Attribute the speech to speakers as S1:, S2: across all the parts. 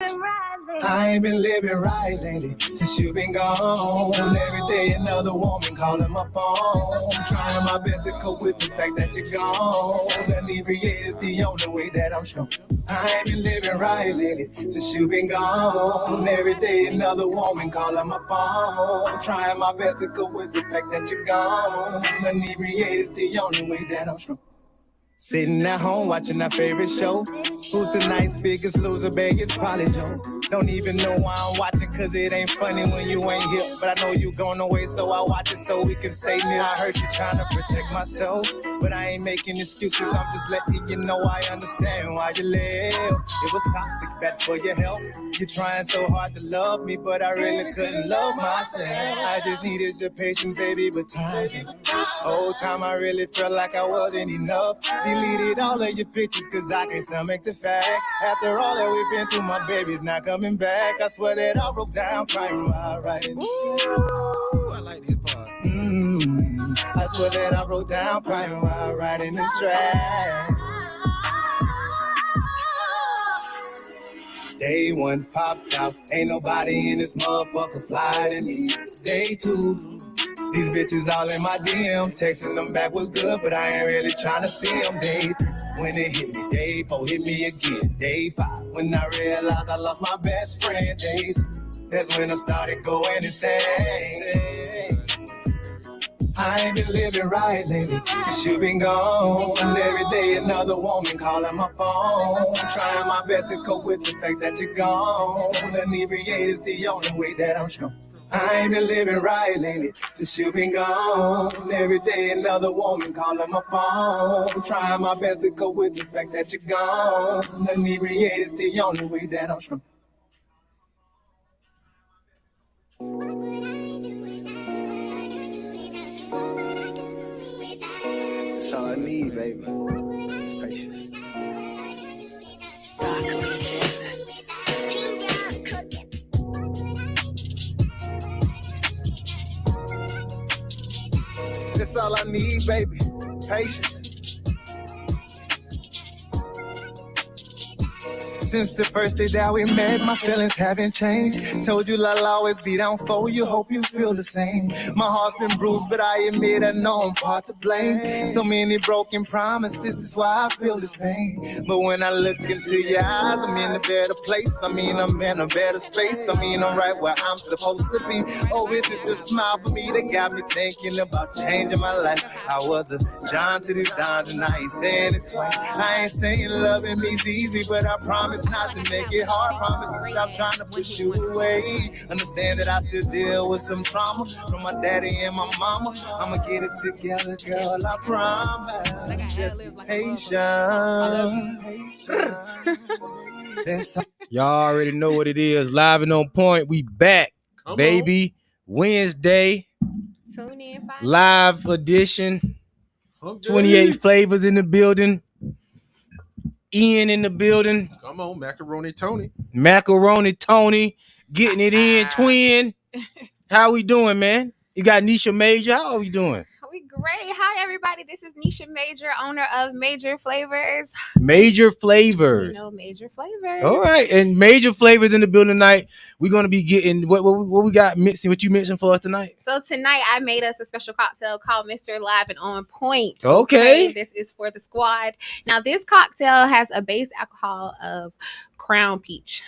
S1: I ain't been living right lately since you been gone. Every day another woman calling my phone. Trying my best to cope with the fact that you're gone. Inebriated is the only way that I'm strong. I ain't been living right lately since you been gone. Every day another woman calling my phone. Trying my best to cope with the fact that you're gone. Inebriated is the only way that I'm strong. Sitting at home watching our favorite show. Who's tonight's biggest loser? It's probably Joe. Don't even know why I'm watching, cause it ain't funny when you ain't here. But I know you going away, so I watch it so we can stay near. I heard you trying to protect myself, but I ain't making excuses. I'm just letting you know I understand why you left. It was toxic, bad for your health. You're trying so hard to love me, but I really couldn't love myself. I just needed the patience, baby, but time. Whole time I really felt like I wasn't enough. Deleted all of your pictures cause I can't stomach the fact. After all that we've been through, my baby's not coming back. I swear that I broke down crying while writing.
S2: Ooh, I like this part.
S1: I swear that I broke down crying while writing this track. Day one popped out, ain't nobody in this motherfucker fly to me. Day two, these bitches all in my DM, texting them back was good, but I ain't really trying to see them. Day when it hit me, day four hit me again. Day five, when I realized I lost my best friend. Days, that's when I started going insane. I ain't been living right lately since you been gone. Every day another woman calling my phone. Trying my best to cope with the fact that you're gone. Inebriated is the only way that I'm strong. I ain't been living right lately since you been gone. Every day another woman calling my phone. Trying my best to cope with the fact that you're gone. Inebriated is the only way that I'm strong.
S2: That's all I need, baby. It's patience. That's all I need, baby. Patience.
S1: Since the first day that we met, my feelings haven't changed. Told you I'll always be down for you, hope you feel the same. My heart's been bruised, but I admit I know I'm part to blame. So many broken promises, that's why I feel this pain. But when I look into your eyes, I'm in a better place. I'm in a better space. I'm right where I'm supposed to be. Oh, is it the smile for me that got me thinking about changing my life? I was a John to these Dons, and I ain't saying it twice. I ain't saying loving me's easy, but I promise not to make it hard. Promise to stop trying to push you away. Understand that I still deal with some trauma from my daddy and my mama. I'ma get it together, girl, I promise. Just be patient.
S3: Y'all already know what it is. Live and on point. We back, baby. Wednesday.
S4: Tune in.
S3: Live edition. 28 flavors in the building. Ian in the building.
S2: Come on, Macaroni Tony.
S3: Macaroni Tony. Getting it in, twin. How we doing, man? You got Nisha Major. How are we doing?
S4: We great. Hi, everybody. This is Nisha Major, owner of Major Flavors.
S3: Major Flavors.
S4: You know, Major Flavors.
S3: All right. And Major Flavors in the building tonight. We're going to be getting what we got mixing, what you mentioned for us tonight.
S4: So tonight I made us a special cocktail called Mr. Live and On Point.
S3: Okay.
S4: This is for the squad. Now, this cocktail has a base alcohol of Crown Peach.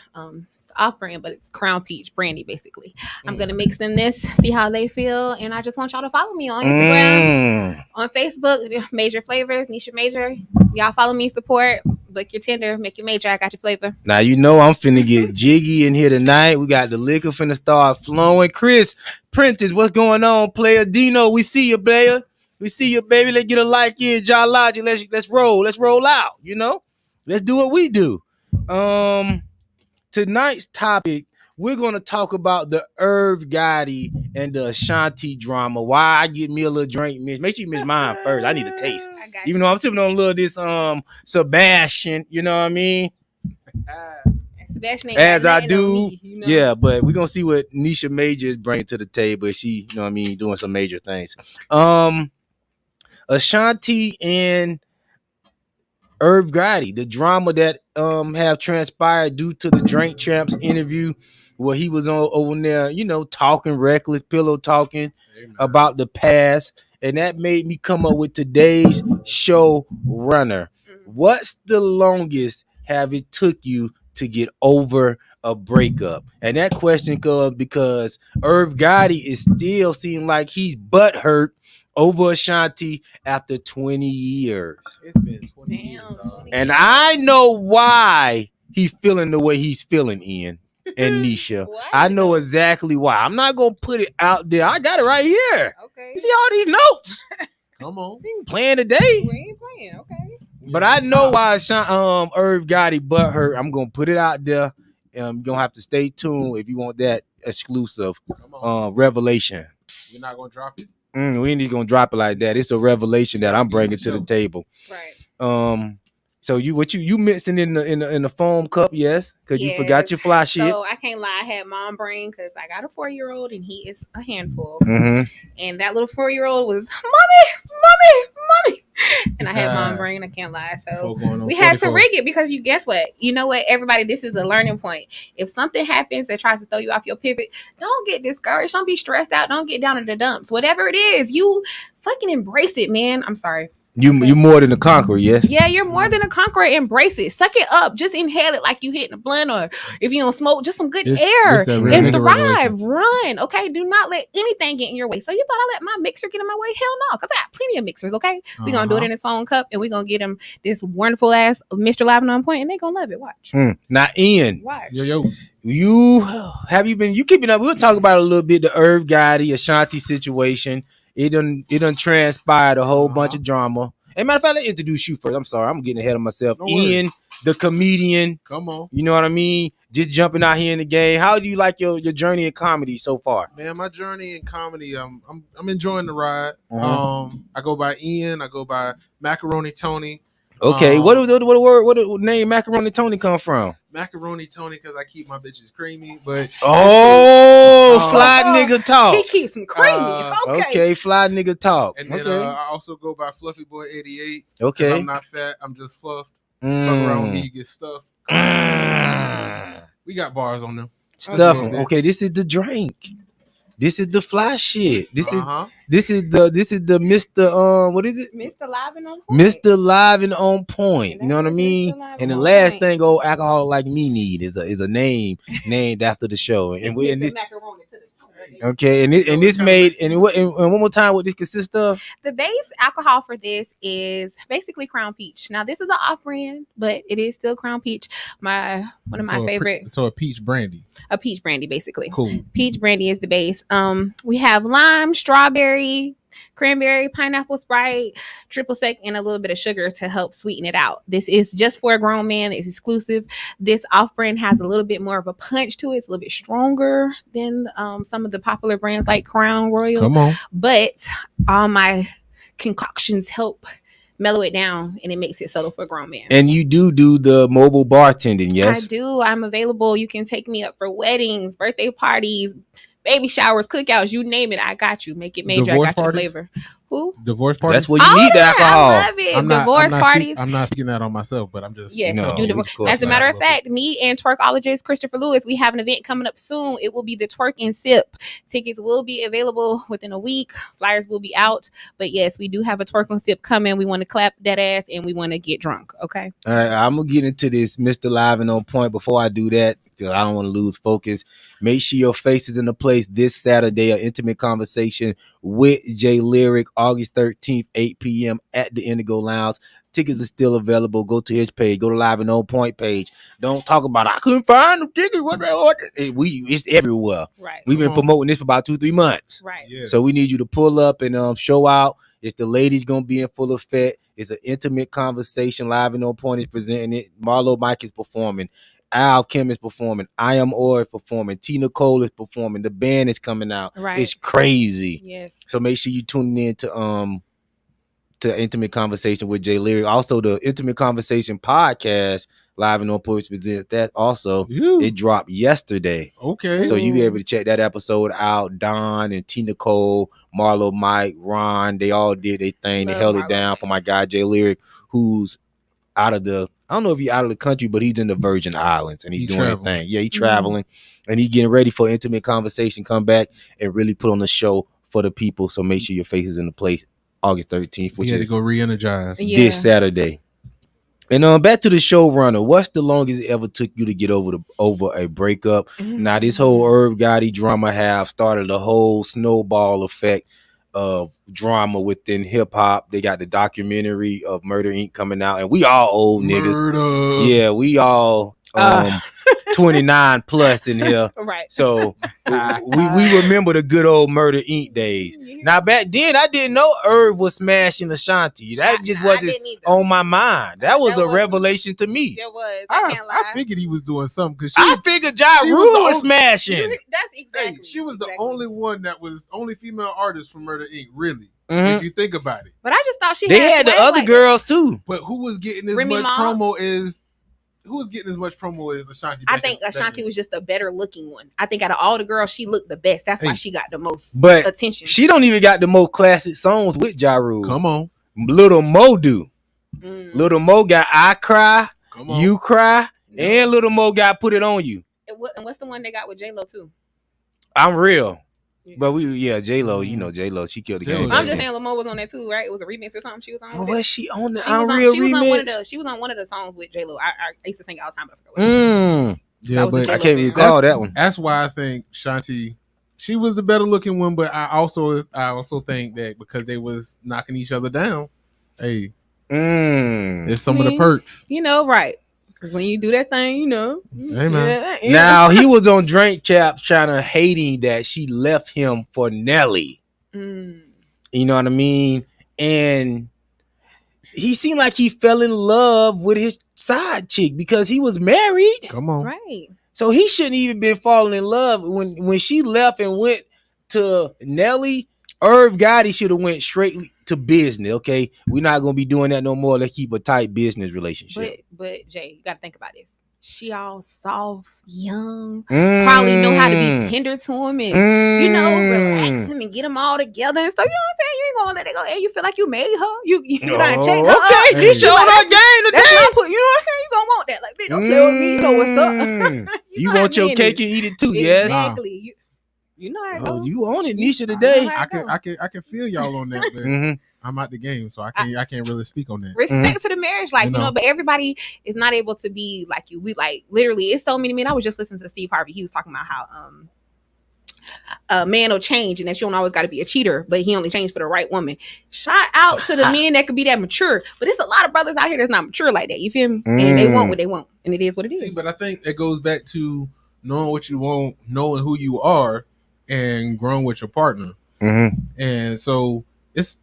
S4: Off-brand, but it's Crown Peach brandy, basically. I'm gonna mix them this, see how they feel, and I just want y'all to follow me on Instagram, on Facebook, Major Flavors, Nisha Major. Y'all follow me, support, book your tender, make your major. I got your flavor.
S3: Now you know I'm finna get jiggy in here tonight. We got the liquor finna start flowing. Chris Prentice, what's going on, player? Dino, we see you, player. We see you, baby. Let's get a like in, Jology. Let's roll. Let's roll out. You know, let's do what we do. Tonight's topic, we're going to talk about the Irv Gotti and the Ashanti drama. Why I get me a little drink. Make sure you miss mine first. I need a taste. Even though I'm sipping on a little of this Sebastian, you know what I mean?
S4: Sebastian
S3: as I do.
S4: Me, you know?
S3: Yeah, but we're going to see what Nisha Major is bringing to the table. She, you know what I mean, doing some major things. Ashanti and Irv Gotti, the drama that have transpired due to the Drink Champs interview where he was on over there, talking reckless, pillow talking about the past. And that made me come up with today's show runner. What's the longest have it took you to get over a breakup? And that question comes because Irv Gotti is still seem like he's butthurt over Ashanti after 20 years.
S5: It's been 20 years, dog.
S3: And I know why he's feeling the way he's feeling, Ian and Nisha. I know exactly why. I'm not going to put it out there. I got it right here.
S4: Okay.
S3: You see all these notes?
S5: Come on.
S3: We ain't playing today.
S4: We ain't playing, okay.
S3: But I know why Irv Gotti butthurt. I'm going to put it out there. You're going to have to stay tuned if you want that exclusive revelation.
S5: You're not going to drop it?
S3: We ain't gonna drop it like that. It's a revelation that I'm bringing to the table.
S4: Right.
S3: So you mixing in the foam cup, yes? Because you forgot your fly shit.
S4: So I can't lie, I had mom brain because I got a 4-year-old and he is a handful.
S3: Mm-hmm.
S4: And that little 4-year-old was mommy, and I had mom brain. I can't lie. So we had to rig it because guess what? You know what, everybody, this is a learning point. If something happens that tries to throw you off your pivot, don't get discouraged. Don't be stressed out. Don't get down in the dumps. Whatever it is, you fucking embrace it, man. I'm sorry.
S3: You more than a conqueror, yes?
S4: Yeah, you're more than a conqueror. Embrace it. Suck it up. Just inhale it like you hitting a blunt, or if you don't smoke, just some good air. And thrive. Run. Okay. Do not let anything get in your way. So you thought I let my mixer get in my way? Hell no. Because I got plenty of mixers, okay? We're going to do it in this phone cup and we're going to get him this wonderful ass Mr. Live and On Point and they're going to love it. Watch.
S3: Now, Ian.
S4: Watch.
S5: Yo.
S3: You keeping up? We'll talk about a little bit the Irv Gotti, Ashanti situation. It done transpired a whole bunch of drama. And matter of fact, let me introduce you first. I'm sorry, I'm getting ahead of myself. Ian, the comedian.
S5: Come on.
S3: You know what I mean? Just jumping out here in the game. How do you like your journey in comedy so far?
S5: Man, my journey in comedy, I'm enjoying the ride. I go by Ian. I go by Macaroni Tony.
S3: Okay, what name Macaroni Tony come from?
S5: Macaroni Tony because I keep my bitches creamy, but
S3: fly nigga talk.
S4: He keeps them creamy.
S3: Okay, fly nigga talk.
S5: And then I also go by Fluffy Boy 88.
S3: Okay,
S5: I'm not fat. I'm just fluffed. Fuck around with me, you get stuffed. We got bars on them.
S3: Stuff. Okay, this is the drink. This is the fly shit. This is the Mr. What is it?
S4: Mr. Live and On Point.
S3: Mr. Live and On Point. You know what I mean? And the last thing old alcohol like me need is a name named after the show. And this
S4: macaroni to the
S3: okay, and this made and one more time what this consists of?
S4: The base alcohol for this is basically Crown Peach. Now this is an off brand, but it is still Crown Peach. One of my favorite.
S5: So a peach brandy.
S4: A peach brandy, basically.
S5: Cool.
S4: Peach brandy is the base. We have lime, strawberry, cranberry, pineapple, Sprite, triple sec, and a little bit of sugar to help sweeten it out. This is just for a grown man. It's exclusive. This off-brand has a little bit more of a punch to it. It's a little bit stronger than some of the popular brands like Crown Royal.
S5: Come on.
S4: But all my concoctions help mellow it down, and it makes it subtle for a grown man.
S3: And you do the mobile bartending, yes?
S4: I do. I'm available. You can take me up for weddings, birthday parties, baby showers, cookouts, you name it. I got you. Make it major.
S5: Divorce
S4: I got
S5: parties?
S4: your flavor. Who?
S5: Divorce parties?
S3: That's where you need the alcohol.
S4: I love it. Divorce parties.
S5: I'm not speaking that on myself, but I'm just...
S4: Yes, we do divorce. As a matter of fact, me and twerkologist Christopher Lewis, we have an event coming up soon. It will be the Twerk and Sip. Tickets will be available within a week. Flyers will be out. But yes, we do have a Twerk and Sip coming. We want to clap that ass and we want to get drunk. Okay?
S3: All right, I'm going to get into this Mr. Live and On Point. Before I do that, because I don't want to lose focus, make sure your face is in the place this Saturday, an intimate conversation with Jay Lyric, August 13th, 8 p.m. at the Indigo Lounge. Tickets are still available. Go to his page. Go to Live and On Point page. Don't talk about I couldn't find the ticket. It's everywhere.
S4: Right.
S3: We've been promoting this for about 2-3 months.
S4: Right.
S5: Yes.
S3: So we need you to pull up and show out. It's the ladies gonna be in full effect. It's an intimate conversation. Live and On Point is presenting it. Marlo Mike is performing. Al Kim is performing. I Am Or is performing. T. Nicole is performing. The band is coming out.
S4: Right.
S3: It's crazy.
S4: Yes.
S3: So make sure you tune in to Intimate Conversation with Jay Lyric. Also, the Intimate Conversation podcast, Live and On Point presents that also. It dropped yesterday.
S5: Okay.
S3: So you be able to check that episode out. Don and T. Nicole, Marlo Mike, Ron, they all did their thing. They held it down for my guy Jay Lyric, who's out of the. I don't know if he's out of the country, but he's in the Virgin Islands and he's doing his thing. Yeah, he's traveling and he's getting ready for intimate conversation. Come back and really put on the show for the people. So make sure your face is in the place. August 13th, which is
S5: to go re-energize
S3: this Saturday. And back to the showrunner. What's the longest it ever took you to get over a breakup? Now, this whole Irv Gotti drama have started a whole snowball effect of drama within hip hop. They got the documentary of Murder Inc. coming out, and we all old niggas. Yeah, we all 29 plus in here.
S4: Right.
S3: So we remember the good old Murder Inc. days. Now back then I didn't know Irv was smashing Ashanti. That just wasn't on my mind. That was a revelation to me.
S4: There was.
S5: I figured he was doing something because
S3: I figured Ja Rule was smashing.
S4: That's exactly.
S5: Hey, she was the only one that was only female artist from Murder Inc. Really, if you think about it.
S4: But I just thought
S3: they had the other girls too.
S5: But who was getting as much promo as? Who was getting as much promo as Ashanti?
S4: I think Ashanti was just the better looking one. I think out of all the girls, she looked the best. That's why she got the most attention.
S3: She don't even got the most classic songs with Ja Rule.
S5: Come on.
S3: Little Mo do. Little Mo got I Cry, You Cry, and Little Mo got Put It On You.
S4: And what's the one they got with J-Lo too?
S3: I'm Real. But J-Lo, J-Lo, she killed the game.
S4: I'm just saying Lil Mo was on that too, right? It was a remix or something she was on.
S3: Was she on the
S4: Unreal
S3: remix?
S4: She was on one of the songs with J-Lo. I used to sing it all the time, but I forgot what
S5: but
S3: I can't recall that one.
S5: That's why I think Shanti, she was the better looking one, but I also think that because they was knocking each other down, hey, it's some of the perks.
S4: Right. Because when you do that thing,
S5: Hey, man.
S3: Now, he was on Drink Chaps trying to hating that she left him for Nelly. You know what I mean? And he seemed like he fell in love with his side chick because he was married.
S5: Come on.
S4: Right.
S3: So he shouldn't even been falling in love. When she left and went to Nelly, Irv Gotti should have went straight to business. Okay, we're not gonna be doing that no more. Let's keep a tight business relationship.
S4: But Jay, you gotta think about this. She all soft, young, probably know how to be tender to him and relax him and get him all together and stuff. You know what I'm saying? You ain't gonna let it go. And you feel like you made her. You done check her.
S3: Okay, you showing her game today.
S4: You know what I'm saying? You gonna want that? Like, bitch, don't play with me. You know what's up.
S3: you want your cake and eat it too?
S4: Exactly.
S3: Yes.
S4: You know how it goes.
S3: You own it, Nisha, today.
S5: I can feel y'all on that, man. I'm out the game, so I can't really speak on that.
S4: Respect to the marriage life, but everybody is not able to be like you. We like literally, it's so many men. I was just listening to Steve Harvey. He was talking about how a man will change and that you don't always got to be a cheater, but he only changed for the right woman. Shout out to the men that could be that mature, but there's a lot of brothers out here that's not mature like that. You feel me? And they want what they want, and it is what it is.
S5: See, but I think it goes back to knowing what you want, knowing who you are, and growing with your partner. And so it's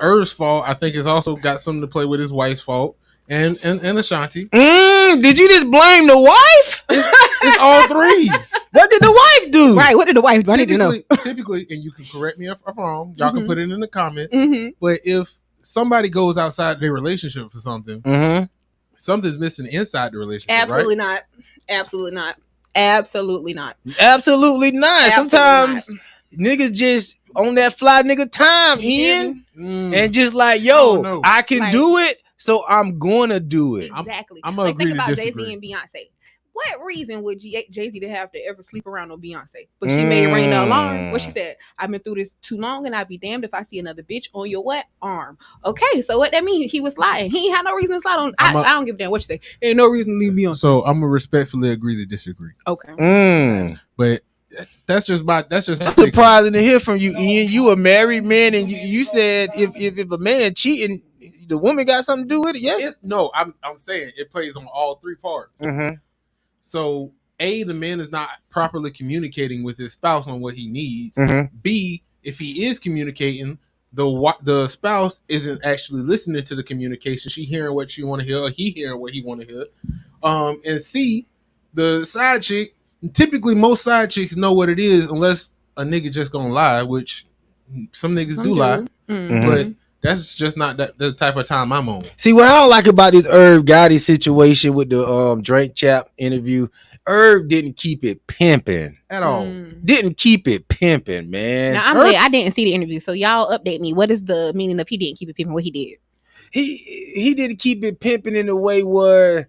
S5: Irv's fault. I think it's also got something to play with his wife's fault and Ashanti.
S3: Did you just blame the wife?
S5: It's all three.
S3: What did the wife do?
S4: Right, what did the wife do? I need to know.
S5: Typically, and you can correct me if I'm wrong. Y'all can put it in the comments. But if somebody goes outside their relationship for something, something's missing inside the relationship.
S4: Absolutely
S5: right?
S4: not. Absolutely not. Absolutely not.
S3: Absolutely not.
S4: Absolutely
S3: Sometimes niggas just on that fly nigga time, Ian, and just like, yo, I can do it, so I'm gonna do it.
S4: Exactly.
S5: I'm gonna agree
S4: think about
S5: to
S4: Jay-Z
S5: disagree.
S4: and Beyonce. What reason would Jay-Z to have to ever sleep around on Beyonce? But she made ring the alarm. What she said, I've been through this too long and I'd be damned if I see another bitch on your what? Arm. Okay, so what that means? He was lying. He ain't had no reason to slide on. I don't give a damn what you say. Ain't no reason to leave Beyonce.
S5: So I'm gonna respectfully agree to disagree.
S4: Okay.
S5: But that's
S3: surprising to hear from you, Ian. You a married man, and you said if a man cheating, the woman got something to do with it. Yes.
S5: No, I'm saying it plays on all three parts. So A, the man is not properly communicating with his spouse on what he needs. B, if he is communicating, the spouse isn't actually listening to the communication. She hearing what she want to hear, or he hearing what he want to hear. And C, the side chick. Typically, most side chicks know what it is, unless a nigga just gonna lie, which some niggas do lie. But that's just not the type of time I'm on.
S3: See, what I don't like about this Irv Gotti situation with the Drake Chap interview, Irv didn't keep it pimping
S5: at all.
S3: Didn't keep it pimping, man.
S4: Now I didn't see the interview, so y'all update me. What is the meaning of he didn't keep it pimping? What he did?
S3: he didn't keep it pimping in a way where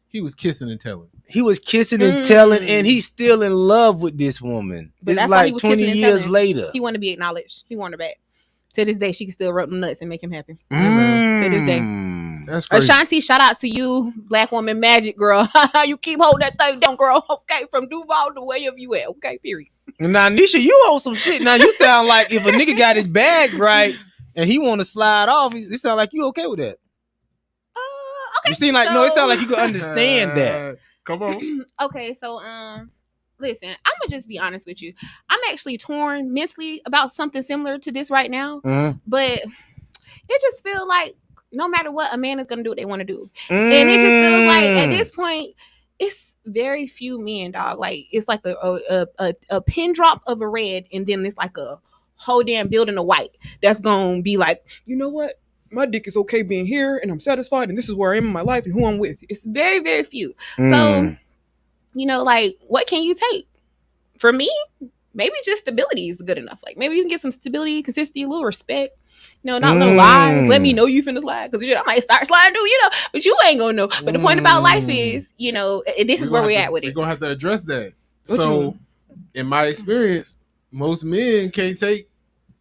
S5: he was kissing and telling.
S3: He was kissing and telling, and he's still in love with this woman.
S4: But
S3: it's
S4: that's why he
S3: like
S4: was
S3: 20
S4: kissing and
S3: years
S4: telling.
S3: later.
S4: He wanted to be acknowledged. He wanted her back. To this day, she can still rub them nuts and make him happy. To this day.
S5: That's crazy.
S4: Ashanti, shout out to you, black woman magic girl. You keep holding that thing down, girl. Okay, from Duval to wherever you at. Okay, period.
S3: Now, Nisha, you owe some shit. Now, you sound like if a nigga got his bag right and he want to slide off, it sound like you okay with that.
S4: Okay.
S3: You seem like, no, it sound like you can understand that.
S5: Come on.
S4: Okay, so, listen, I'm gonna just be honest with you. I'm actually torn mentally about something similar to this right now, but it just feels like no matter what, a man is gonna do what they want to do, and it just feels like at this point, it's very few men, dog. Like it's like a pin drop of a red, and then it's like a whole damn building of white that's gonna be like, you know what? My dick is okay being here, and I'm satisfied, and this is where I am in my life, and who I'm with. It's very, very few. So, you know, like, what can you take? For me, maybe just stability is good enough. Like, maybe you can get some stability, consistency, a little respect. You know, not no lies. Let me know you finna slide, because I might start sliding too, you know, but you ain't gonna know. But the point about life is, you know, this is where we're at with it.
S5: We're gonna have to address that. So, in my experience, most men can't take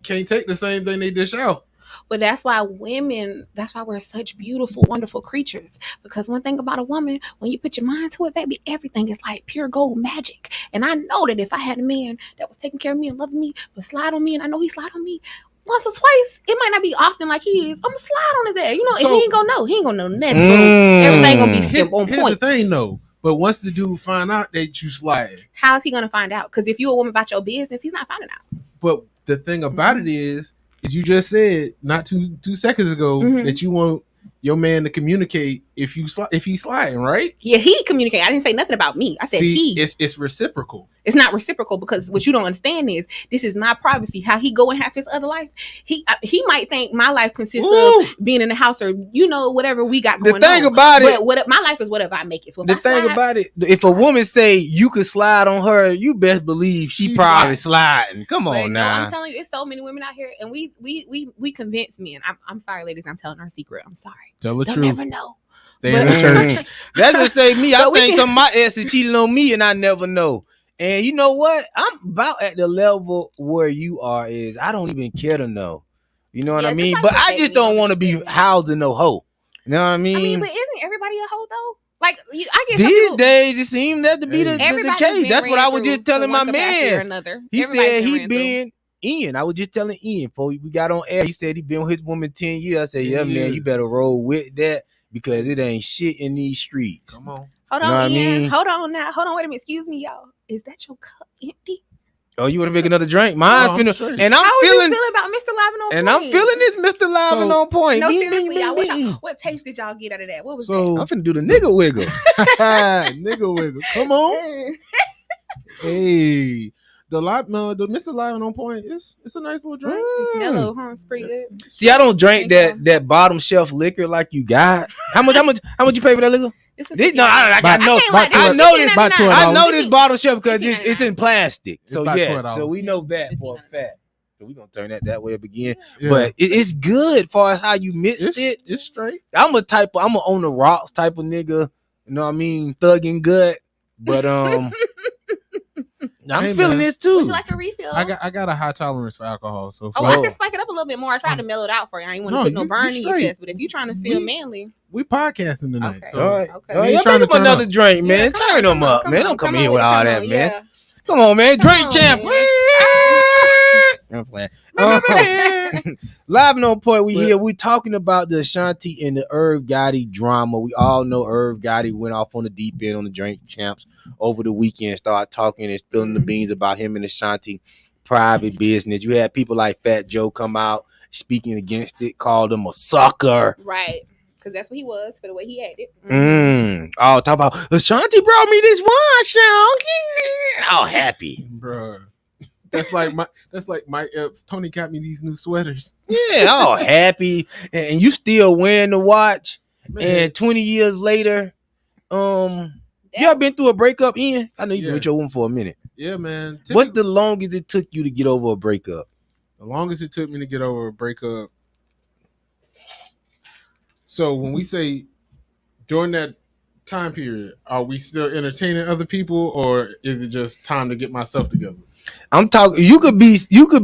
S5: the same thing they dish out.
S4: But that's why we're such beautiful, wonderful creatures. Because one thing about a woman, when you put your mind to it, baby, everything is like pure gold magic. And I know that if I had a man that was taking care of me and loving me, but slide on me, and I know he slide on me once or twice, it might not be often like he is. I'm gonna slide on his ass, you know, and he ain't gonna know. He ain't gonna know nothing. So everything gonna be still on point.
S5: Here's the thing, though. But once the dude find out that you slide,
S4: how is he gonna find out? Because if you a woman about your business, he's not finding out.
S5: But the thing about it is you just said not two seconds ago that you want your man to communicate if he's sliding, right?
S4: Yeah, he communicate. I didn't say nothing about me. I said he.
S5: It's reciprocal.
S4: It's not reciprocal, because what you don't understand is this is my privacy. How he go and have his other life. He might think my life consists of being in the house, or you know, whatever we got going on.
S3: The thing about it,
S4: but my life is whatever I make it. So
S3: the thing about it, if a woman say you could slide on her, you best believe she's probably sliding. Come on now.
S4: No, I'm telling you, it's so many women out here, and we convince men. I'm sorry, ladies. I'm telling our secret. I'm sorry.
S5: Tell the truth.
S4: They'll never know.
S5: Stay in the church.
S3: That's what say me. I think some of my exes cheated on me, and I never know. And you know what? I'm about at the level where you are. Is I don't even care to know. You know what I mean? But I just don't want to be housing no hoe. You know what I mean?
S4: But isn't everybody a hoe though? Like I guess
S3: these days it seems that to be the case. That's what I was just telling my man. He said he been Ian. I was just telling Ian before we got on air. He said he been with his woman 10 years. I said, yeah, man, you better roll with that, because it ain't shit in these streets.
S5: Come on.
S4: Hold on, Ian. Hold on now. Hold on, wait a minute. Excuse me, y'all. Is that your cup empty?
S3: Oh, you want to make another drink? Mine finna, and I'm feeling
S4: about Mr. Livin' on Point.
S3: And I'm feeling this Mr. Livin' on Point.
S4: No, seriously, y'all. What taste did y'all get out of that? What was that?
S3: I'm finna do the nigga wiggle.
S5: Nigga wiggle. Come on. Hey. The Mr. Livin' on Point, it's a nice little drink.
S4: It's mellow, huh? It's pretty good.
S3: See, I don't drink that bottom shelf liquor like you got. How much you pay for that liquor? I know this bottle shelf because it's in plastic. So yes, so we know that for a fact. So we gonna turn that way up again. Yeah. But it's good for how you mixed it.
S5: It's straight.
S3: I'm a on the rocks type of nigga. You know what I mean? Thugging gut. But I'm feeling this too.
S4: Would you like a refill?
S5: I got a high tolerance for alcohol. So
S4: I can spike it up a little bit more. I tried to mellow it out for you. I ain't want to put no burn in your chest. But if you're trying to feel manly,
S5: we podcasting tonight.
S4: Okay.
S5: So
S3: all right. Okay. Y'all trying to turn another drink, man. Turn them up, man. Don't come in here with all that, man. Come on, man. Drink champ. I'm playing. Live No Point. We here. We talking about the Ashanti and the Irv Gotti drama. We all know Irv Gotti went off on the deep end on the Drink Champs over the weekend. Started talking and spilling the beans about him and Ashanti private business. You had people like Fat Joe come out speaking against it, called him a sucker.
S4: Right. Because that's what he was for the way he acted.
S3: Oh, talk about Ashanti brought me this wine, Sean. Oh, happy,
S5: bro. That's like Mike Epps. Tony got me these new sweaters.
S3: Yeah, all happy, and you still wearing the watch. Man. And 20 years later, y'all been through a breakup, Ian? I know you've been with your woman for a minute.
S5: Yeah, man.
S3: What's the longest it took you to get over a breakup?
S5: The longest it took me to get over a breakup, So when we say during that time period, are we still entertaining other people, or is it just time to get myself together?
S3: I'm talking. You could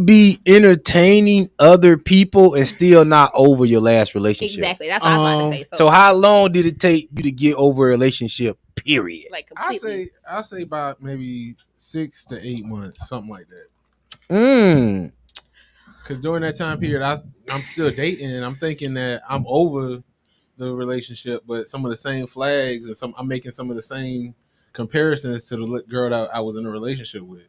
S3: be entertaining other people and still not over your last relationship.
S4: Exactly. That's what I was about to say.
S3: So how long did it take you to get over a relationship? Period.
S4: Like completely.
S5: I say about maybe 6 to 8 months, something like that. Because during that time period, I'm still dating, and I'm thinking that I'm over the relationship, but some of the same flags and I'm making some of the same comparisons to the girl that I was in a relationship with.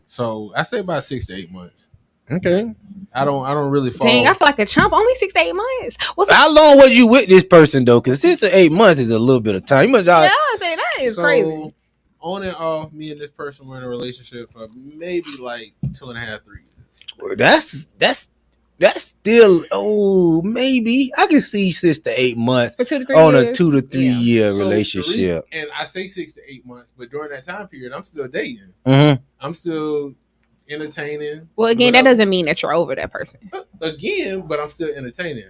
S5: So I say about 6 to 8 months.
S3: Okay.
S5: I don't really fall.
S4: Dang, I feel like a chump. Only 6 to 8 months.
S3: How long was you with this person though? Because 6 to 8 months is a little bit of time. You must.
S4: Yeah, I say that is crazy.
S5: On and off, me and this person were in a relationship for maybe like 2.5, 3 years.
S3: That's still maybe I can see 6 to 8 months
S4: for 2 to 3
S3: on
S4: years.
S3: A 2 to 3 year
S5: So
S3: relationship.
S5: And I say 6 to 8 months, but during that time period, I'm still dating. I'm still entertaining.
S4: Well, again, that doesn't mean that you're over that person.
S5: Again, but I'm still entertaining.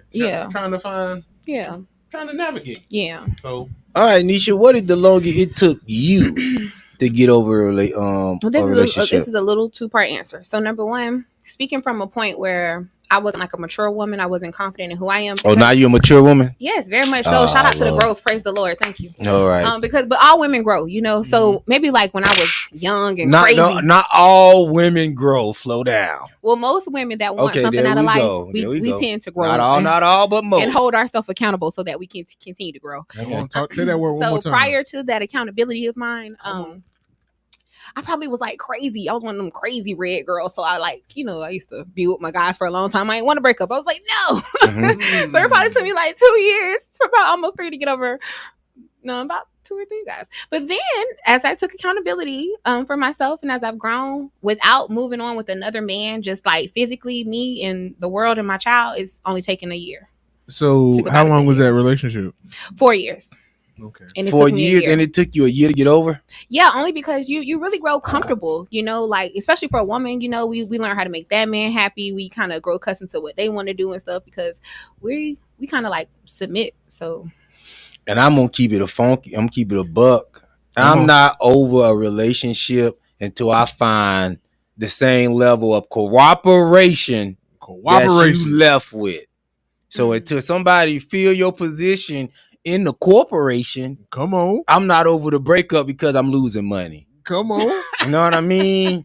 S5: Trying to navigate.
S4: Yeah.
S5: So,
S3: all right, Nisha, what is the longest it took you to get over a relationship?
S4: This is a little 2-part answer. So, number one, speaking from a point where I wasn't like a mature woman, I wasn't confident in who I am.
S3: Oh, now you're a mature woman?
S4: Yes, very much so. Shout out to the growth. Praise the Lord. Thank you.
S3: All right.
S4: But all women grow, So maybe like when I was young and crazy.
S3: Not all women grow. Slow down.
S4: Well, most women that want something out of life, we tend to grow.
S3: Not all, but most.
S4: And hold ourselves accountable so that we can continue to grow.
S5: Say that word one more time.
S4: So prior to that accountability of mine, I probably was like crazy. I was one of them crazy red girls. So I I used to be with my guys for a long time. I didn't want to break up. I was like, no. So it probably took me like 2 years, for about almost 3 to get over. No, about 2 or 3 guys. But then as I took accountability for myself and as I've grown without moving on with another man, just like physically me and the world and my child, it's only taken a year.
S5: So how long was that relationship?
S4: 4 years.
S5: Okay.
S3: And 4 years, and it took you a year to get over?
S4: Yeah, only because you really grow comfortable, like especially for a woman, we learn how to make that man happy. We kind of grow accustomed to what they want to do and stuff because we kind of like submit. So,
S3: and I'm gonna keep it I'm keep it a buck. I'm not over a relationship until I find the same level of cooperation that you left with. So until somebody feel your position in the corporation,
S5: come on,
S3: I'm not over the breakup because I'm losing money.
S5: Come on.
S3: You know what I mean?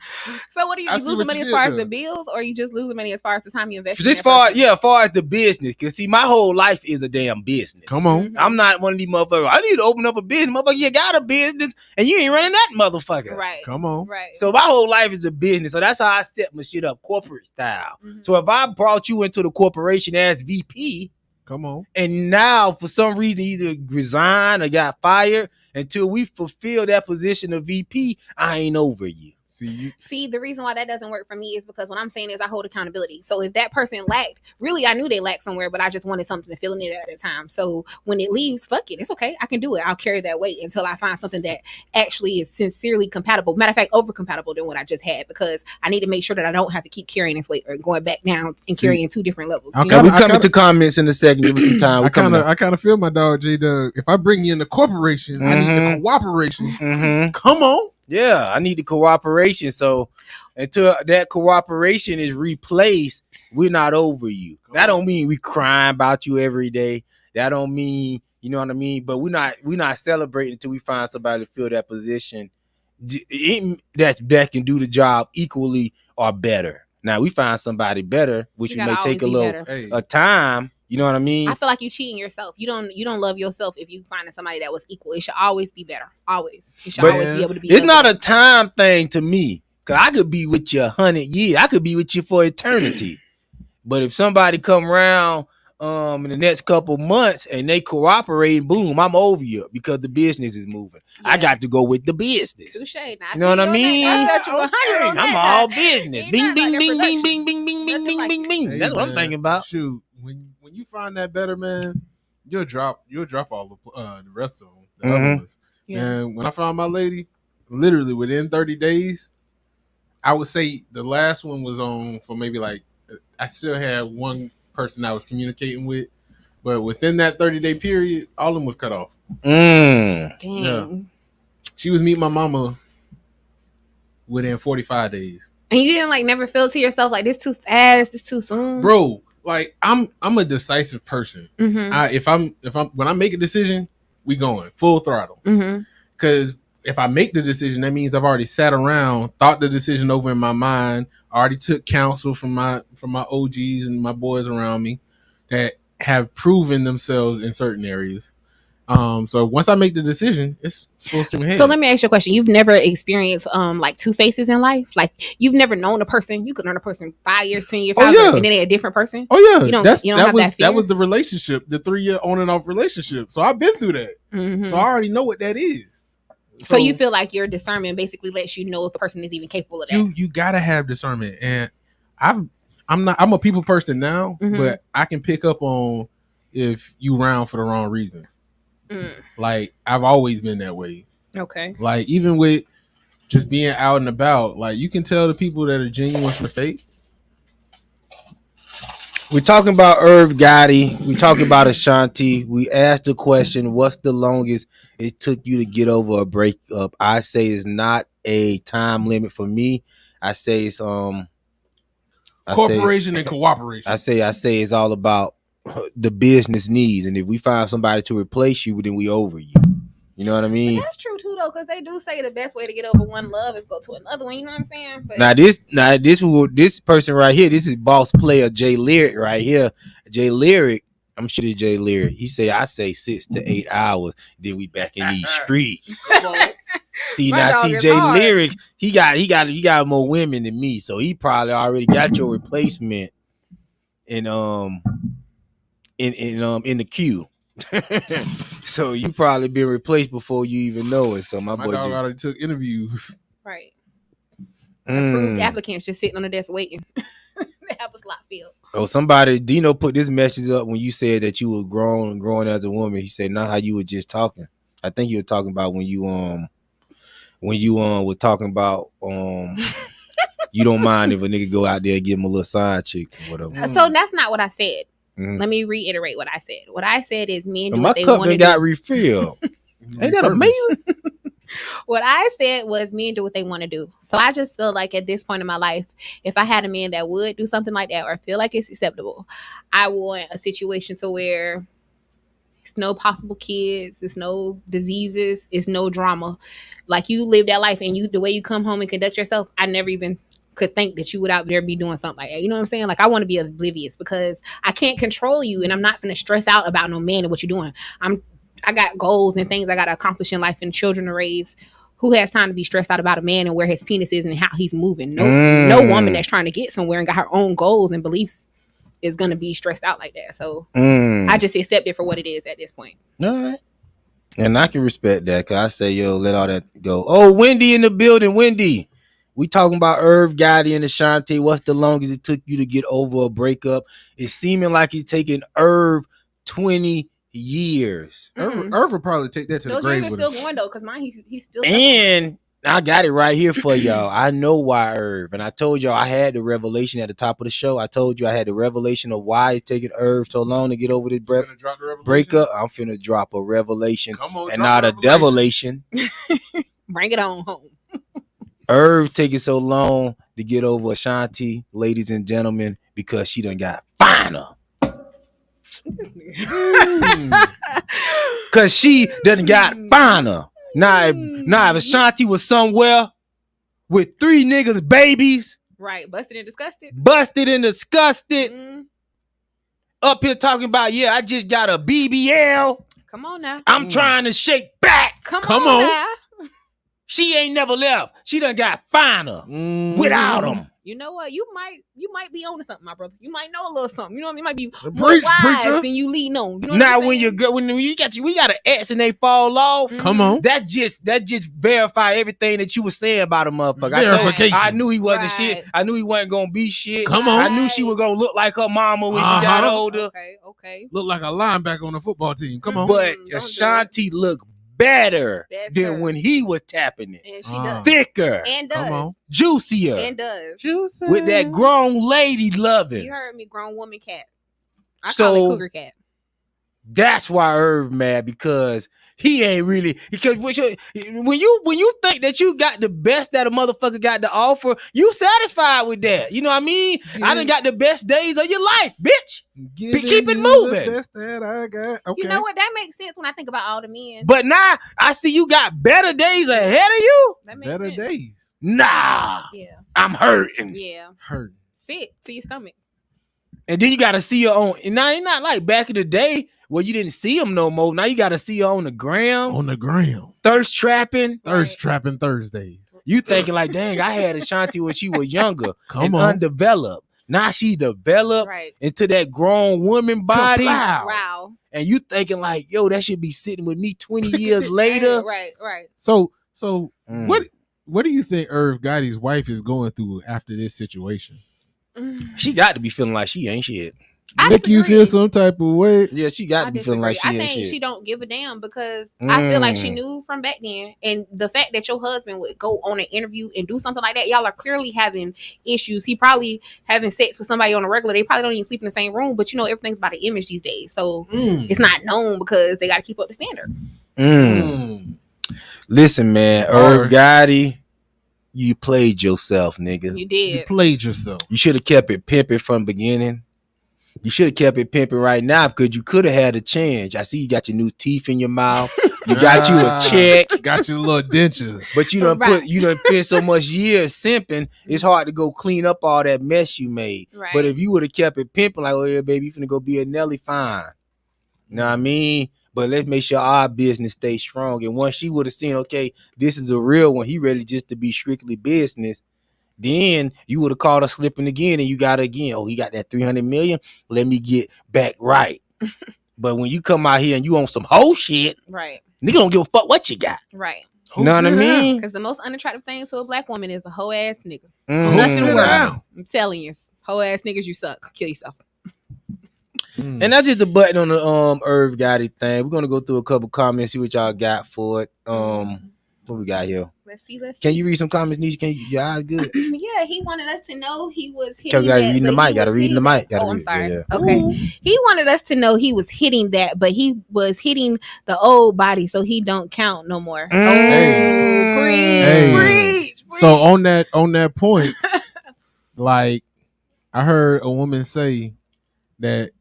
S4: So what are you losing money as far as the bills, or you just losing money as far as the time you invest?
S3: As far as the business. Because see, my whole life is a damn business.
S5: Come on.
S3: I'm not one of these motherfuckers. I need to open up a business. Motherfucker, you got a business and you ain't running that motherfucker.
S4: Right.
S5: Come on.
S4: Right.
S3: So my whole life is a business. So that's how I step my shit up corporate style. So if I brought you into the corporation as VP,
S5: come on,
S3: and now for some reason either resigned or got fired, until we fulfill that position of VP, I ain't over you.
S4: See, the reason why that doesn't work for me is because what I'm saying is I hold accountability. So if that person lacked, really, I knew they lacked somewhere, but I just wanted something to fill in it at the time. So when it leaves, fuck it. It's okay. I can do it. I'll carry that weight until I find something that actually is sincerely compatible. Matter of fact, over compatible than what I just had, because I need to make sure that I don't have to keep carrying this weight or going back down and carrying 2 different levels.
S3: Okay, we're coming to comments in a second. Give us some time.
S5: I kind of feel my dog J.Doug. If I bring you in the corporation, I need the cooperation. Come on.
S3: Yeah, I need the cooperation. So until that cooperation is replaced, we're not over you. That don't mean we crying about you every day. That don't mean, you know what I mean? But we're not celebrating until we find somebody to fill that position that can do the job equally or better. Now we find somebody better, which may take a time. You know what I mean?
S4: I feel like you cheating yourself. You don't love yourself if you find somebody that was equal. It should always be better. Always. You should always be able to be.
S3: It's not a time thing to me. Cause I could be with you 100 years. I could be with you for eternity. But if somebody come around in the next couple months and they cooperate, boom, I'm over you because the business is moving. Yeah. I got to go with the business.
S4: Touche.
S3: You know what I mean? I'm all business. Bing, bing, bing, bing, bing, bing, bing, bing, bing, bing, bing. That's what I'm thinking about.
S5: Shoot, when you find that better man, you'll drop all the rest of them, the other ones. Yeah. And when I found my lady, literally within 30 days, I would say the last one was on for maybe like, I still had one person I was communicating with, But within that 30-day period, all of them was cut off.
S4: Dang.
S5: Yeah. She was meeting my mama within 45 days.
S4: And you didn't like never feel to yourself like this too fast, this too soon,
S5: Bro. Like I'm a decisive person.
S4: Mm-hmm.
S5: When I make a decision, we going full throttle.
S4: Mm-hmm.
S5: Because if I make the decision, that means I've already sat around, thought the decision over in my mind. I already took counsel from my OGs and my boys around me that have proven themselves in certain areas. So once I make the decision, it's full steam ahead.
S4: So let me ask you a question. You've never experienced like two faces in life? Like you've never known a person, you could known a person 5 years, 10 years, and then they're a different person?
S5: Oh yeah.
S4: You don't have that fear?
S5: That was the relationship, the 3-year on and off relationship. So I've been through that.
S4: Mm-hmm.
S5: So I already know what that is.
S4: So you feel like your discernment basically lets you know if a person is even capable of that.
S5: You gotta have discernment. And I'm a people person now,
S4: Mm-hmm.
S5: but I can pick up on if you round for the wrong reasons. Like I've always been that way.
S4: Okay.
S5: Like even with just being out and about, like you can tell the people that are genuine from the fake.
S3: We're talking about Irv Gotti. We're talking about Ashanti. We asked the question, what's the longest it took you to get over a breakup? I say it's not a time limit for me. I say it's
S5: Corporation and cooperation.
S3: I say it's all about the business needs. And if we find somebody to replace you, then we over you. You know what I mean?
S4: But that's true too, though, because they do say the best way to get over one love is go to another one. You know what I'm saying? But
S3: This person right here, this is boss player Jay Lyric right here. Jay Lyric, I'm sure it's Jay Lyric. He say I say 6 to 8 hours, then we back in these streets. See Jay Lyric, he got more women than me, so he probably already got your replacement in the queue. So you probably been replaced before you even know it. So my boy
S5: dog already took interviews.
S4: Right. Approved applicants just sitting on the desk waiting. They have a slot filled.
S3: Oh, somebody, Dino put this message up when you said that you were growing as a woman. He said, not how you were just talking. I think you were talking about when you were talking about you don't mind if a nigga go out there and give him a little side chick or whatever.
S4: So that's not what I said.
S3: Mm-hmm.
S4: Let me reiterate what I said. What I said is men do
S3: my
S4: what they
S3: cup
S4: want to do.
S3: got refilled. Ain't that amazing?
S4: What I said was men do what they want to do. So I just feel like at this point in my life, if I had a man that would do something like that or feel like it's acceptable, I want a situation to where it's no possible kids, it's no diseases, it's no drama. Like you live that life and the way you come home and conduct yourself, I never even could think that you would out there be doing something like that. You know what I'm saying? Like I want to be oblivious because I can't control you and I'm not going to stress out about no man and what you're doing. I got goals and things I got to accomplish in life and children to raise. Who has time to be stressed out about a man and where his penis is and how he's moving? No woman that's trying to get somewhere and got her own goals and beliefs is going to be stressed out like that. So I just accept it for what it is at this point.
S3: All right. And I can respect that because I say, yo, let all that go. Oh, Wendy in the building. Wendy. We talking about Irv Gotti and Ashanti. What's the longest it took you to get over a breakup? It's seeming like it's taking Irv 20 years.
S5: Irv will probably take that to the grave.
S4: Those years are still going though, because mine he's still.
S3: And I got it right here for y'all. I know why Irv, and I told y'all I had the revelation at the top of the show. I told you I had the revelation of why it's taking Irv so long to get over this breakup. I'm finna drop a revelation, and not a devilation.
S4: Bring it on home.
S3: Irv taking so long to get over Ashanti, ladies and gentlemen, because she done got finer. Cause she done got finer. Now if Ashanti was somewhere with 3 niggas babies,
S4: right, busted and disgusted,
S3: up here talking about, yeah, I just got a BBL.
S4: Come on now.
S3: I'm trying to shake back.
S4: Come on now.
S3: She ain't never left. She done got finer without him.
S4: You know what? You might be on to something, my brother. You might know a little something. You know what I mean? You might be more wise than you leading on. You know
S3: now when you we got an ex and they fall off.
S5: Come on.
S3: That just verify everything that you were saying about a motherfucker. I knew he wasn't shit. I knew he wasn't gonna be shit.
S5: Come on.
S3: I knew she was gonna look like her mama when she got older.
S4: Okay.
S5: Look like a linebacker on the football team. Come on.
S3: But Ashanti looked better than when he was tapping it.
S4: And she does.
S3: Thicker.
S4: And does.
S3: Juicier.
S4: And does.
S5: Juicy.
S3: With that grown lady loving.
S4: You heard me, grown woman cat. I call it cougar cat.
S3: That's why Irv mad, because he ain't really, because when you think that you got the best that a motherfucker got to offer, you satisfied with that. You know what I mean? I done got the best days of your life, bitch. Keep it moving.
S5: The best that I got. Okay.
S4: You know what? That makes sense when I think about all the men.
S3: But now I see you got better days ahead of you.
S4: That makes
S5: Better
S4: sense.
S5: days.
S3: Nah.
S4: Yeah.
S3: I'm hurting.
S4: Yeah.
S5: Hurting.
S4: Sick to your stomach.
S3: And then you got to see her on. And now it's not like back in the day where you didn't see him no more. Now you got to see her on the gram.
S5: On the gram.
S3: Thirst trapping.
S5: Thirst trapping Thursdays.
S3: You thinking like, dang, I had Ashanti when she was younger and
S5: on.
S3: undeveloped. Now she developed into that grown woman body.
S4: Wow.
S3: And you thinking like, yo, that should be sitting with me 20 years later.
S4: Right.
S5: So what do you think Irv Gotti's wife is going through after this situation?
S3: She got to be feeling like she ain't shit.
S5: Make you feel some type of way?
S3: Yeah, she got to be feeling like she ain't shit.
S4: I think she don't give a damn, because I feel like she knew from back then. And the fact that your husband would go on an interview and do something like that, y'all are clearly having issues. He probably having sex with somebody on a regular. They probably don't even sleep in the same room, but you know, everything's about an image these days. So it's not known because they got to keep up the standard.
S3: Listen, man, Irv Gotti, you played yourself, nigga.
S4: You did.
S5: You played yourself.
S3: You should have kept it pimping from the beginning. You should have kept it pimping right now, because you could have had a change. I see you got your new teeth in your mouth. You got you a check.
S5: Got your little dentures.
S3: But you done spent so much years simping, it's hard to go clean up all that mess you made.
S4: Right.
S3: But if you would have kept it pimping, like, oh yeah, baby, you finna go be a Nelly, fine. You know what I mean? But let's make sure our business stays strong. And once she would have seen, okay, this is a real one, he ready just to be strictly business, then you would have caught her slipping again, and you got her again. Oh, he got that 300 million. Let me get back right. But when you come out here and you on some whole shit,
S4: right?
S3: Nigga don't give a fuck what you got.
S4: Right.
S3: You know what I mean?
S4: Because the most unattractive thing to a black woman is a hoe ass nigga.
S3: Nothing
S4: worse. I'm telling you, hoe ass niggas, you suck. Kill yourself.
S3: And that's just the button on the Irv Gotti thing. We're gonna go through a couple comments, see what y'all got for it. What we got here?
S4: Let's see.
S3: Can you read some comments, Nisha? Can you? Your eyes good?
S4: Yeah, he wanted us to know he was hitting
S3: Gotta
S4: that.
S3: read in the mic. Gotta read in the mic.
S4: I'm sorry. Yeah. Okay. He wanted us to know he was hitting that, but he was hitting the old body, so he don't count no more. Preach.
S5: So on that point, like, I heard a woman say that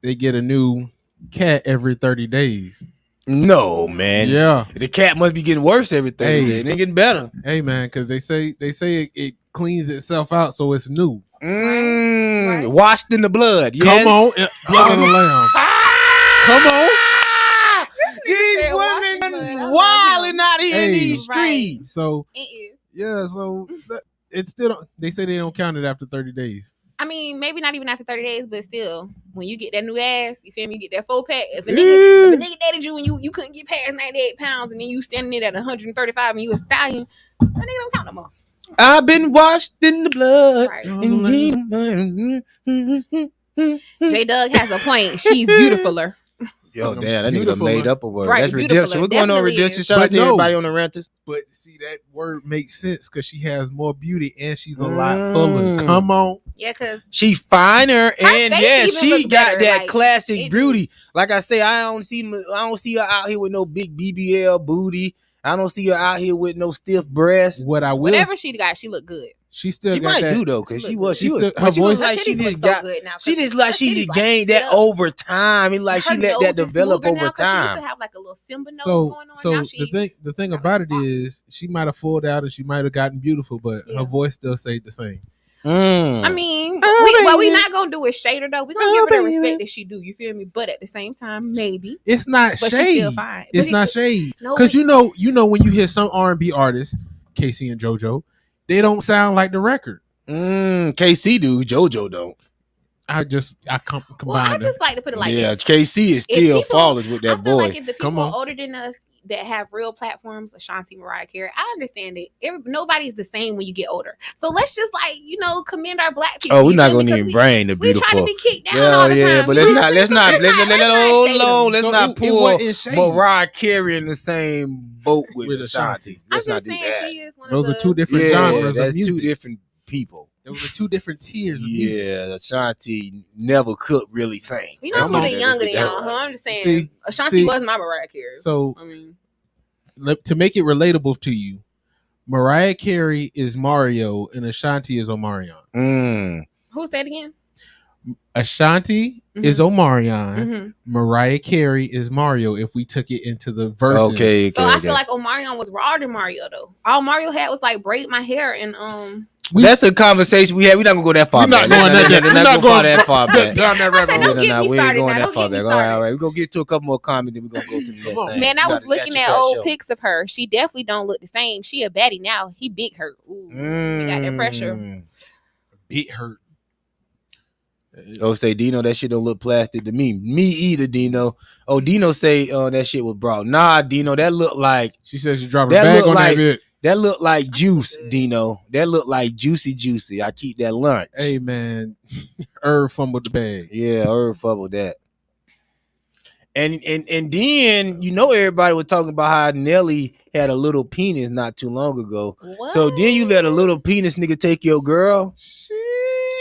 S5: they get a new cat every 30 days.
S3: No, man.
S5: Yeah,
S3: the cat must be getting worse every 30 days. It ain't getting better.
S5: Hey, man, because they say it cleans itself out, so it's new.
S4: Right.
S3: Washed in the blood. Yes.
S5: Come on, blood of the lamb. Come on.
S3: These women wilding out here in these streets.
S5: So
S4: it is.
S5: Yeah, so it's still. They say they don't count it after 30 days.
S4: I mean, maybe not even after 30 days, but still, when you get that new ass, you feel me? You get that 4-pack. If a nigga dated you and you couldn't get past 98 pounds, and then you standing there at 135 and you a stallion, that nigga don't count no more.
S3: I've been washed in the blood.
S4: Right. J.Doug has a point. She's beautifuler.
S3: Yo, damn, that nigga made up a word.
S4: Right,
S3: that's redemption. We're going on redemption. Shout out to everybody on the renters.
S5: But see, that word makes sense because she has more beauty and she's a lot fuller. Come on.
S4: Yeah, because
S3: she finer, and yes, she got that
S4: like,
S3: classic beauty. Like I say, I don't see her out here with no big BBL booty. I don't see her out here with no stiff breasts.
S4: Whatever she got, she look good.
S5: She still got
S3: might
S5: that.
S3: do though, because she was.
S5: Her voice
S3: like she just got. She just like she just gained
S4: like,
S3: that over time, and like she let that develop over time.
S4: She used to have like a little Simba nose going on.
S5: So the thing about it is, she might have fulled out and she might have gotten beautiful, but her voice still stayed the same.
S4: I mean, what we not gonna do is shade her though. We gonna give her the respect that she do. You feel me? But at the same time, maybe
S5: it's not
S4: but
S5: shade.
S4: She's still fine.
S5: It's not shade because you know when you hear some R&B artists, Casey and JoJo, they don't sound like the record.
S3: KC do, JoJo don't.
S5: I combine.
S4: Well, I just like to put it like this.
S3: Yeah, KC is still flawless with that voice.
S4: Like if the people older than us that have real platforms, Ashanti, Mariah Carey, I understand it. Nobody's the same when you get older. So let's just commend our black people.
S3: Oh, we're not gonna even brain the beautiful.
S4: We try to be kicked down all the time.
S3: But let's not pull Mariah Carey in the same boat with Ashanti.
S4: I'm just saying she is one of
S5: those are two different genres.
S3: That's
S5: of music.
S3: two different people.
S5: There was two different tiers of music.
S3: Yeah, Ashanti never could really sing.
S4: You know, I'm a little bit younger than y'all. Huh? I'm just saying, Ashanti was my Mariah Carey.
S5: So,
S4: I mean,
S5: to make it relatable to you, Mariah Carey is Mario and Ashanti is Omarion.
S4: Who said it again?
S5: Ashanti is Omarion. Mariah Carey is Mario if we took it into the verses.
S3: Okay.
S4: So I feel like Omarion was rawer than Mario though. All Mario had was like braid my hair and
S3: that's a conversation we had. We're not gonna go that far back. We're not going that far back.
S4: Don't get me started now. Don't get me started.
S3: All right. We're gonna get to a couple more comments, then we're gonna go to the next thing.
S4: Man, I was looking at old pics of her. She definitely don't look the same. She a baddie now. He big hurt. Ooh, he got that pressure.
S5: Big hurt.
S3: Oh, say Dino, that shit don't look plastic to me. Me either, Dino. Oh, Dino say that shit was brought. Nah, Dino, that look like.
S5: She says she dropped a bag on that bit.
S3: That look like juice, Dino. That look like juicy. I keep that lunch.
S5: Hey, man. Irv fumbled the bag.
S3: Yeah, Irv fumbled that. And then, you know, everybody was talking about how Nelly had a little penis not too long ago. What? So then you let a little penis nigga take your girl?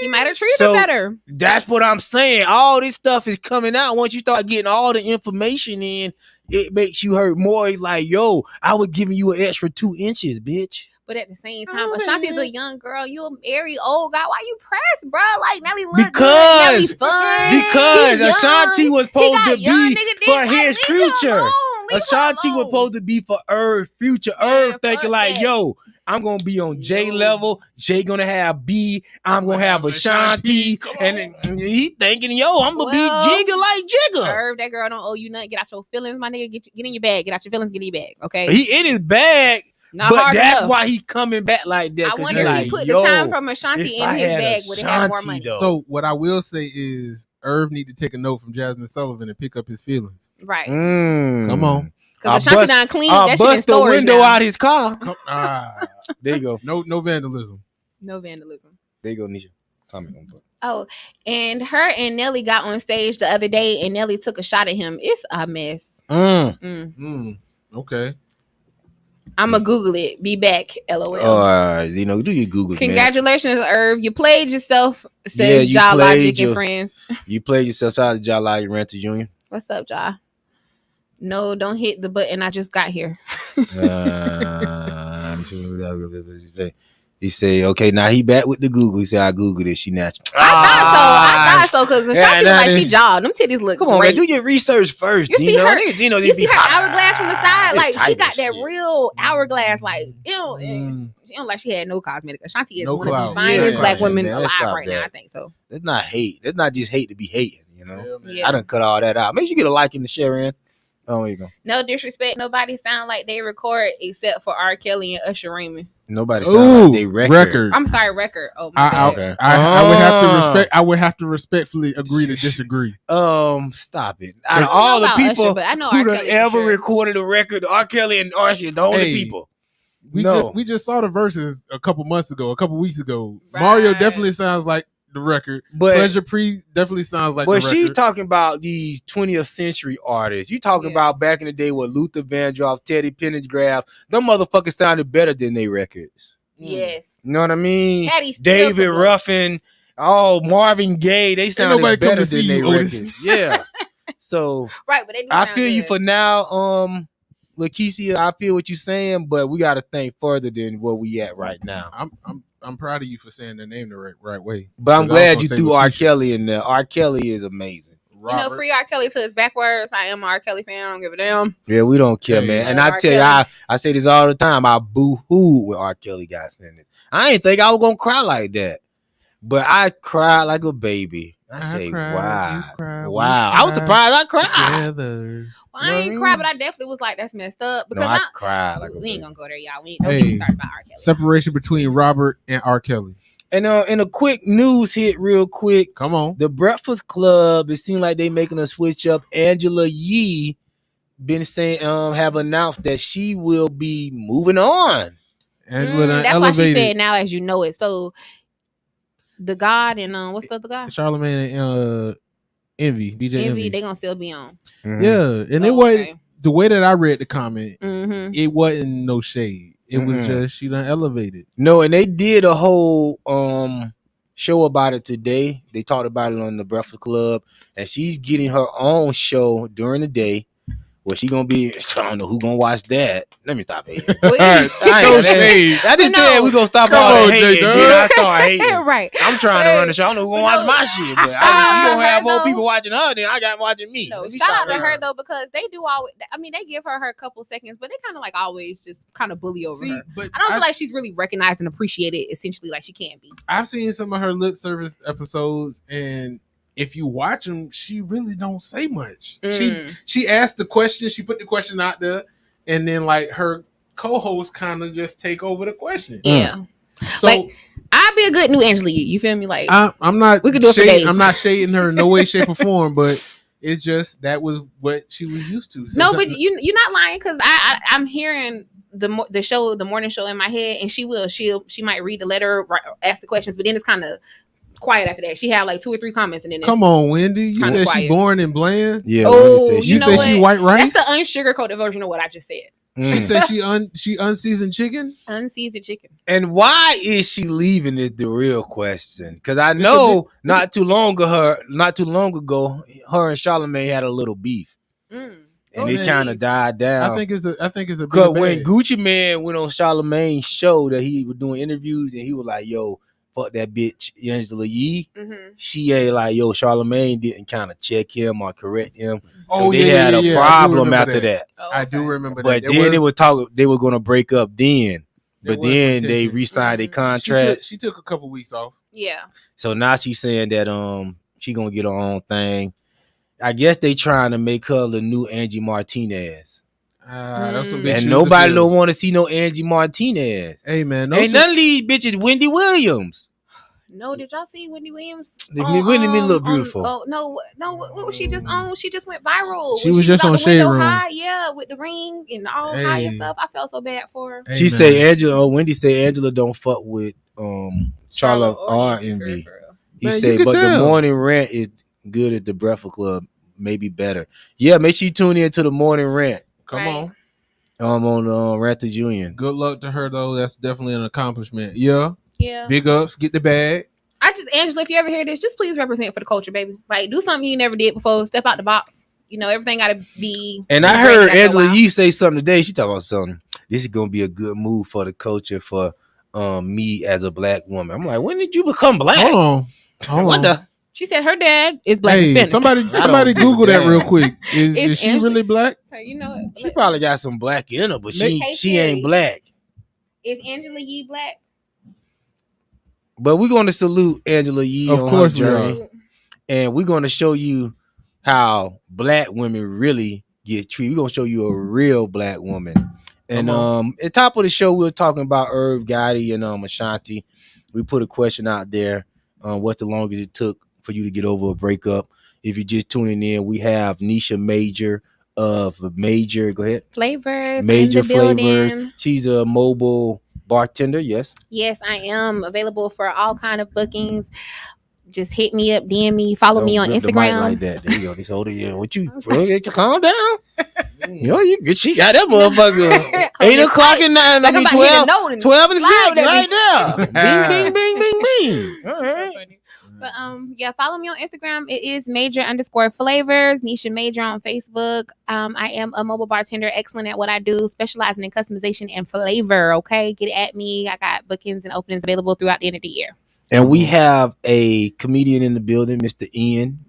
S4: He might have treated her better.
S3: That's what I'm saying. All this stuff is coming out. Once you start getting all the information in, it makes you hurt more. It's like, yo, I was giving you an extra 2 inches, bitch.
S4: But at the same time, Ashanti's a young girl. You a very old guy. Why you pressed, bro? Like, Nelly look good. Nelly's fun.
S3: Because Ashanti was supposed to be for his future. Ashanti was supposed to be for Irv's future. Irv thinking like, yo, I'm gonna be on J level. J gonna have B. I'm gonna have Ashanti, and he thinking, yo, I'm gonna be Jigga like Jigga.
S4: Irv, that girl don't owe you nothing. Get out your feelings, my nigga. Get in your bag. Get out your feelings. Get in your bag. Okay.
S3: He in his bag.
S4: Not
S3: but that's enough. Why he coming back like that.
S4: I wonder if he put the time from Ashanti in his bag would have more money.
S5: Though. So what I will say is Irv need to take a note from Jasmine Sullivan and pick up his feelings.
S4: Right.
S5: Come on.
S4: Because Ashanti done clean that shit in storage
S3: the window
S4: now.
S3: out his car. There you go.
S5: No vandalism.
S4: No vandalism.
S3: There you go, Nisha. Comment on book.
S4: Oh, and her and Nelly got on stage the other day, and Nelly took a shot at him. It's a mess.
S5: Okay.
S4: I'ma Google it. Be back. LOL.
S3: All right, you know, do your Google.
S4: Congratulations, man. Irv. You played yourself. Says Ja Logic and friends.
S3: You played yourself. Shout out to Ja Logic, Ranter Jr.
S4: What's up, Ja? No, don't hit the button. I just got here. He say, okay, now he back with the Google. He said, I Googled it. She natural. I thought so because Ashanti look like she jawed. Them titties look
S3: Come on,
S4: great.
S3: Man, do your research first.
S4: You see her, you see her hourglass from the side? Like, she got that
S3: shit.
S4: Real hourglass. Like, she don't like she had no cosmetic. Ashanti is one of the finest black women alive right now, I think so.
S3: It's not hate. It's not just hate to be hating, you know?
S4: Yeah.
S3: I done cut all that out. Make sure you get a like and a share in. Oh, there you go.
S4: No disrespect. Nobody sound like they record except for R. Kelly and Usher Raymond.
S3: Nobody sound like they record.
S4: I'm sorry, record. Oh,
S3: okay.
S5: I would have to respectfully agree to disagree.
S3: Stop it. Out of all the people
S4: Usher, but I know
S3: who done ever recorded a record, R. Kelly and Usher, the only people.
S5: We just saw the verses a couple weeks ago. Right. Mario definitely sounds like the record, but Pleasure Pre definitely sounds like.
S3: But
S5: the
S3: she's
S5: record.
S3: talking about these 20th century artists. You talking about back in the day with Luther Vandross, Teddy Pendergrass. Them motherfuckers sounded better than they records.
S4: Yes,
S3: you know what I mean. David Ruffin, Marvin Gaye. They sounded better than they records. Yeah. So
S4: right, but they
S3: I feel you for now, Lakeisha. I feel what you're saying, but we got to think further than where we at right now.
S5: I'm proud of you for saying the name the right way.
S3: But I'm glad you threw R. Kelly in there. R. Kelly is amazing.
S4: Robert. You know, free R. Kelly to his backwards. I am an R. Kelly fan. I don't give a damn.
S3: Yeah, we don't care, man. And I tell you, I say this all the time. I boo-hoo when R. Kelly got in it. I didn't think I was going to cry like that. But I cried like a baby. I say, wow. I was surprised I cried.
S4: Well, I ain't cry, but I definitely was like, that's messed up. Because
S3: I cried. Like
S4: we ain't going to go there, y'all. We ain't start about R. Kelly.
S5: Separation between Robert and R. Kelly.
S3: And in a quick news hit real quick.
S5: Come on.
S3: The Breakfast Club, it seems like they making a switch up. Angela Yee been saying, have announced that she will be moving on.
S5: Angela
S4: that's
S5: elevated.
S4: Why she said now as you know it. So the God and what's the other guy?
S5: Charlamagne and Envy. DJ Envy.
S4: They gonna still be on.
S5: Mm-hmm. Yeah. And it wasn't the way that I read the comment, it wasn't no shade. It was just she done elevated.
S3: No, and they did a whole show about it today. They talked about it on the Breakfast Club, and she's getting her own show during the day. Well, she gonna be. I don't know who gonna watch that. Let me stop hating. I just said we gonna stop all the hating. Then I start hating.
S4: Right.
S3: I'm trying to run the show. I don't know who gonna watch my shit, but you gonna have more people watching her than I got watching me.
S4: No, shout out to her though, because they do always. I mean, they give her couple seconds, but they kind of like always just kind of bully over her. But I don't feel like she's really recognized and appreciated, essentially, like she can be.
S5: I've seen some of her lip service episodes, and if you watch them, she really don't say much. She asked the question, she put the question out there, and then like her co-host kind of just take over the question.
S4: Yeah.
S5: So
S4: like, I'd be a good new Angela Yee. You feel me? Like
S5: I'm not.
S4: We could do it for days.
S5: I'm not shading her in no way, shape, or form, but it's just that was what she was used to. So
S4: no, but you're not lying, because I'm hearing the morning show in my head, and she might read the letter, ask the questions, but then it's kind of quiet after that. She had like 2 or 3 comments, and then
S5: come on, Wendy, you said quiet. She born and bland.
S3: Yeah.
S5: You said she white rice.
S4: That's the unsugarcoated version of what I just said.
S5: She said she unseasoned chicken.
S4: Unseasoned chicken.
S3: And why is she leaving is the real question. Because I know not too long ago, her and Charlamagne had a little beef, and it kind of died down.
S5: I think it's a
S3: because when Gucci Man went on Charlamagne's show that he was doing interviews, and he was like, "Yo, fuck that bitch, Angela Yee." She ain't like, "Yo, Charlamagne didn't kind of check him or correct him." So they had a problem after that.
S5: Oh, okay. I do remember
S3: but
S5: that.
S3: But then they were talking. They were going to break up then. But then they re-signed their contract.
S5: She took a couple weeks off.
S4: Yeah.
S3: So now she's saying that she gonna get her own thing. I guess they trying to make her the new Angie Martinez.
S5: That's some big
S3: and nobody don't want to see no Angie Martinez.
S5: Hey man,
S3: ain't none of these bitches Wendy Williams.
S4: No, did y'all see Wendy Williams?
S3: Wendy look beautiful.
S4: No. What was she just on? She just went viral.
S5: She was just on Shade Room.
S4: Yeah, with the ring and all high and stuff. I felt so bad for her.
S3: She say Wendy say Angela don't fuck with Charlotte or Envy. He say, but the morning rant is good at the Breakfast Club, maybe better. Yeah, make sure you tune in to the morning rant.
S5: Come on.
S3: I'm on Rant to Junior.
S5: Good luck to her though. That's definitely an accomplishment. Yeah.
S4: Yeah.
S5: Big ups. Get the bag.
S4: Angela, if you ever hear this, just please represent for the culture, baby. Like, do something you never did before. Step out the box. You know, everything got to be.
S3: And I heard Angela Yee say something today. She talked about something. This is going to be a good move for the culture for me as a black woman. I'm like, when did you become black?
S5: Hold on.
S4: She said her dad is black and Spanish.
S5: Somebody Google that real quick. Is she really black?
S4: You know,
S3: she probably got some black in her, but she ain't black.
S4: Is Angela Yee black?
S3: But we're going to salute Angela Yee on her journey, and we're going to show you how black women really get treated. We're going to show you a real black woman. And at the top of the show, we were talking about Irv Gotti and Ashanti. We put a question out there. What's the longest it took for you to get over a breakup? If you're just tuning in, we have Nisha Major of Major. Go ahead.
S4: Flavors.
S3: Major Flavors. She's a mobile bartender. Yes
S4: I am available for all kind of bookings. Just hit me up, DM me, follow me on Instagram.
S3: The mic like that. There you go. This older, yeah. What you calm down? She got that motherfucker 8 o'clock at night.
S4: Like
S3: 12 and 6 right there. Bing, bing, bing, bing, bing. All right.
S4: But follow me on Instagram. It is Major_Flavors. Nisha Major on Facebook. I am a mobile bartender, excellent at what I do, specializing in customization and flavor. Okay, get at me. I got bookings and openings available throughout the end of the year.
S3: And we have a comedian in the building, Mr. Ian,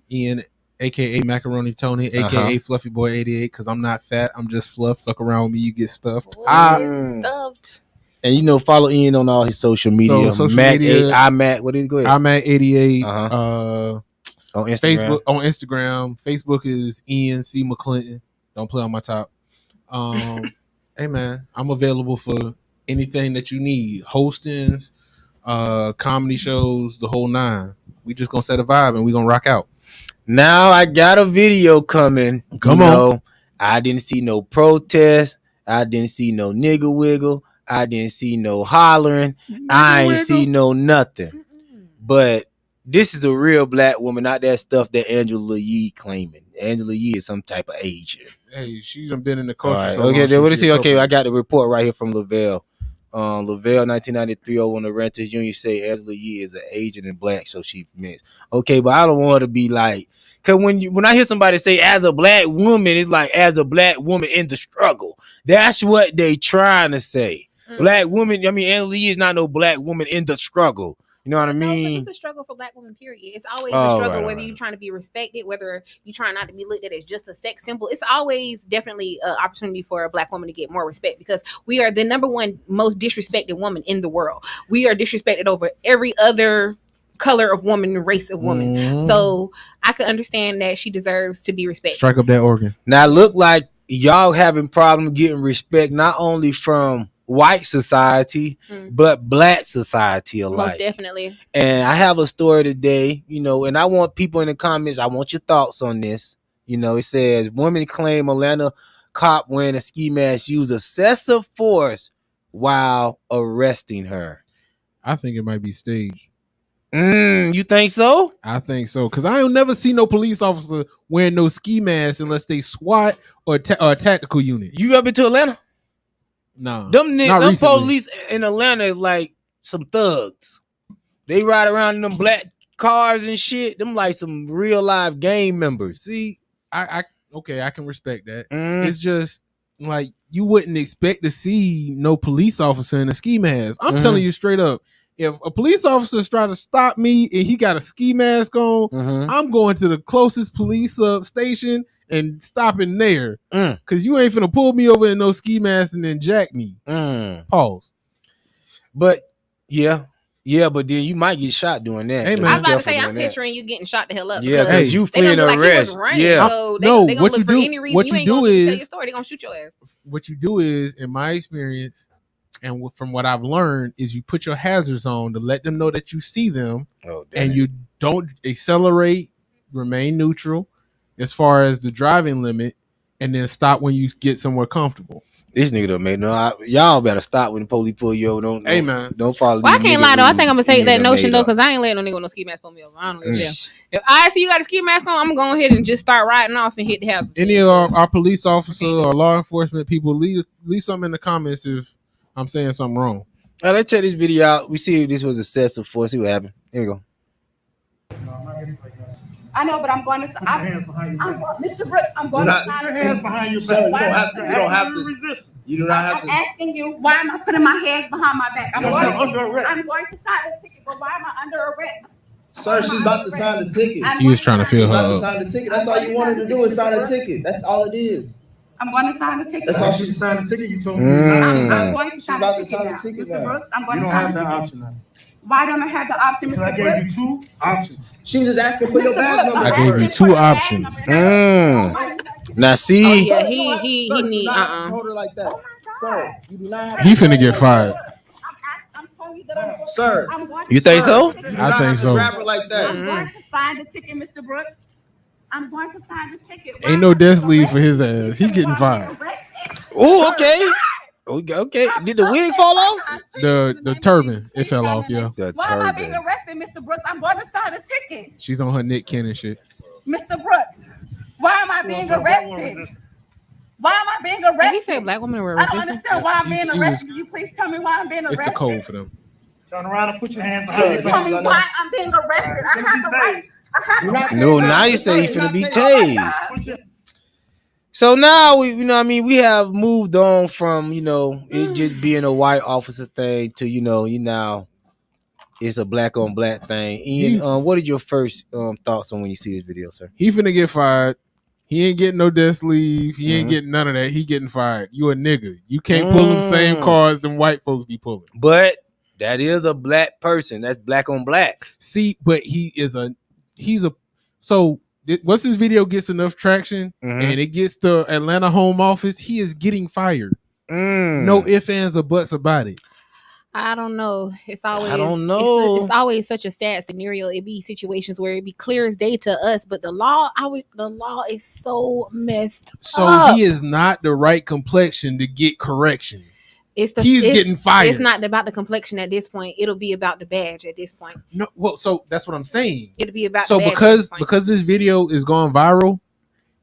S5: aka Macaroni Tony, aka Fluffy Boy 88. Because I'm not fat, I'm just fluff. Fuck around with me, you get stuffed.
S4: Stuffed.
S3: And follow Ian on all his social media. What is it? Go ahead.
S5: I'm at 88.
S3: On Instagram.
S5: Facebook. On Instagram. Facebook is Ian C. McClenton. Don't play on my top. Hey man, I'm available for anything that you need. Hostings, comedy shows, the whole 9. We just gonna set a vibe and we gonna rock out.
S3: Now I got a video coming.
S5: Come on.
S3: I didn't see no protest. I didn't see no nigga wiggle. I didn't see no hollering. I ain't see no nothing. But this is a real black woman, not that stuff that Angela Yee claiming. Angela Yee is some type of agent.
S5: Hey, she's been in the culture.
S3: Right. Okay, what is it? Okay, I got the report right here from Lavelle. Lavelle 1993 over on the Renters Union say Angela Yee is an agent in black, so she mixed. Okay, but I don't want her to be like, cause when I hear somebody say as a black woman, it's like as a black woman in the struggle. That's what they trying to say. Black woman, I mean, Angela Yee is not no black woman in the struggle. You know what I mean?
S4: It's a struggle for black women, period. It's always a struggle, whether you're trying to be respected, whether you're trying not to be looked at as just a sex symbol. It's always definitely an opportunity for a black woman to get more respect because we are the number one most disrespected woman in the world. We are disrespected over every other color of woman, race of woman. So I could understand that she deserves to be respected.
S5: Strike up that organ.
S3: Now, look like y'all having problem getting respect not only from white society but black society alike.
S4: Most definitely.
S3: And I have a story today, you know, and I want people in the comments, I want your thoughts on this. You know, it says women claim Atlanta cop wearing a ski mask used excessive force while arresting her.
S5: I think it might be staged.
S3: You think so?
S5: I think so, because I don't never see no police officer wearing no ski mask unless they SWAT or a tactical unit.
S3: You ever been to Atlanta?
S5: No,
S3: Them police in Atlanta is like some thugs. They ride around in them black cars and shit. Them like some real live gang members.
S5: See, I can respect that. It's just like you wouldn't expect to see no police officer in a ski mask. I'm telling you straight up, if a police officer try to stop me and he got a ski mask on, I'm going to the closest police station and stopping there, because you ain't finna pull me over in no ski mask and then jack me. Pause.
S3: But yeah, but then you might get shot doing that.
S5: Hey, man.
S4: I was about to say, I'm picturing you getting shot the hell up.
S3: Yeah, because you fleeing arrest.
S4: Yeah, so they gonna look for any reason.
S5: What you do is
S4: tell your story. They gonna shoot your ass.
S5: What you do is, in my experience, and from what I've learned, is you put your hazards on to let them know that you see them, and you don't accelerate, remain neutral as far as the driving limit, and then stop when you get somewhere comfortable.
S3: This nigga done made y'all better stop when the police pull you over. Don't follow.
S4: Well, I can't lie though. I think I'm gonna take that notion though, because I ain't letting no nigga with no ski mask pull me over. I don't give a damn. If I see you got a ski mask on, I'm gonna go ahead and just start riding off and hit the house.
S5: Any of our police officers or law enforcement people, leave something in the comments if I'm saying something wrong.
S3: All right, let's check this video out. We see if this was excessive force. See what happened. Here we go.
S6: I know, but I'm going to. Mr. Brooks, I'm going to sign your hands behind your
S2: Sir,
S6: back.
S2: you don't have to. You do not have to.
S6: I'm asking you, why am I putting my hands behind my back? I'm going to sign a ticket, but why am I under arrest?
S2: Sir, she's about to sign the ticket.
S5: He was trying to fill her up.
S2: Sign the ticket. That's all you wanted to do is sign a ticket. That's all it is.
S6: I'm going to sign the ticket.
S2: That's all she signed the ticket. You told me.
S6: I'm going to sign the ticket now. Mr. Brooks, I'm going to sign the ticket. Why don't I have the option, Mr. Brooks? I gave you two options.
S2: She was just asking for your badge number.
S5: I gave you two options.
S3: Now see,
S4: he need
S2: Hold her like that. Sir, you do not have
S5: He finna get fired.
S2: Sir,
S3: you think so?
S5: I think so.
S2: Grab her like that.
S6: I'm going to sign the ticket, Mr. Brooks. I'm going to sign the ticket.
S5: Ain't no desk leave for his ass. He getting fired.
S3: Oh, okay. Okay. Did the wig fall off?
S5: The turban, it fell off, yeah.
S6: Why am I being arrested, Mr. Brooks? I'm going to sign a ticket.
S5: She's on her Nick Cannon shit.
S6: Mr. Brooks, why am I being arrested? Why am I being arrested?
S4: He said black women were
S6: I
S4: resistant.
S6: don't understand why I'm being arrested. Can you please tell me why I'm being arrested?
S5: It's the code for them.
S7: Turn around and put your hands behind your back.
S6: Tell me why I'm being arrested. I have the right.
S3: No, now you say you finna be tased. So now we have moved on from, it just being a white officer thing to, it's a black on black thing. Ian, what are your first thoughts on when you see this video, sir?
S5: He finna get fired. He ain't getting no desk leave. He ain't getting none of that. He getting fired. You a nigga. You can't pull them same cars them white folks be pulling.
S3: But that is a black person. That's black on black.
S5: See, but so once this video gets enough traction and it gets to Atlanta home office, he is getting fired. No ifs, ands, or buts about it.
S4: I don't know. It's always
S3: it's
S4: always such a sad scenario. It be situations where it be clear as day to us, but the law is so messed up.
S5: He is not the right complexion to get correction.
S4: He's
S5: getting fired.
S4: It's not about the complexion at this point. It'll be about the badge at this point.
S5: No, well, so that's what I'm saying.
S4: It'll be about
S5: so
S4: the badge
S5: because this video is going viral,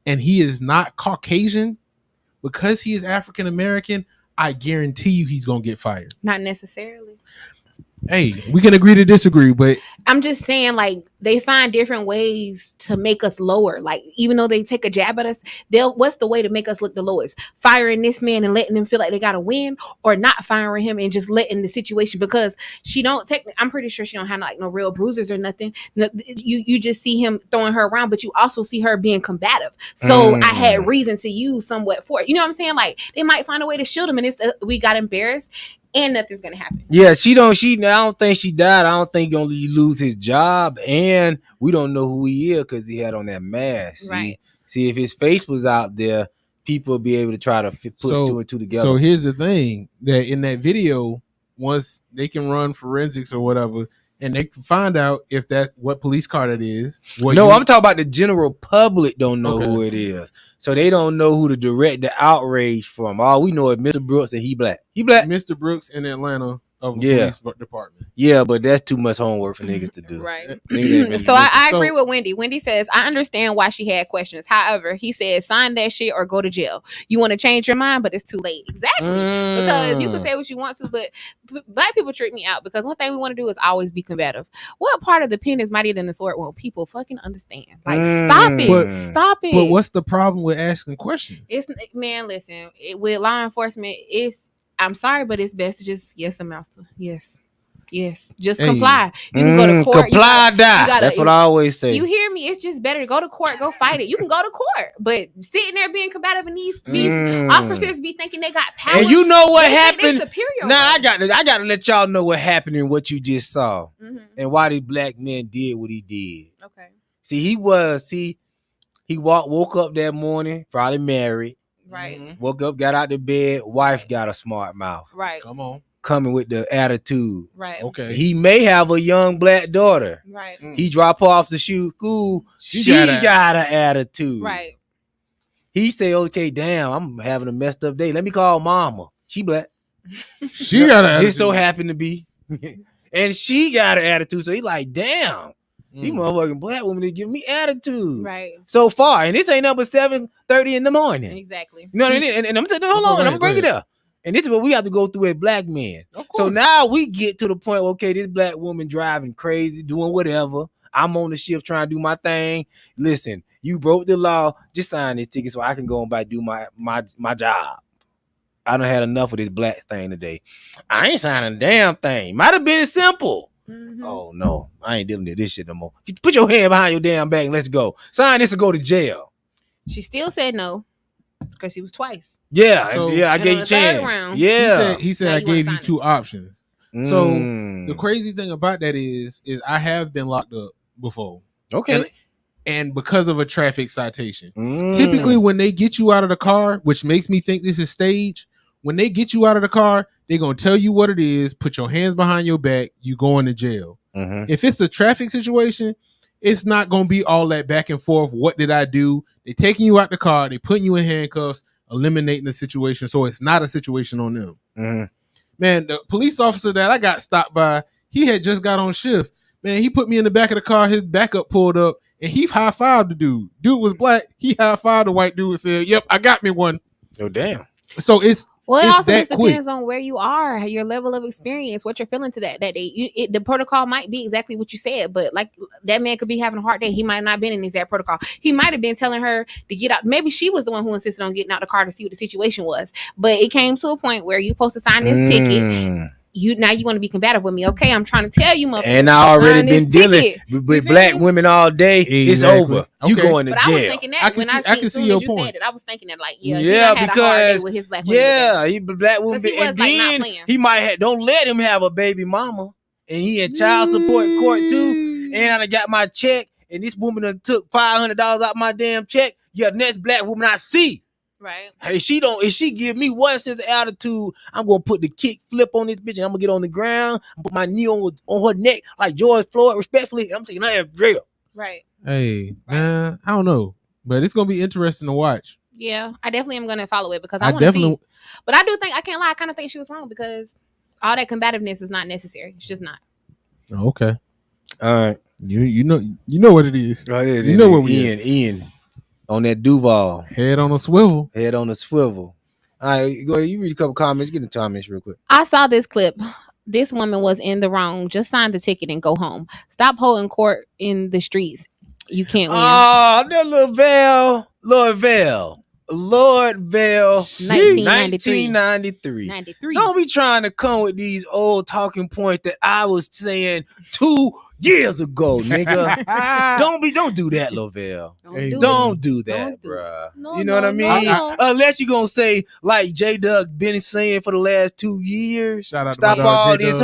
S5: and he is not Caucasian, because he is African American. I guarantee you he's gonna get fired.
S4: Not necessarily.
S5: Hey, we can agree to disagree, but
S4: I'm just saying, like, they find different ways to make us lower. Like, even though they take a jab at us, what's the way to make us look the lowest? Firing this man and letting them feel like they gotta win, or not firing him and just letting the situation, because she don't I'm pretty sure she don't have like no real bruises or nothing. You just see him throwing her around, but you also see her being combative. So I had reason to use somewhat for it. You know what I'm saying? Like, they might find a way to shield him, and we got embarrassed. And nothing's gonna happen. Yeah,
S3: I don't think she died. I don't think he lose his job, and we don't know who he is because he had on that mask.
S4: Right.
S3: See, if his face was out there, people would be able to try to put two and two together.
S5: So here's the thing: that in that video, once they can run forensics or whatever, and they can find out if what police car that is.
S3: I'm talking about the general public don't know who it is. So they don't know who to direct the outrage from. All we know is Mr. Brooks, and he black.
S5: Mr. Brooks in Atlanta of the police department.
S3: Yeah, but that's too much homework for niggas to do.
S4: Right. So I agree with Wendy. Wendy says, I understand why she had questions. However, he said, sign that shit or go to jail. You want to change your mind, but it's too late. Exactly. Because you can say what you want to, but black people trick me out, because one thing we want to do is always be combative. What part of the pen is mightier than the sword? Well, people fucking understand. Like, stop it. Stop it.
S5: But what's the problem with asking questions?
S4: Listen, with law enforcement, I'm sorry, but it's best to just master. Yes. Just comply. You can go to court.
S3: Comply, die. That's what I always say.
S4: You hear me? It's just better to go to court, go fight it. You can go to court, but sitting there being combative, and these officers be thinking they got power.
S3: And you know what happened? I got to let y'all know what happened and what you just saw, and why these black men did what he did.
S4: Okay.
S3: See, he woke up that morning, probably married.
S4: Right.
S3: Woke up, got out of bed. Wife got a smart mouth.
S4: Right.
S5: Come on.
S3: Coming with the attitude.
S4: Right.
S5: Okay.
S3: He may have a young black daughter.
S4: Right.
S3: He drop her off to school. She got an attitude.
S4: Right.
S3: He say, okay, damn, I'm having a messed up day. Let me call mama. She black.
S5: She got an attitude.
S3: Just so happened to be. And she got an attitude. So he like, damn. These motherfucking black women, they give me attitude.
S4: Right.
S3: So far. And this ain't number 7:30 in the morning.
S4: Exactly.
S3: You know what I mean? And I'm saying, hold on, I'm gonna bring it up. And this is what we have to go through as black men. So now we get to the point, okay, this black woman driving crazy, doing whatever. I'm on the shift trying to do my thing. Listen, you broke the law. Just sign this ticket so I can go and do my job. I done had enough of this black thing today. I ain't signing a damn thing. Might have been simple. Oh no, I ain't dealing with this shit no more. Put your hand behind your damn back and let's go. Sign this or go to jail.
S4: She still said no, because he was twice.
S3: Yeah, I gave you a chance.
S4: Round,
S3: yeah,
S5: he said I gave you 2 options. So the crazy thing about that is I have been locked up before.
S3: Okay.
S5: And because of a traffic citation. Typically when they get you out of the car, which makes me think this is staged, when they get you out of the car, they're going to tell you what it is, put your hands behind your back, you going to jail. If it's a traffic situation, it's not going to be all that back and forth. What did I do? They taking you out the car, they putting you in handcuffs, eliminating the situation. So it's not a situation on them. Man, the police officer that I got stopped by, he had just got on shift. Man, he put me in the back of the car, his backup pulled up, and he high-fived the dude. Dude was black. He high-fived the white dude and said, yep, I got me one.
S3: Oh, damn.
S5: So it
S4: also just depends on where you are, your level of experience, what you're feeling to that day. The protocol might be exactly what you said, but like that man could be having a hard day. He might not have been in exact protocol. He might have been telling her to get out. Maybe she was the one who insisted on getting out the car to see what the situation was. But it came to a point where you're supposed to sign this ticket. You want to be combative with me. Okay, I'm trying to tell you, motherfucker.
S3: And I already been dealing with black women all day. Exactly. It's over. You going to jail.
S4: I was thinking that when I see your point. Said it, I was thinking that like, he
S3: because
S4: had a hard day with his black women.
S3: He black woman. And then he might don't let him have a baby mama. And he in child support court too. And I got my check. And this woman done took $500 out my damn check. Yeah, next black woman I see.
S4: Right.
S3: Hey, if she give me one sense of attitude, I'm gonna put the kick flip on this bitch and I'm gonna get on the ground, put my knee on her neck like George Floyd, respectfully. And I'm taking her to jail.
S4: Right.
S5: Hey, man, I don't know, but it's gonna be interesting to watch.
S4: Yeah, I definitely am gonna follow it because I want to see. But I do think I can't lie. I kind of think she was wrong because all that combativeness is not necessary. It's just not.
S5: Okay.
S3: All right.
S5: You know what it is.
S3: Oh, it is.
S5: You know what we
S3: Ian. On that Duval.
S5: Head on a swivel.
S3: Head on a swivel. All right, go ahead. You read a couple comments. Get the comments real quick.
S4: I saw this clip. This woman was in the wrong. Just sign the ticket and go home. Stop holding court in the streets. You can't win.
S3: Oh, that little Lord Vale, 1993.
S4: 93.
S3: Don't be trying to come with these old talking points that I was saying 2 years ago, nigga. Don't do that, Lovell. Don't do that, bruh.
S4: No,
S3: you know what I mean?
S4: no.
S3: Unless you're gonna say like J.Doug been saying for the last 2 years.
S5: Shout out to
S3: Stop
S5: my dog,
S3: all
S5: J-Doug.
S3: this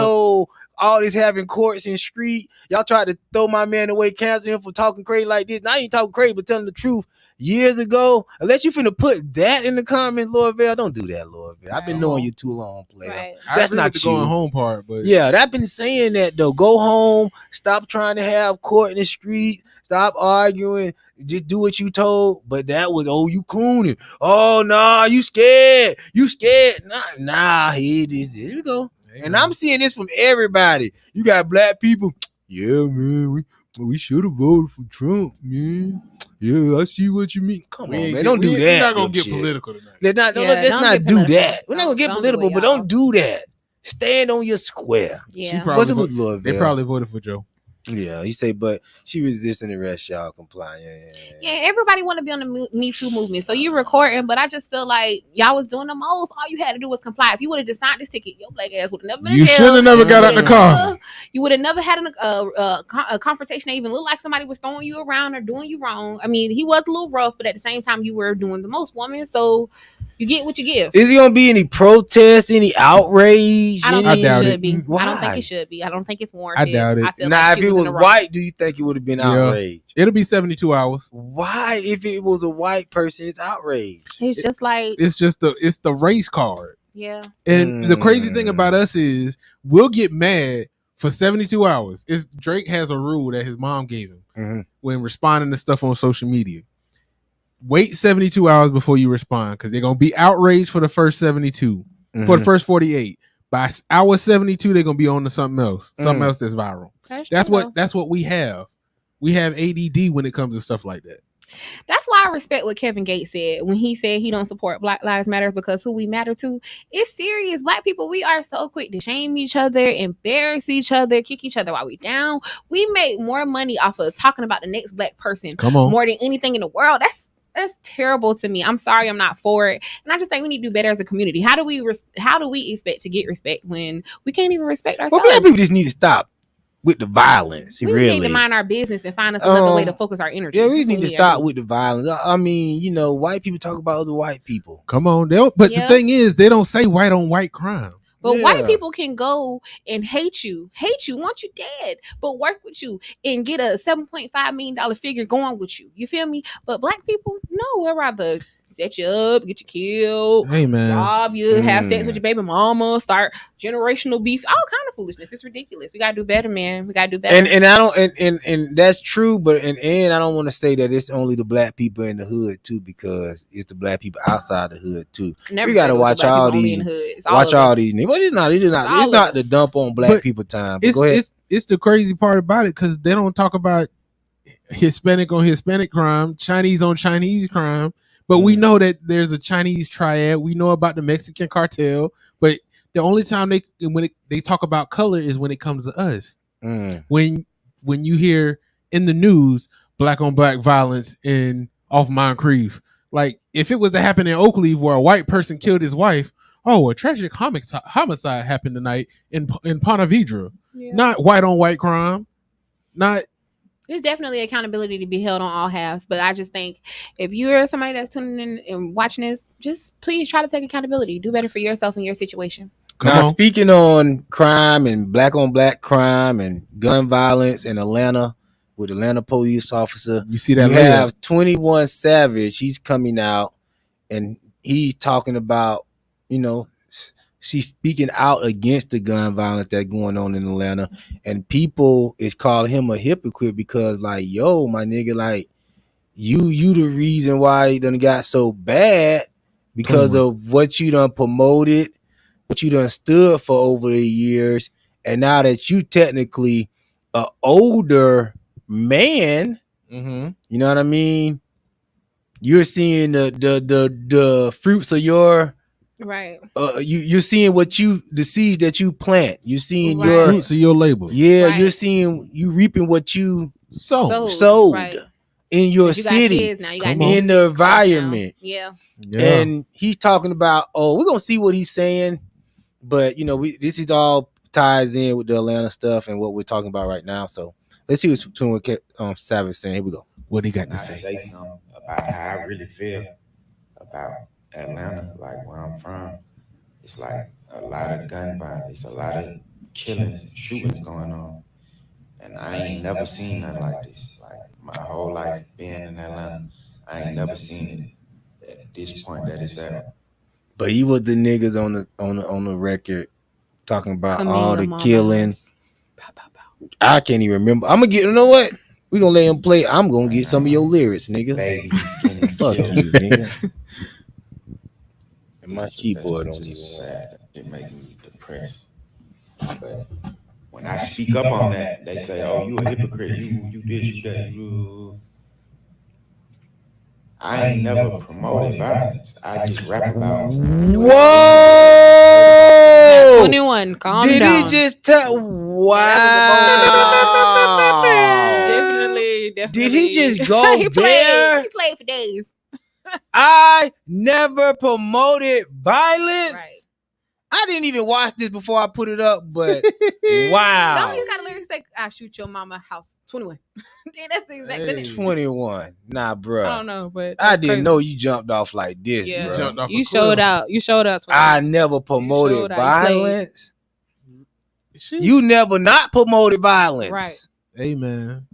S3: all this having courts and street. Y'all tried to throw my man away, cancel him for talking crazy like this. Now I ain't talking crazy, but telling the truth. Years ago, unless you finna put that in the comments, Lord Vale, don't do that, Lord Vale. I've been knowing you too long, player.
S4: Right.
S3: That's not
S5: the
S3: you.
S5: going home part, but
S3: Yeah, I've been saying that though. Go home. Stop trying to have court in the street. Stop arguing. Just do what you told. But that was, you cooning. Oh, nah, you scared. You scared. Nah, here you go. And I'm seeing this from everybody. You got black people. Yeah, man, we should have voted for Trump, man. Yeah, I see what you mean. Come on, man. Don't do that.
S5: We're not going to get political tonight.
S3: Let's not do that. We're not going to get political, but don't do that. Stand on your square.
S4: Yeah.
S3: What's it with Lord
S5: They
S3: Vale?
S5: probably voted for Joe.
S3: Yeah, he say, but she resisting the rest, y'all complying.
S4: Yeah, everybody want to be on the Me Too movement. So you recording, but I just feel like y'all was doing the most. All you had to do was comply. If you would have just signed this ticket, your black ass would have never been in
S5: You
S4: jail.
S5: should have never got out the car.
S4: You would have never had a confrontation that even looked like somebody was throwing you around or doing you wrong. I mean, he was a little rough, but at the same time, you were doing the most, woman. So you get what you give.
S3: Is there gonna be any protests, any outrage?
S4: I don't think it should be.
S3: Why?
S4: I don't think it should be. I don't think it's warranted.
S5: I doubt it.
S4: I feel
S3: Now,
S4: like
S3: if it was white, do you think it would have been outrage?
S5: It'll be 72 hours.
S3: Why? If it was a white person, it's outrage.
S4: It's just like
S5: It's the race card.
S4: yeah.
S5: And the crazy thing about us is we'll get mad for 72 hours. Drake has a rule that his mom gave him when responding to stuff on social media. Wait 72 hours before you respond because they're going to be outraged for the first 72, for the first 48. By hour 72, they're going to be on to something else that's viral. That's what we have. We have ADD when it comes to stuff like that.
S4: That's why I respect what Kevin Gates said when he said he don't support Black Lives Matter because who we matter to. It's serious. Black people, we are so quick to shame each other, embarrass each other, kick each other while we down. We make more money off of talking about the next black person more than anything in the world. That's terrible to me. I'm sorry, I'm not for it, and I just think we need to do better as a community. How do we expect to get respect when we can't even respect ourselves?
S3: Well, black people just need to stop with the violence.
S4: We
S3: really
S4: need to mind our business and find us another way to focus our energy.
S3: Yeah, we need to stop with the violence. I mean, white people talk about other white people.
S5: Come on, but the thing is, they don't say white on white crime.
S4: But white people can go and hate you, want you dead, but work with you and get a $7.5 million figure going with you. You feel me? But black people, no, we'll rather set you up, get you killed, rob you, have sex with your baby mama, start generational beef, all kind of foolishness. It's ridiculous. We gotta do better, man. We gotta do better.
S3: And I don't and that's true, but and I don't want to say that it's only the black people in the hood too, because it's the black people outside the hood too. We gotta watch all these. Watch all these. But it's not. It's not the dump on black people time. But go ahead.
S5: It's the crazy part about it because they don't talk about Hispanic on Hispanic crime, Chinese on Chinese crime. But we know that there's a Chinese triad. We know about the Mexican cartel. But the only time they talk about color is when it comes to us. When you hear in the news black on black violence off Moncrief, like if it was to happen in Oakleaf where a white person killed his wife, a tragic homicide happened tonight in Ponte Vedra. Yeah. Not white on white crime. Not.
S4: There's definitely accountability to be held on all halves, but I just think if you're somebody that's tuning in and watching this, just please try to take accountability. Do better for yourself and your situation.
S3: Speaking on crime and black on black crime and gun violence in Atlanta with Atlanta police officer,
S5: you see that?
S3: You have 21 Savage. He's coming out and he's talking about, she's speaking out against the gun violence that's going on in Atlanta, and people is calling him a hypocrite because, like, yo, my nigga, like, you the reason why it done got so bad because of what you done promoted, what you done stood for over the years, and now that you technically a older man, you know what I mean? You're seeing the fruits of your
S4: Right.
S3: You're seeing the seeds that you plant. You're seeing
S4: Right.
S3: your
S5: Fruits of your labor.
S3: you're
S4: Right.
S3: seeing you reaping what you
S5: So
S3: sowed
S4: Right.
S3: in your
S4: 'Cause you got
S3: city,
S4: kids now. You got
S5: Come on.
S4: nieces
S3: in the
S4: and stuff now.
S3: environment.
S4: Yeah.
S3: And he's talking about, we're gonna see what he's saying, but this is all ties in with the Atlanta stuff and what we're talking about right now. So let's see what's between Savage saying. Here we go.
S5: What he got to
S8: I
S5: say?
S8: say something about how I really feel about Atlanta, like where I'm from. It's like a lot of gun violence, a lot of killings and shootings going on. And I ain't never seen nothing like this. Like my whole life being in Atlanta, I ain't never seen it at this point that it's at.
S3: But he was the niggas on the record talking about all the
S4: Mama.
S3: killing. I can't even remember. I'm gonna get. You know what? We gonna let him play. I'm gonna get some of your lyrics, nigga.
S8: Babies getting
S3: Fuck
S8: killed.
S3: you, nigga. And my
S8: That's
S3: keyboard don't
S8: just
S3: even work.
S8: sad. It makes me depressed. But when I speak up on that, they say, "Oh, you a hypocrite. You this, you that, you." I ain't never promoted violence. I just rap about.
S3: Whoa!
S4: 21. Calm
S3: Did
S4: down.
S3: he just tell? Wow!
S4: Definitely.
S3: Did he just go
S4: he
S3: there?
S4: He played for days.
S3: I never promoted violence.
S4: Right.
S3: I didn't even watch this before I put it up, but
S4: No,
S3: wow.
S4: he's got a lyrics like, "I shoot your mama house." 21. That's the exact sentence.
S3: 21. Nah, bro.
S4: I don't know, but
S3: I
S4: that's
S3: didn't
S4: crazy.
S3: know you jumped off like this,
S4: Yeah.
S3: bro.
S5: Jumped off
S4: You
S5: a
S4: showed
S5: cliff.
S4: out. You showed out. 21.
S3: I never promoted
S4: showed out. You
S3: violence.
S5: Shit.
S3: You never not promoted violence.
S4: Right.
S5: Hey man,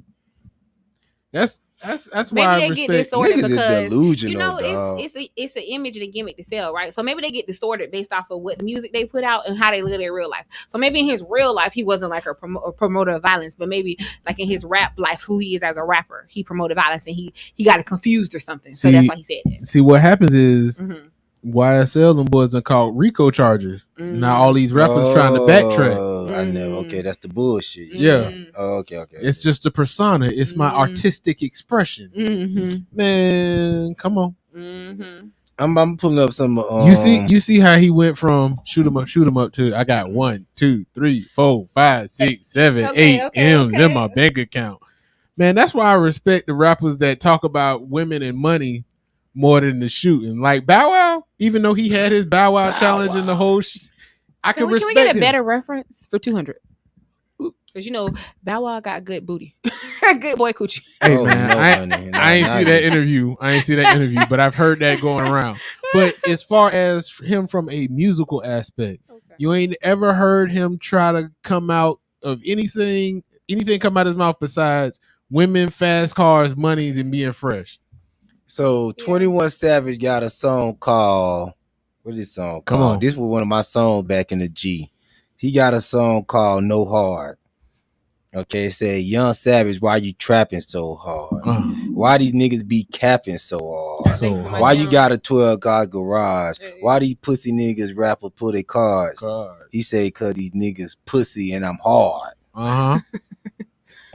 S5: that's why
S4: Maybe
S5: I
S4: they
S5: respect.
S4: get distorted
S3: Niggas is
S4: because
S3: delusional, dog.
S4: it's an image and a gimmick to sell, right? So maybe they get distorted based off of what music they put out and how they live their real life. So maybe in his real life he wasn't like a promoter of violence, but maybe like in his rap life, who he is as a rapper, he promoted violence and he got it confused or something. So that's why he said that.
S5: See, what happens is
S4: Mm-hmm.
S5: YSL them boys are called RICO charges. Now all these rappers trying to backtrack.
S3: I never. Okay, that's the bullshit.
S5: Yeah.
S3: Oh, okay.
S5: It's just a persona. It's my artistic expression.
S4: Mm-hmm.
S5: Man, come on.
S4: Mm-hmm.
S3: I'm pulling up some.
S5: You see how he went from shoot 'em up to I got 1, 2, 3, 4, 5, 6, 7, 8 M's in my bank account. Man, that's why I respect the rappers that talk about women and money more than the shooting. Like Bow Wow, even though he had his Bow Wow challenge and the whole I can respect
S4: Can we get a
S5: him.
S4: better reference for 200? Because Bow Wow got good booty. Good boy coochie.
S5: Hey
S3: Oh,
S5: man,
S3: no,
S5: I
S3: honey.
S5: ain't
S3: Nah,
S5: see that interview. But I've heard that going around. But as far as him from a musical aspect, you ain't ever heard him try to come out of anything come out his mouth besides women, fast cars, monies, and being fresh.
S3: So 21 Savage got a song called, what is this song called?
S5: Come on.
S3: This was one of my songs back in the G. He got a song called No Hard. Okay, it said, Young Savage, why you trapping so hard? Why these niggas be capping so hard? Why you got a 12-car garage? Why these pussy niggas rapper pull their cards? He say, cause these niggas pussy and I'm hard.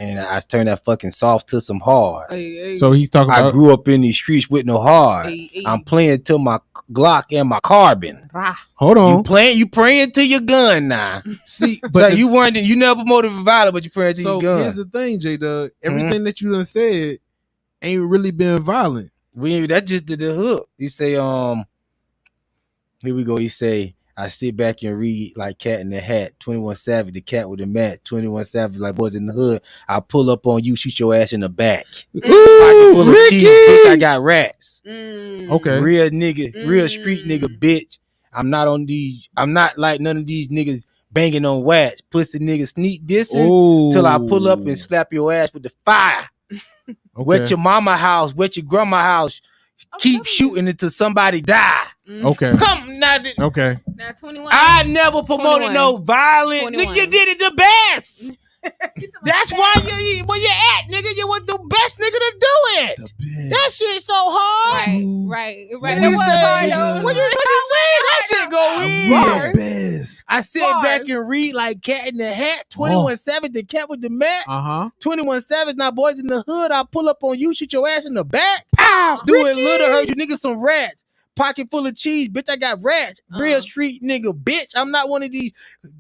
S3: And I turned that fucking soft to some hard.
S5: So he's talking about,
S3: I grew up in these streets with no hard. I'm playing to my Glock and my carbon.
S5: Hold on.
S3: You praying to your gun now.
S5: See,
S3: but so you never promoted violence, but you praying to your gun.
S5: So here's the thing, J.Doug. Everything that you done said ain't really been violent.
S3: That's just the hook. You say, here we go. You say, I sit back and read like Cat in the Hat. 21 Savage, the cat with the mat. 21 Savage, like boys in the hood. I pull up on you, shoot your ass in the back. Pocket full of cheese, bitch. I got rats.
S5: Okay,
S3: real nigga, real street nigga, bitch. I'm not like none of these niggas banging on wax. Pussy niggas sneak dissing till I pull up and slap your ass with the fire. Wet your mama house, wet your grandma house. Keep shooting until somebody die.
S5: Okay.
S3: Come now.
S5: Okay.
S4: Now 21.
S3: I never promoted no violence. Nigga, you did it the best. That's why where you at, nigga. You was the best nigga to do it. That shit so hard.
S4: Right.
S3: What you say? That shit go in.
S5: Best.
S3: I sit back and read like Cat in the Hat. 21 Savage, the cat with the mat. 21 Savage, now boys in the hood. I pull up on you, shoot your ass in the back. Pow. Do it little, hurt you niggas some rats. pocket full of cheese, bitch. I got rats. Real street nigga, bitch. I'm not one of these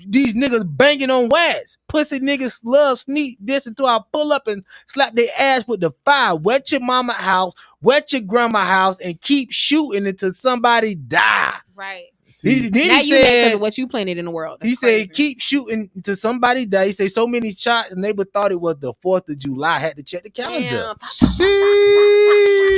S3: niggas banging on wax. Pussy niggas love sneak this until I pull up and slap their ass with the fire. Wet your mama house, wet your grandma house, and keep shooting until somebody die.
S4: Right.
S3: Then
S4: now
S3: he
S4: you mad because
S3: said,
S4: of what you planted in the world. That's
S3: he
S4: crazy.
S3: said, keep shooting until somebody die. He said, so many shots, and neighbor thought it was the 4th of July. I had to check the calendar.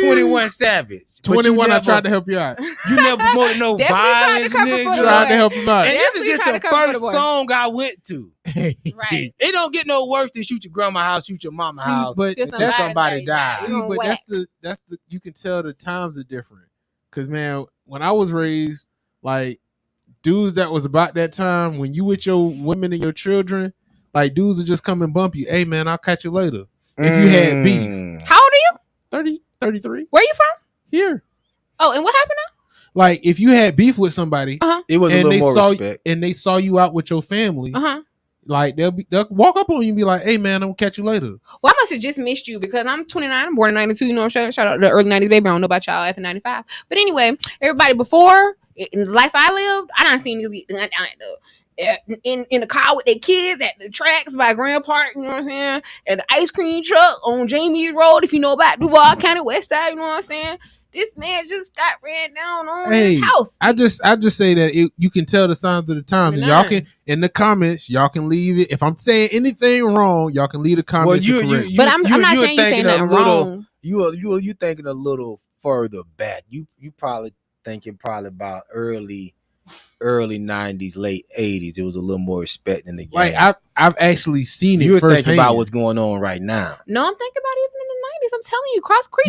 S3: 21 Savage.
S5: 21, I tried to help you out.
S3: You never promoted no violence, nigga.
S5: Tried to help him out.
S3: And this is just the first
S4: boy.
S3: song I went to.
S4: Right.
S3: It don't get no worse than shoot your grandma house, shoot your mama house,
S5: but
S3: until somebody dies.
S5: See, but that's the you can tell the times are different. Cause man, when I was raised, like dudes that was about that time, when you with your women and your children, like dudes would just come and bump you. Hey man, I'll catch you later. If you had beef.
S4: How old are you?
S5: 30, 33.
S4: Where you from?
S5: Here.
S4: Oh, and what happened now?
S5: Like if you had beef with somebody,
S3: it was a little more respect.
S5: And they saw you out with your family, like they'll walk up on you and be like, "Hey man, I'm gonna catch you later."
S4: Well, I must have just missed you because I'm 29. I'm born in 92. You know, shout out to the early 90s baby. I don't know about y'all after 95. But anyway, everybody before in the life I lived, I done seen niggas get down in the car with their kids at the tracks by Grand Park, you know what I'm saying? And the ice cream truck on Jamie's Road, if you know about Duval County West Side, you know what I'm saying? This man just got ran down on his house.
S5: I just say that you can tell the signs of the time. And y'all can in the comments, y'all can leave it. If I'm saying anything wrong, y'all can leave the comments.
S4: But I'm not saying you're saying nothing wrong.
S3: You thinking a little further back. You probably thinking about early 90s, late 80s. It was a little more respect in the game.
S5: Like I've actually seen it.
S3: You're
S5: firsthand.
S3: thinking about what's going on right now.
S4: No, I'm thinking about even in the 90s. I'm telling you, Cross Creek.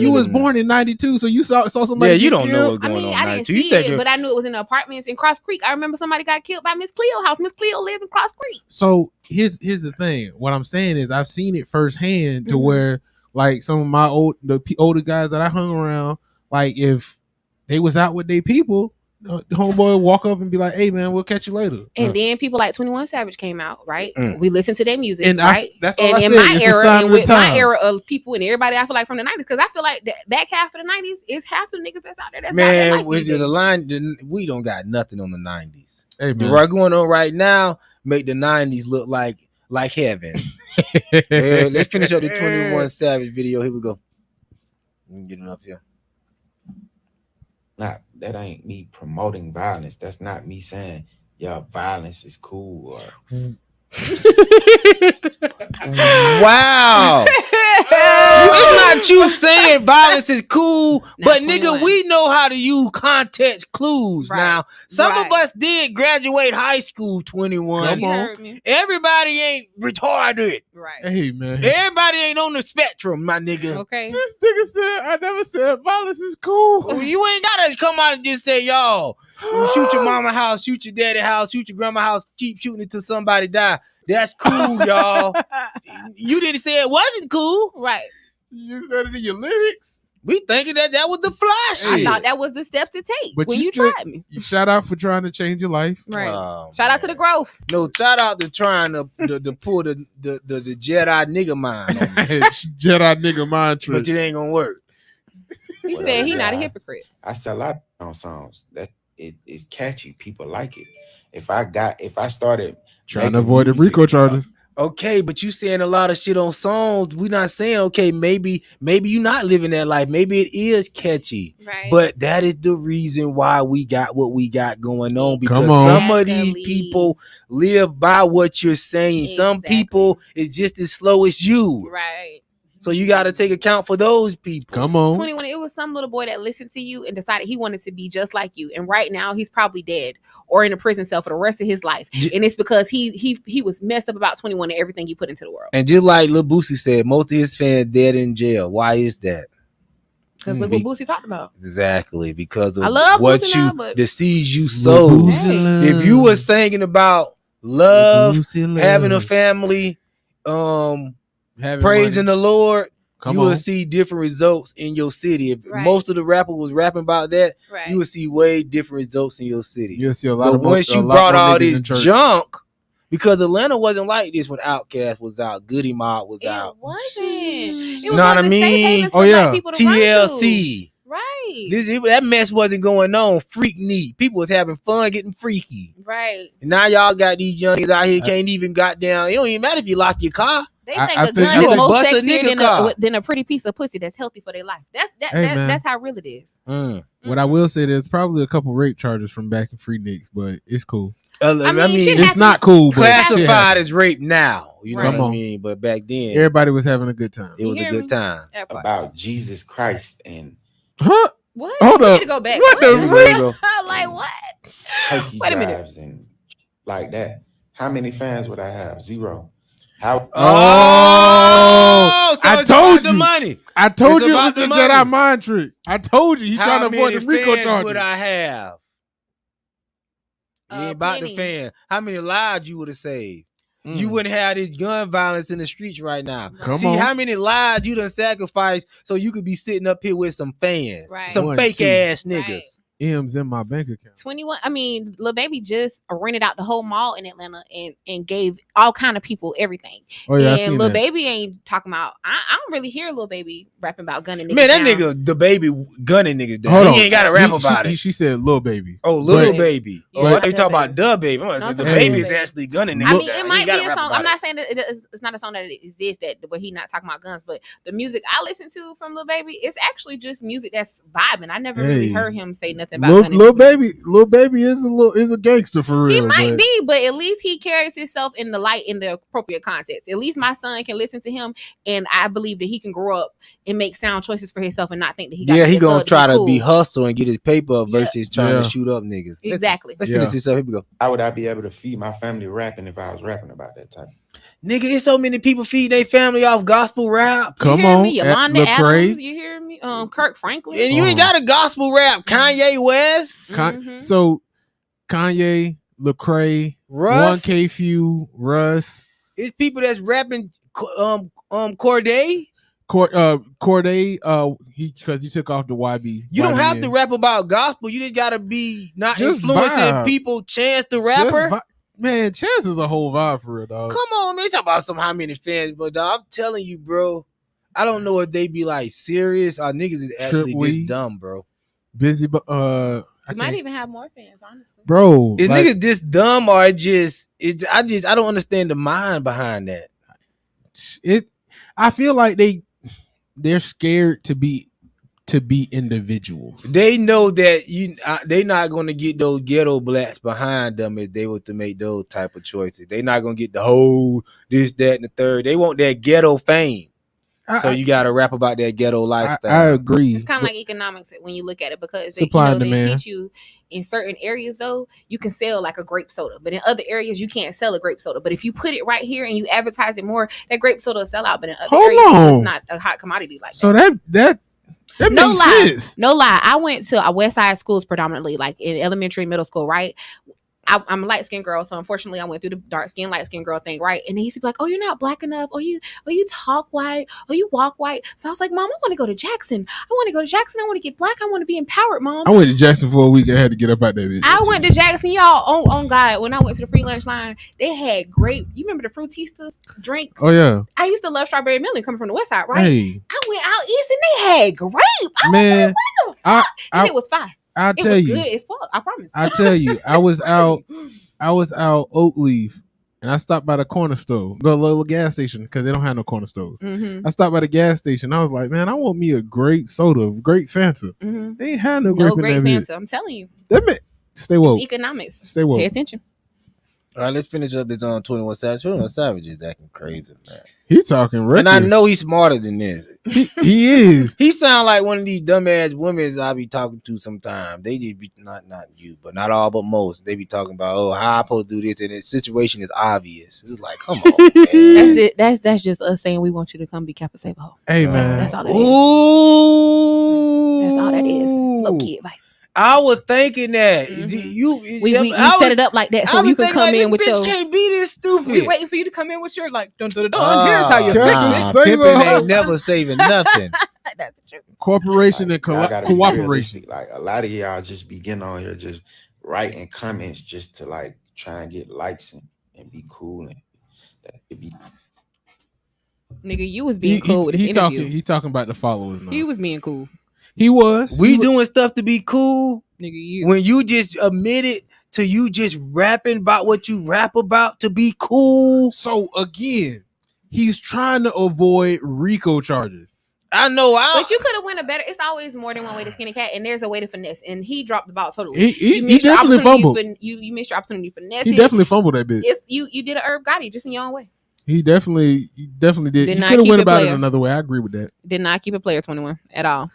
S5: You was born in 92, so you saw somebody.
S3: Yeah, you don't
S4: killed.
S3: know what's going on.
S4: I didn't see it, but I knew it was in the apartments in Cross Creek. I remember somebody got killed by Miss Cleo house. Miss Cleo lived in Cross Creek.
S5: So here's the thing. What I'm saying is I've seen it firsthand to where like some of my older guys that I hung around, like if they was out with their people, the homeboy walk up and be like, "Hey man, we'll catch you later."
S4: And then people like 21 Savage came out, right? We listened to their music,
S5: and
S4: right?
S5: That's all
S4: and
S5: I
S4: in
S5: said.
S4: my
S5: It's
S4: era, and with my
S5: time.
S4: era of people and everybody, I feel like from the 90s, because I feel like that back half of the 90s is half the niggas that's out there. That's
S3: man, with the line, we don't got nothing on the 90s.
S5: Hey man,
S3: what's going on right now make the 90s look like heaven. Let's finish up the 21 Savage video. Here we go. Get it up here.
S8: That ain't me promoting violence. That's not me saying, yeah, violence is cool.
S3: Wow. It's not you saying violence is cool, but nigga, we know how to use context clues now. Some of us did graduate high school, 21.
S5: Come on.
S3: Everybody ain't retarded.
S4: Right.
S5: Hey man.
S3: Everybody ain't on the spectrum, my nigga.
S4: Okay.
S5: This nigga said, I never said violence is cool.
S3: You ain't gotta come out and just say, y'all, shoot your mama house, shoot your daddy house, shoot your grandma house, keep shooting until somebody die. That's cool, y'all. You didn't say it wasn't cool.
S4: Right.
S5: You said it in your lyrics.
S3: We thinking that was the fly shit.
S4: I thought that was the steps to take
S5: but
S4: when you
S5: still,
S4: tried me.
S5: You shout out for trying to change your life.
S4: Right. Shout out to the growth.
S3: No, shout out to trying to pull the Jedi nigga mind on me.
S5: Jedi nigga mind trick.
S3: But it ain't gonna work.
S4: He said he not a hypocrite.
S8: I sell a lot on songs that it is catchy. People like it. If I started
S5: trying to avoid the RICO charges.
S3: Okay, but you saying a lot of shit on songs. We not saying, okay, maybe you not living that life. Maybe it is catchy.
S4: Right.
S3: But that is the reason why we got what we got going on. Because some of these people live by what you're saying. Exactly. Some people is just as slow as you.
S4: Right.
S3: So you got to take account for those people.
S5: Come on.
S4: 21, it was some little boy that listened to you and decided he wanted to be just like you. And right now he's probably dead or in a prison cell for the rest of his life. And it's because he was messed up about 21 and everything he put into the world.
S3: And just like Lil Boosie said, most of his fans dead in jail. Why is that?
S4: Because look what Boosie talked about.
S3: Exactly. Because of the seeds you sowed. Hey. If you were singing about love, having a family, praising the Lord, you will see different results in your city. If most of the rappers was rapping about that, you will see way different results in your city.
S5: You'll see a lot.
S3: But once you brought all this junk, because Atlanta wasn't like this when Outkast was out, Goody Mob was out.
S4: It wasn't. It was
S3: know what I mean?
S4: Oh yeah, TLC.
S3: Right.
S4: Right.
S3: That mess wasn't going on. Freak neat. People was having fun getting freaky.
S4: Right.
S3: And now y'all got these youngins out here can't even goddamn. It don't even matter if you lock your car.
S4: They think a gun is more sexier than a pretty piece of pussy that's healthy for their life. That's how real it is.
S5: What I will say, there's probably a couple rape charges from back in Free Nicks, but it's cool.
S3: I mean
S5: it's not cool.
S3: Classified as rape now. You know
S5: Come
S3: what
S5: on.
S3: I mean? But back then,
S5: everybody was having a good time.
S3: It was a good time.
S8: About Jesus Christ and
S4: what?
S5: Hold up.
S4: To go back.
S5: What the freak?
S4: Like what?
S8: Turkey
S4: Wait a minute.
S8: drives and like that. How many fans would I have? 0. How?
S5: Oh,
S3: so
S5: I
S3: it's
S5: told
S3: about the
S5: you.
S3: money.
S5: I told
S3: It's
S5: you it
S3: about
S5: was
S3: the
S5: a
S3: money.
S5: Jedi mind trick. I told you. He's trying to avoid the RICO
S3: fans
S5: charges.
S3: would I have? You ain't about the fan. How many lives you would have saved? You wouldn't have this gun violence in the streets right now.
S5: Come
S3: See
S5: on.
S3: how many lives you done sacrificed so you could be sitting up here with some fans, some
S5: 1,
S3: fake
S5: 2.
S3: ass niggas.
S5: M's in my bank account.
S4: 21. I mean, Lil Baby just rented out the whole mall in Atlanta and gave all kind of people everything.
S5: Oh yeah, I
S4: and
S5: seen
S4: Lil
S5: that.
S4: Baby ain't talking about. I don't really hear Lil Baby rapping about gunning niggas.
S3: Man, that
S4: down.
S3: nigga, the baby gunning niggas down.
S5: Hold on.
S3: He ain't got to rap about it.
S5: She said Lil Baby.
S3: Oh, Little
S4: But-
S3: Baby.
S4: Yeah,
S3: Oh, I
S4: not
S3: thought you
S4: the
S3: talking
S4: baby.
S3: about the baby.
S4: No,
S3: The
S4: I'm talking
S3: baby
S4: about
S3: is
S4: the
S3: actually gunning niggas
S4: I mean,
S3: down.
S4: it
S3: He
S4: might
S3: ain't
S4: be
S3: gotta
S4: a
S3: rap
S4: song.
S3: about
S4: I'm
S3: it.
S4: not saying that it's not a song that exists that where he not talking about guns, but the music I listen to from Lil Baby, it's actually just music that's vibing. I never really
S5: Hey.
S4: heard him say nothing about gunning
S5: Lil
S4: people.
S5: Baby is a gangster for real.
S4: He might
S5: but
S4: be, but at least he carries himself in the light in the appropriate context. At least my son can listen to him, and I believe that he can grow up and make sound choices for himself and not think that he got
S3: Yeah,
S4: to
S3: he
S4: be a
S3: gonna
S4: thug
S3: try to
S4: cool.
S3: be hustle and get his paper up
S4: Yeah.
S3: versus trying
S5: Yeah.
S3: to shoot up niggas.
S4: Exactly.
S3: Let's
S5: Yeah.
S3: finish this up. Here we go.
S8: How would I be able to feed my family rapping if I was rapping about that type?
S3: Nigga, it's so many people feed their family off gospel rap.
S4: You
S5: Come
S4: hear
S5: on,
S4: me? Yolanda
S5: Lecrae.
S4: Adams. You hear me? Kirk Franklin.
S3: And you ain't got a gospel rap. Kanye West,
S5: So Kanye, Lecrae,
S3: Russ.
S5: 1K Few, Russ,
S3: It's people that's rapping Corday.
S5: Corday, because he took off the YB.
S3: You don't have
S5: YBN.
S3: to rap about gospel. You just gotta be not
S5: Just
S3: influencing
S5: vibe.
S3: people. Chance the
S5: Just
S3: rapper.
S5: Man, Chance is a whole vibe for real, dog.
S3: Come on, man. Talk about how many fans, but dog, I'm telling you, bro. I don't know if they be like serious or niggas is actually this
S5: Weed.
S3: dumb, bro.
S5: Busy,
S4: You might even have more fans, honestly.
S5: bro.
S3: Is
S5: like,
S3: niggas this dumb or I don't understand the mind behind that.
S5: I feel like they're scared to be individuals.
S3: They know that they not gonna get those ghetto blacks behind them if they were to make those type of choices. They not gonna get the whole this, that, and the third. They want that ghetto fame. So you gotta rap about that ghetto lifestyle.
S5: I agree.
S4: It's kind of like economics when you look at it because
S5: Supply and
S4: they
S5: demand.
S4: teach you in certain areas though you can sell like a grape soda, but in other areas you can't sell a grape soda. But if you put it right here and you advertise it more, that grape soda will sell out. But in other areas it's not a hot commodity like that.
S5: So that
S4: no
S5: makes
S4: lie,
S5: sense.
S4: no lie. I went to a West Side schools predominantly, like in elementary, middle school, right? I'm a light skinned girl, so unfortunately I went through the dark skin, light skinned girl thing, right? And he used to be like, "Oh, you're not black enough. Oh, you talk white. Oh, you walk white." So I was like, "Mom, I want to go to Jackson. I want to go to Jackson. I want to get black. I want to be empowered, Mom."
S5: I went to Jackson for a week. I had to get up out there. Bitch.
S4: I went to Jackson, y'all. On God, when I went to the free lunch line, they had grape. You remember the Fruitistas drinks?
S5: Oh yeah.
S4: I used to love strawberry melon coming from the West Side, right?
S5: Hey
S4: I went out east and they had grape. I
S5: man,
S4: was like, what the fuck? And it was fire.
S5: I'll
S4: It
S5: tell
S4: was
S5: you.
S4: good as fuck. I promise.
S5: I tell you, I was out Oak Leaf, and I stopped by the corner store, the little gas station, because they don't have no corner stores.
S4: Mm-hmm.
S5: I stopped by the gas station. I was like, man, I want me a great soda, great Fanta.
S4: Mm-hmm.
S5: They ain't had no
S4: No
S5: grape
S4: great
S5: in that
S4: Fanta.
S5: bitch.
S4: I'm telling you.
S5: Stay woke.
S4: It's economics.
S5: Stay woke.
S4: Pay attention.
S3: All right, let's finish up this on 21 Savage. 21 Savage is acting crazy, man.
S5: He talking reckless.
S3: And I know he's smarter than this.
S5: He is.
S3: He sound like one of these dumbass women I be talking to sometimes. They just be not you, but not all, but most. They be talking about, oh, how I supposed to do this, and the situation is obvious. It's like, come on, man.
S4: That's just us saying we want you to come be Kappa Sabo.
S5: Hey man,
S4: That's all that is.
S3: Ooh,
S4: That's all that is. Low key advice.
S3: I was thinking that
S4: We set it up like that so you can come in with
S3: this
S4: your.
S3: bitch can't be this stupid.
S4: We waiting for you to come in with your like dun dun dun. Here's how you
S5: Captain
S4: fix it.
S3: Pimpin' ain't never saving nothing.
S4: That's the truth.
S5: corporation and
S8: I gotta be
S5: cooperation.
S8: realistic. Like a lot of y'all just be getting on here just writing comments just to like try and get likes and be cool and that could be.
S4: Nigga, you was being cool with this interview.
S5: He talking about the followers now.
S4: He was being cool.
S5: He was.
S3: We doing stuff to be cool.
S4: Nigga,
S3: When you just admitted to you just rapping about what you rap about to be cool.
S5: So again, he's trying to avoid RICO charges.
S3: I know.
S4: But you could have went a better. It's always more than one way to skin a cat, and there's a way to finesse. And he dropped the ball totally.
S5: He definitely fumbled.
S4: You missed your opportunity to finesse.
S5: He definitely fumbled that bitch.
S4: You did an Irv Gotti just in your own way.
S5: He definitely did. He could have went about it another way. I agree with that.
S4: Did not keep it player 21 at all.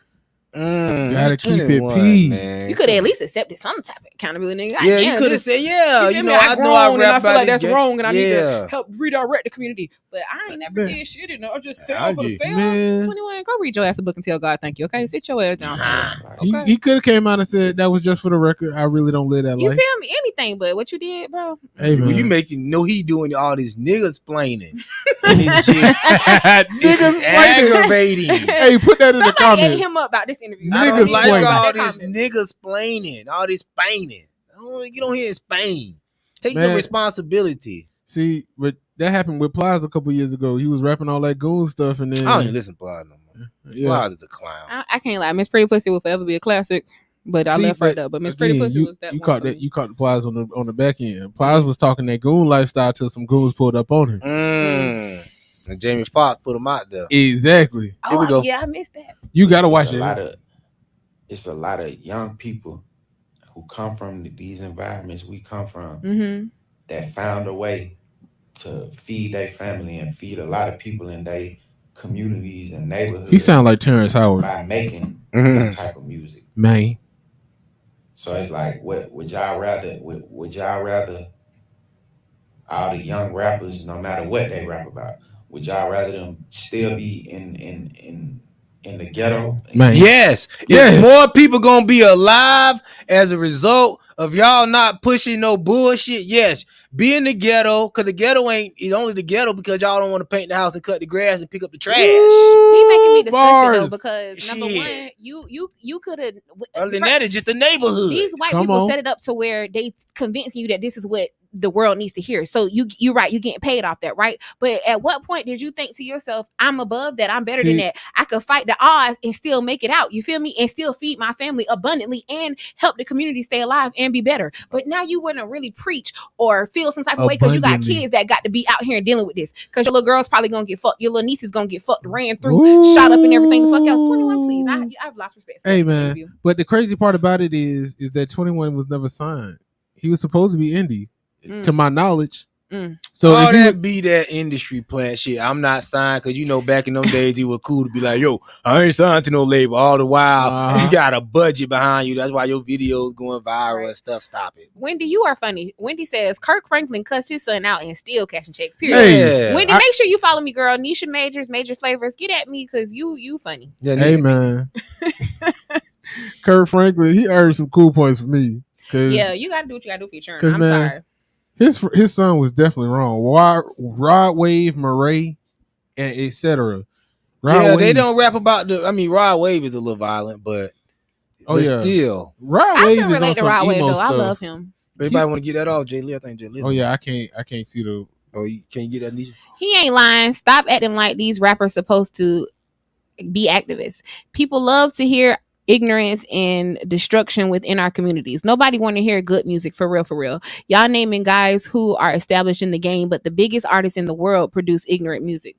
S5: Gotta keep it peace.
S4: You could have at least accepted some type of accountability.
S3: Yeah, you could have said, yeah,
S4: you know,
S3: I know I rap
S4: I feel
S3: about
S4: like that's
S3: it,
S4: wrong, and I need to help redirect the community. But I ain't never did shit. You know, I just sell for the sale. 21, go read your ass a book and tell God thank you. Okay, sit your ass down.
S5: Okay. He could have came out and said that was just for the record. I really don't live that life.
S4: You feel me? Anything but what you did, bro.
S5: Hey man,
S3: you making he doing all this niggas planning, and it's just
S5: niggas
S3: aggravating.
S5: Hey, put that in the comments.
S4: Somebody ate him up about this interview.
S3: I don't like all
S4: this
S3: niggas planning, all this Spaining. You don't hear Spain. Take
S5: Man.
S3: your responsibility.
S5: See, but that happened with Plies a couple years ago. He was rapping all that goon stuff, and then
S3: I don't even listen to Plies no more.
S5: Yeah.
S3: Plies is a clown.
S4: I can't lie. Miss Pretty Pussy will forever be a classic. But I left right up. But Miss Pretty Pussy was that.
S5: You caught that. You caught the Plies on the back end. Plies was talking that goon lifestyle till some goons pulled up on him.
S3: And Jamie Foxx put him out there.
S5: Exactly.
S3: Here we go.
S4: Yeah, I missed that.
S5: You gotta watch it.
S8: It's a lot of young people who come from these environments we come from that found a way to feed their family and feed a lot of people in their communities and neighborhoods.
S5: He sound like Terrence Howard
S8: by making this type of music,
S5: man.
S8: So it's like, what would y'all rather? Would y'all rather all the young rappers, no matter what they rap about, would y'all rather them still be in the ghetto?
S5: Man.
S3: Yes. If more people gonna be alive as a result of y'all not pushing no bullshit, yes. Be in the ghetto, because the ghetto is only the ghetto because y'all don't want to paint the house and cut the grass and pick up the trash.
S4: He making me disgusted though, because number one, you could have.
S3: Other than that, it's just the neighborhood.
S4: These white people set it up to where they convincing you that this is what the world needs to hear. So you're right, you're getting paid off that, right? But at what point did you think to yourself, I'm above that, I'm better than that, I could fight the odds and still make it out, you feel me, and still feed my family abundantly and help the community stay alive and be better? But now you wouldn't really preach or feel some type of way because you got kids that got to be out here and dealing with this, because your little girl's probably gonna get fucked, your little niece is gonna get fucked, ran through, shot up and everything the fuck else. 21, please, I've lost respect for
S5: hey man interview. But the crazy part about it is that 21 was never signed. He was supposed to be indie. To my knowledge.
S3: So all that be that industry plant shit. I'm not signed because back in them days it was cool to be like, yo, I ain't signed to no label. All the while you got a budget behind you. That's why your videos going viral and stuff. Stop it.
S4: Wendy, you are funny. Wendy says Kirk Franklin cussed his son out and still cashing checks. Period.
S3: Hey,
S4: Wendy, make sure you follow me, girl. Nisha Major Flavors. Get at me because you funny.
S5: Hey man. Kirk Franklin, he earned some cool points for me.
S4: Yeah, you gotta do what you gotta do for your churn. I'm sorry.
S5: His son was definitely wrong. Rod Wave, Murray, and etc.
S3: They don't rap about Rod Wave is a little violent, but still,
S5: Rod Wave
S4: can relate to Rod Wave though. I love him.
S3: Everybody want to get that off, J. Lee? I think J. Lee.
S5: Oh yeah, I can't see the.
S3: Oh, can you get that, Nisha?
S4: He ain't lying. Stop acting like these rappers supposed to be activists. People love to hear ignorance and destruction within our communities. Nobody want to hear good music, for real. Y'all naming guys who are established in the game, but the biggest artists in the world produce ignorant music.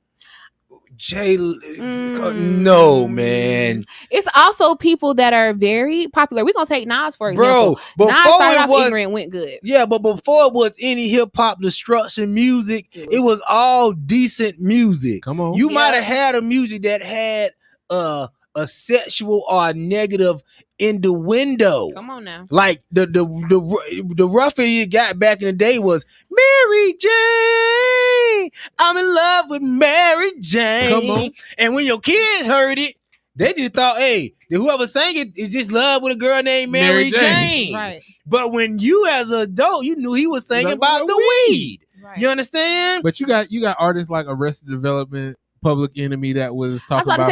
S3: No, man.
S4: It's also people that are very popular. We're gonna take Nas for example.
S3: Bro,
S4: Nas started off ignorant, went good.
S3: Yeah, but before it was any hip hop destruction music, it was all decent music.
S5: Come on,
S3: you might have had a music that had a sexual or a negative innuendo.
S4: Come on now.
S3: Like the rougher you got back in the day was Mary Jane. I'm in love with Mary Jane.
S5: Come on.
S3: And when your kids heard it, they just thought, hey, whoever sang it is just love with a girl named Mary Jane.
S4: Right.
S3: But when you as an adult, you knew he was singing about the weed. Right. You understand?
S5: But you got artists like Arrested Development, Public Enemy that was talking about.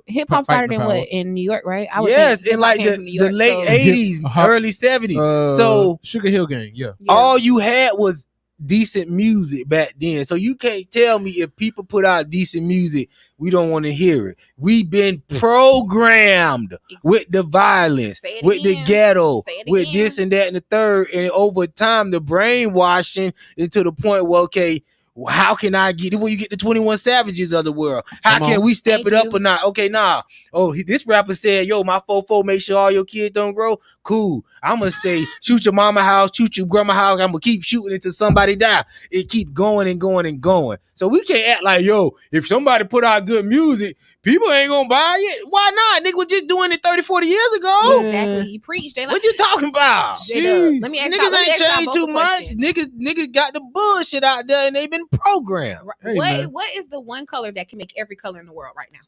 S4: Hip hop started in New York, right?
S3: Yes, in like the late 80s, early 70s.
S5: So Sugar Hill Gang, yeah.
S3: All you had was decent music back then. So you can't tell me if people put out decent music, we don't want to hear it. We've been programmed with the violence, with the ghetto, with this and that and the third. And over time, the brainwashing into the point where, okay, how can I get it? Well, you get the 21 Savages of the world. How can we step it up or not? Okay, nah. Oh, this rapper said, yo, my 4-4, make sure all your kids don't grow. Cool. I'm going to say, shoot your mama house, shoot your grandma house. I'm going to keep shooting until somebody die. It keep going and going and going. So we can't act like, yo, if somebody put out good music, people ain't going to buy it. Why not? Nigga was just doing it 30, 40 years ago.
S4: Exactly. He preached. Like,
S3: what you talking about?
S4: Let me ask
S3: niggas ain't changed too much. Niggas got the bullshit out there and they been programmed.
S4: Hey, what is the one color that can make every color in the world right now?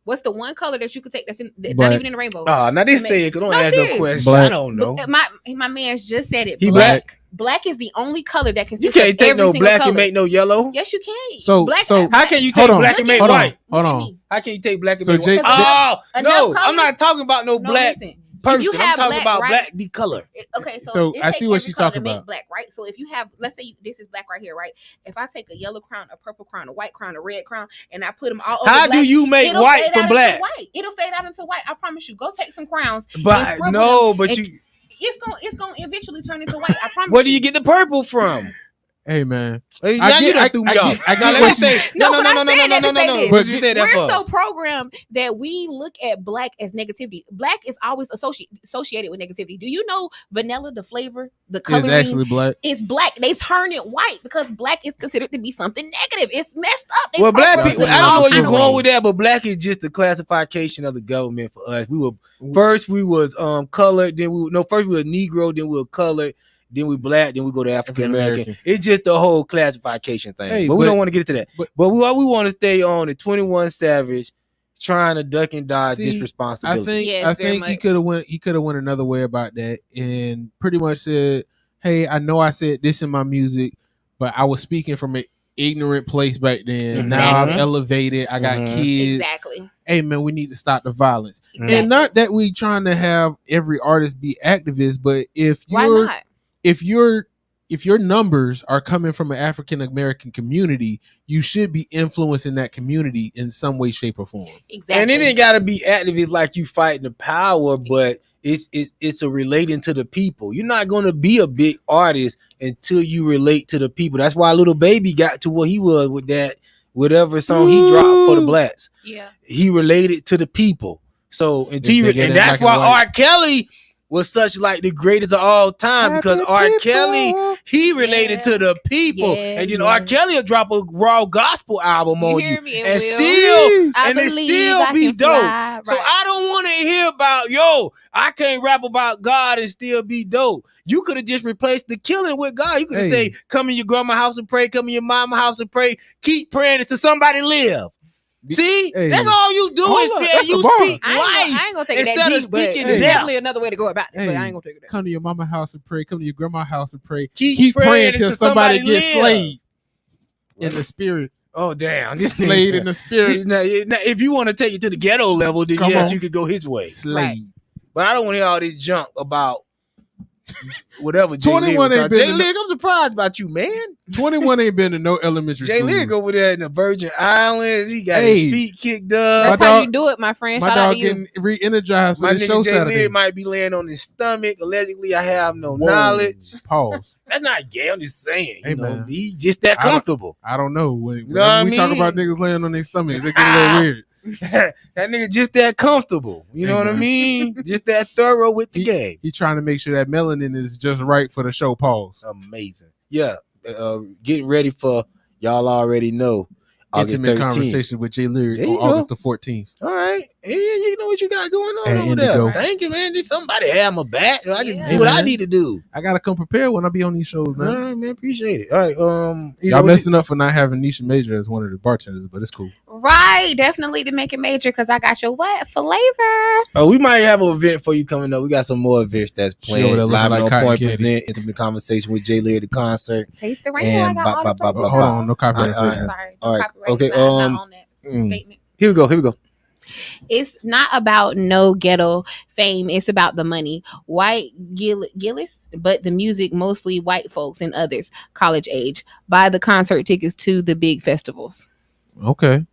S4: What's the one color that you could take that's not even in the rainbow?
S3: Now they say it. Don't ask no question.
S4: Black.
S3: I don't know.
S4: My man's just said it.
S3: He black.
S4: Black is the only color that can.
S3: You can't take no black and make no yellow.
S4: Yes, you can.
S5: So
S3: how can you take black and make white?
S5: Hold on.
S3: How can you take black and make white?
S4: No,
S3: I'm not talking about no black person. I'm talking about black the color.
S4: Okay,
S5: so I see what she's talking about.
S4: Black, right? So if you have, let's say this is black right here, right? If I take a yellow crown, a purple crown, a white crown, a red crown, and I put them all over
S3: how do you make white from black?
S4: It'll fade out into white. I promise you. Go take some crowns.
S3: But no, but you.
S4: It's gonna eventually turn into white. I promise.
S3: Where do you get the purple from?
S5: Hey man,
S3: I get what you say. No.
S4: We're so programmed that we look at black as negativity. Black is always associated with negativity. Do you know vanilla, the flavor, the coloring,
S5: is actually black?
S4: It's black. They turn it white because black is considered to be something negative. It's messed up.
S3: Well, black people, I don't know where you're going with that, but black is just a classification of the government for us. We was colored, then first we were Negro, then we were colored. Then we black, then we go to African American. It's just a whole classification thing. But we don't want to get into that. But we want to stay on the 21 Savage trying to duck and dodge this responsibility.
S5: I think he could have went another way about that and pretty much said, hey, I know I said this in my music, but I was speaking from an ignorant place back then. Exactly. Now I'm elevated. I got kids. Exactly. Hey man, we need to stop the violence. Exactly. And not that we trying to have every artist be activists, but if your numbers are coming from an African American community, you should be influencing that community in some way, shape, or form.
S3: Exactly. And it ain't gotta be activists like you fighting the power, but it's a relating to the people. You're not gonna be a big artist until you relate to the people. That's why Little Baby got to what he was with that whatever song he dropped for the blacks. Yeah, he related to the people. So until and that's why R. Kelly was such like the greatest of all time because R. Kelly, he related to the people. And then R. Kelly will drop a raw gospel album on you and still be dope. Right. So I don't want to hear about, I can't rap about God and still be dope. You could have just replaced the killing with God. You could have said, come in your grandma's house and pray, come in your mama's house and pray, keep praying until somebody live. See, that's all you do speak life
S4: I ain't gonna take
S3: instead
S4: that
S3: of speaking.
S4: There's definitely another way to go about it, but I ain't gonna take it.
S5: Come to your mama's house and pray. Come to your grandma's house and pray. Keep praying until somebody gets slayed in the spirit.
S3: Oh damn!
S5: This slayed in the spirit.
S3: Now, if you want to take it to the ghetto level, then you could go his way.
S5: Slayed. Right.
S3: But I don't want to hear all this junk about whatever.
S5: 21 ain't been.
S3: J-Lig, I'm surprised about you, man.
S5: 21 ain't been to no elementary school.
S3: J-Lig over there in the Virgin Islands. He got his feet kicked up.
S4: That's how you do it, my friend. Shout out to you.
S5: Getting re-energized for the show Saturday.
S3: J-Lig might be laying on his stomach. Allegedly, I have no knowledge.
S5: Pause.
S3: That's not gay. I'm just saying. Hey, man. He's just that comfortable.
S5: I don't know. When we talk about niggas laying on their stomachs, they get a little weird.
S3: That nigga just that comfortable. You know what I mean? Just that thorough with the game.
S5: He trying to make sure that melanin is just right for the show. Pause.
S3: Amazing. Yeah. Getting ready for y'all already know.
S5: Intimate conversation with J-Lig on August the 14th.
S3: All right. Yeah, you know what you got going on over there. Thank you, man. Somebody have my back. I can do what I need to do.
S5: I gotta come prepared when I be on these shows, man.
S3: All right, man. Appreciate it. All right.
S5: Y'all messing up for not having Nisha Major as one of the bartenders, but it's cool.
S4: Right. Definitely to make it major because I got your what flavor.
S3: Oh, we might have an event for you coming up. We got some more events that's planned. Live on Point present Intimate Conversation with J-Lig at the concert.
S4: Taste the rainbow.
S5: Hold on, no copyright.
S3: All right. Okay. Here we go.
S4: It's not about no ghetto fame. It's about the money. White Gillis, but the music mostly white folks and others college age buy the concert tickets to the big festivals.
S5: Okay.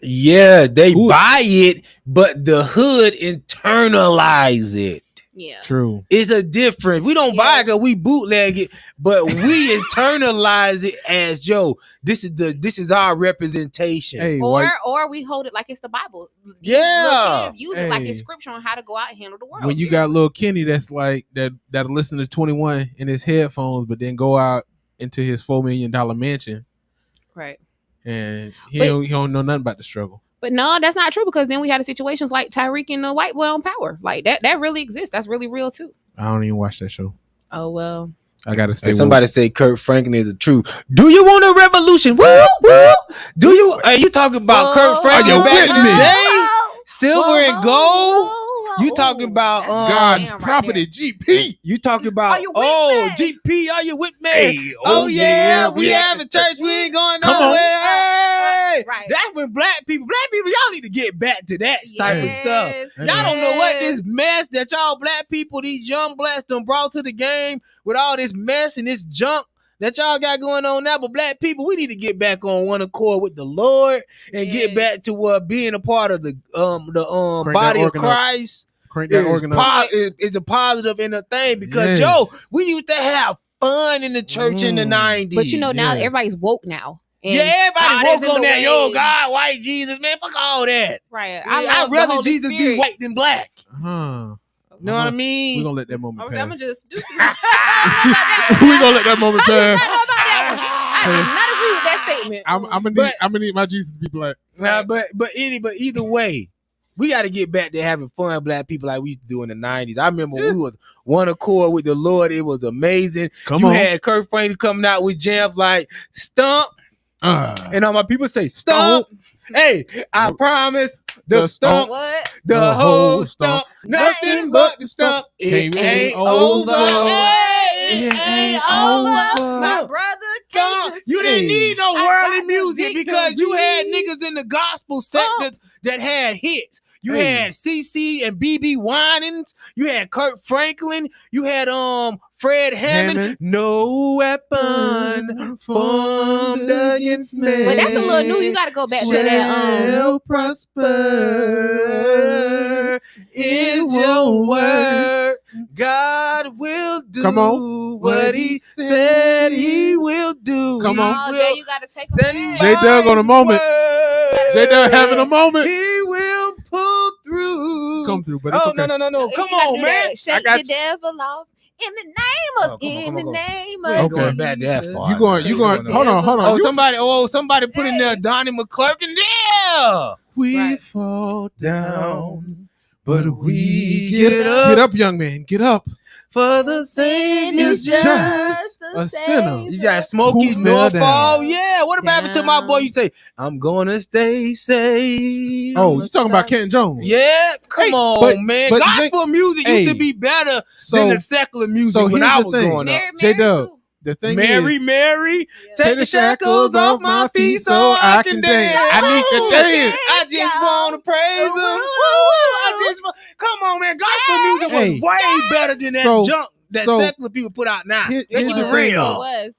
S3: Yeah, they buy it, but the hood internalize it.
S4: Yeah,
S5: true.
S3: It's a difference. We don't buy it because we bootleg it, but we internalize it as this is our representation.
S5: Hey,
S4: or we hold it like it's the Bible.
S3: Yeah,
S4: use it like it's scripture on how to go out and handle the world.
S5: When you got little Kenny that's like that'll listen to 21 in his headphones, but then go out into his $4 million mansion,
S4: right?
S5: And he don't know nothing about the struggle.
S4: But no, that's not true, because then we had situations like Tyreek and the white boy on Power. Like that really exists. That's really real too.
S5: I don't even watch that show.
S4: Oh well.
S5: I gotta stay.
S3: Somebody say Kurt Franklin is a true. Do you want a revolution? Woo woo. Do you? Are you talking about Kurt Franklin back in the day? Silver and gold. You talking about
S5: God's property, GP?
S3: You talking about GP? Are you with me?
S5: Hey,
S3: we have a church. We ain't going nowhere. Hey, that's when black people, y'all need to get back to that type of stuff. Y'all don't know what this mess that y'all black people, these young blacks, done brought to the game with all this mess and this junk that y'all got going on now. But black people, we need to get back on one accord with the Lord and get back to being a part of the body of Christ. It's a positive in a thing, because we used to have fun in the church in the 90s.
S4: But now everybody's woke now.
S3: Everybody woke on that. God, white Jesus, man, fuck all that.
S4: Right.
S3: I'd rather Jesus be white than black.
S5: Uh-huh.
S3: Know what I mean?
S5: We're gonna let that moment pass.
S4: I'm gonna just
S5: we're gonna let that moment pass.
S4: I do not agree with that statement.
S5: I'm gonna need my Jesus to be black.
S3: But either way, we got to get back to having fun, black people, like we used to do in the 90s. I remember we was one accord with the Lord. It was amazing. You had Kurt Franklin coming out with jams like Stump. And all my people say, Stump. Hey, I promise the stump, the whole stump, nothing but the stump. It ain't over. It ain't over.
S4: My brother,
S3: you didn't need no worldly music, because you had niggas in the gospel sectors that had hits. You had CC and BB Winans. You had Kurt Franklin. You had Fred Hammond. No weapon formed against me.
S4: But that's a little new. You got to go back to that.
S3: Prosper is your word. God will do what he said he will do.
S5: Come on.
S4: Jay, you got to take them.
S5: J.Doug on a moment. J.Doug having a moment.
S3: He will pull through.
S5: Come through, but it's okay.
S3: No. Come on, man.
S4: Shake the devil off. In the name of,
S3: Okay. Going back that far.
S5: You going? Hold on.
S3: Somebody put in there Donnie McClenton. Yeah.
S5: We fall down,
S3: but we get up.
S5: Get up, young man. Get up.
S3: For the Savior's just
S5: a sinner.
S3: You got Smokey Norfolk. Yeah. What happened to my boy? You say, I'm gonna stay safe.
S5: Oh, you talking about Kenton Jones?
S3: Yeah. Come on, man. Gospel music used to be better than the secular music when I was growing up.
S5: J.Doug. The thing
S3: Mary, take the shackles off my feet so I can dance.
S5: I need to dance.
S3: I just want to praise him. Come on, man. Gospel music was way better than that junk that secular people put out now. Let's keep it real.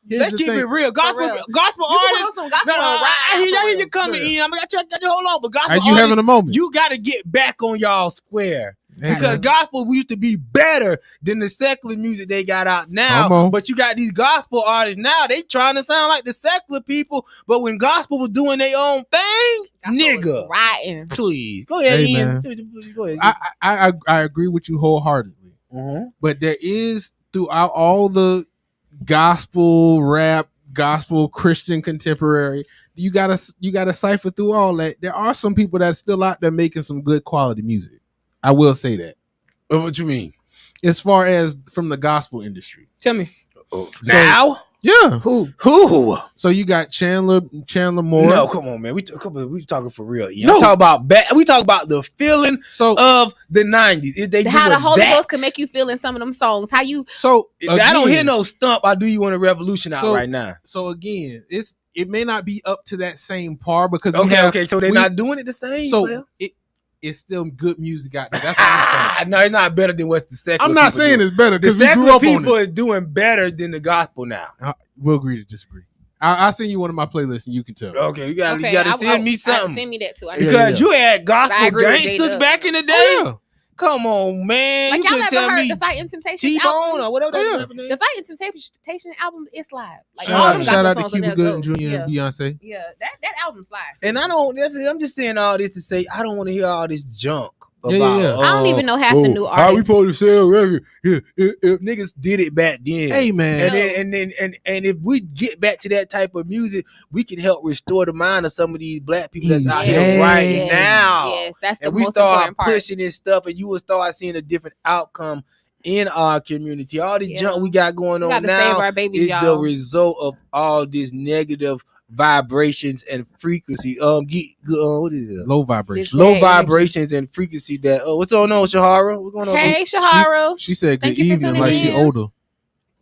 S3: Let's keep it real. Gospel artists. I hear you coming in. I got you hold on. But gospel
S5: artists, you having a moment?
S3: You got to get back on y'all square. Because gospel used to be better than the secular music they got out now. But you got these gospel artists now, they trying to sound like the secular people. But when gospel was doing their own thing, nigga.
S4: Right.
S3: Please. Go ahead, Ian.
S5: Go ahead. I agree with you wholeheartedly. But there is, throughout all the gospel, rap, gospel, Christian, contemporary, you gotta cipher through all that. There are some people that's still out there making some good quality music. I will say that.
S3: What you mean?
S5: As far as from the gospel industry.
S4: Tell me.
S3: Now?
S5: Yeah.
S3: Who?
S5: So you got Chandler Moore.
S3: No, come on, man. We talking for real. No. We talk about the feeling of the 90s.
S4: How the Holy Ghost can make you feel in some of them songs. How you
S3: I don't hear no stump. I do you want a revolution out right now.
S5: So again, it may not be up to that same par because
S3: okay. So they're not doing it the same.
S5: So it's still good music out there. That's what I'm saying.
S3: No, it's not better than what's the secular.
S5: I'm not saying
S3: do.
S5: it's better
S3: The
S5: because we grew
S3: secular
S5: up on
S3: people
S5: it.
S3: is doing better than the gospel now.
S5: We'll agree to disagree. I'll send you one of my playlists and you can tell.
S3: Okay, you gotta send me something.
S4: Send me that too.
S3: Because you had
S4: I
S3: gospel
S4: agree with
S3: gangsters
S4: J.Doug.
S3: back in the day.
S5: Oh, yeah.
S3: Come on, man.
S4: Like
S3: you
S4: y'all
S3: couldn't
S4: ever
S3: tell
S4: heard
S3: me
S4: the Fighting Temptations
S3: T-Bone
S4: album?
S3: or whatever
S5: Oh,
S3: that
S5: yeah.
S3: name.
S4: The Fighting Temptations album is live. Like all them
S5: Shout out to
S4: gospel songs
S5: Cuba
S4: in there
S5: Gooding
S4: go.
S5: Jr. and Beyonce.
S4: Yeah, that album's live.
S3: And I'm just saying all this to say I don't want to hear all this junk. About,
S5: Yeah.
S4: I don't even know half the new
S3: How we
S4: artists.
S3: supposed to sell record? If niggas did it back then.
S5: Hey, man.
S3: And if we get back to that type of music, we can help restore the mind of some of these black people that's out here right now.
S4: Yes, that's the
S3: and we
S4: most
S3: start
S4: important part.
S3: pushing this stuff, and you will start seeing a different outcome in our community. All this junk we got going on now
S4: save our babies,
S3: is the result of all this negative vibrations and frequency. What is it?
S5: Low vibration.
S3: Low vibrations and frequency. That what's going on, Shahara? What's going on?
S4: Hey, Shahara.
S5: She said good
S4: Thank you for
S5: evening
S4: tuning
S5: like she
S4: in.
S5: older.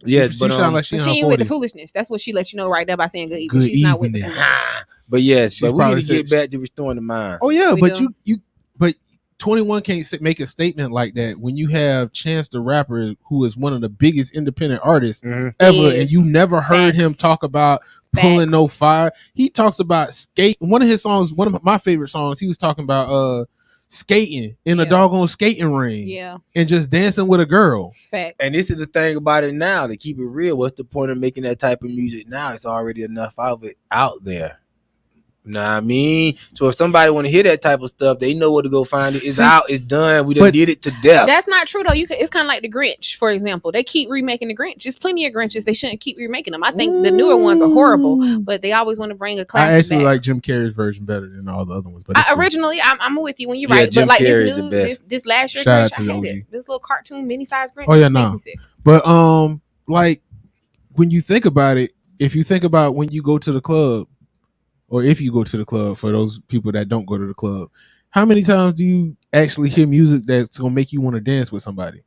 S3: Yes,
S5: she sound like she in her
S4: ain't with the
S5: 40s.
S4: foolishness. That's what she lets you know right there by saying good evening.
S5: Good
S4: She's not with the
S5: evening.
S4: foolishness.
S3: But yes,
S5: She's
S3: but we need to
S5: probably
S3: get back to restoring the mind.
S5: Oh yeah,
S4: We
S5: but
S4: do.
S5: but 21 can't make a statement like that when you have Chance the Rapper, who is one of the biggest independent artists ever, and you never heard him talk about pulling no fire. He talks about skate. One of his songs, one of my favorite songs, he was talking about skating in a doggone skating ring, and just dancing with a girl.
S4: Facts.
S3: And this is the thing about it now. To keep it real, what's the point of making that type of music now? It's already enough of it out there. Know what I mean? So if somebody want to hear that type of stuff, they know where to go find it. It's out. It's done. We done did it to death.
S4: That's not true though. It's kind of like the Grinch, for example. They keep remaking the Grinch. There's plenty of Grinches. They shouldn't keep remaking them. I think the newer ones are horrible, but they always want to bring a classic.
S5: I actually
S4: back.
S5: like Jim Carrey's version better than all the other ones. But
S4: originally, I'm with you when you're right.
S3: Jim
S4: But like
S3: Carrey's
S4: this
S3: the best.
S4: this last year
S5: Shout out
S4: Grinch,
S5: to
S4: I
S5: the
S4: hate
S5: OG.
S4: it. This little cartoon mini-sized Grinch.
S5: Oh yeah,
S4: makes
S5: no.
S4: me sick.
S5: But like when you think about it, if you think about when you go to the club, or if you go to the club, for those people that don't go to the club, how many times do you actually hear music that's gonna make you want to dance with somebody?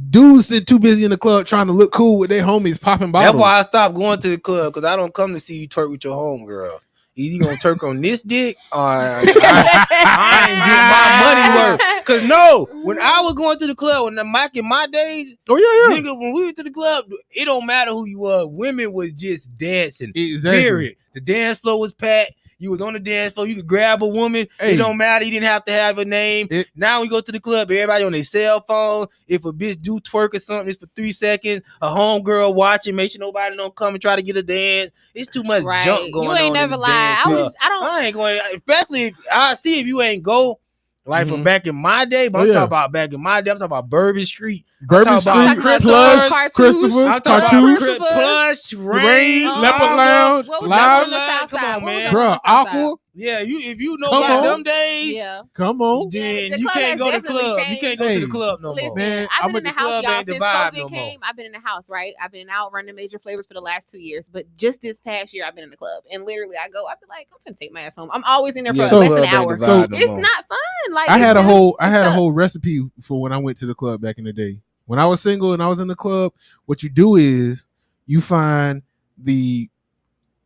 S5: Dudes sit too busy in the club trying to look cool with their homies popping bottles.
S3: That's why I stopped going to the club, because I don't come to see you twerk with your homegirls. Either you gonna twerk on this dick, or I ain't get my money worth. Cause no, when I was going to the club, when back in my days, nigga, when we went to the club, it don't matter who you were. Women was just dancing.
S5: Exactly.
S3: Period. The dance floor was packed. You was on the dance floor. You could grab a woman. It don't matter. You didn't have to have a name. Now we go to the club. Everybody on their cell phone. If a bitch do twerk or something, it's for 3 seconds. A homegirl watching, make sure nobody don't come and try to get a dance. It's too much junk going on.
S4: You ain't never lied.
S3: I ain't going. Especially if I see if you ain't go. Like from back in my day, but I'm talking about back in my day. I'm talking about Bourbon Street.
S5: Bourbon Street,
S3: Plus,
S5: Christopher,
S3: I'm talking about Plus, Rain,
S5: Leopard Lounge, Live.
S3: Come on, man,
S5: bro, Aqua.
S3: Yeah, if you know about them days,
S5: come on,
S3: then you can't go to the club. You can't go to the club no more.
S4: Man, I've been in the house, y'all, since COVID
S3: no
S4: came. I've been in the house, right? I've been out running Major Flavors for the last 2 years, but just this past year, I've been in the club, and literally, I be like, I'm gonna take my ass home. I'm always in there for less than an hour.
S5: So
S4: it's not fun. Like
S5: I had a whole recipe for when I went to the club back in the day. When I was single and I was in the club, what you do is you find the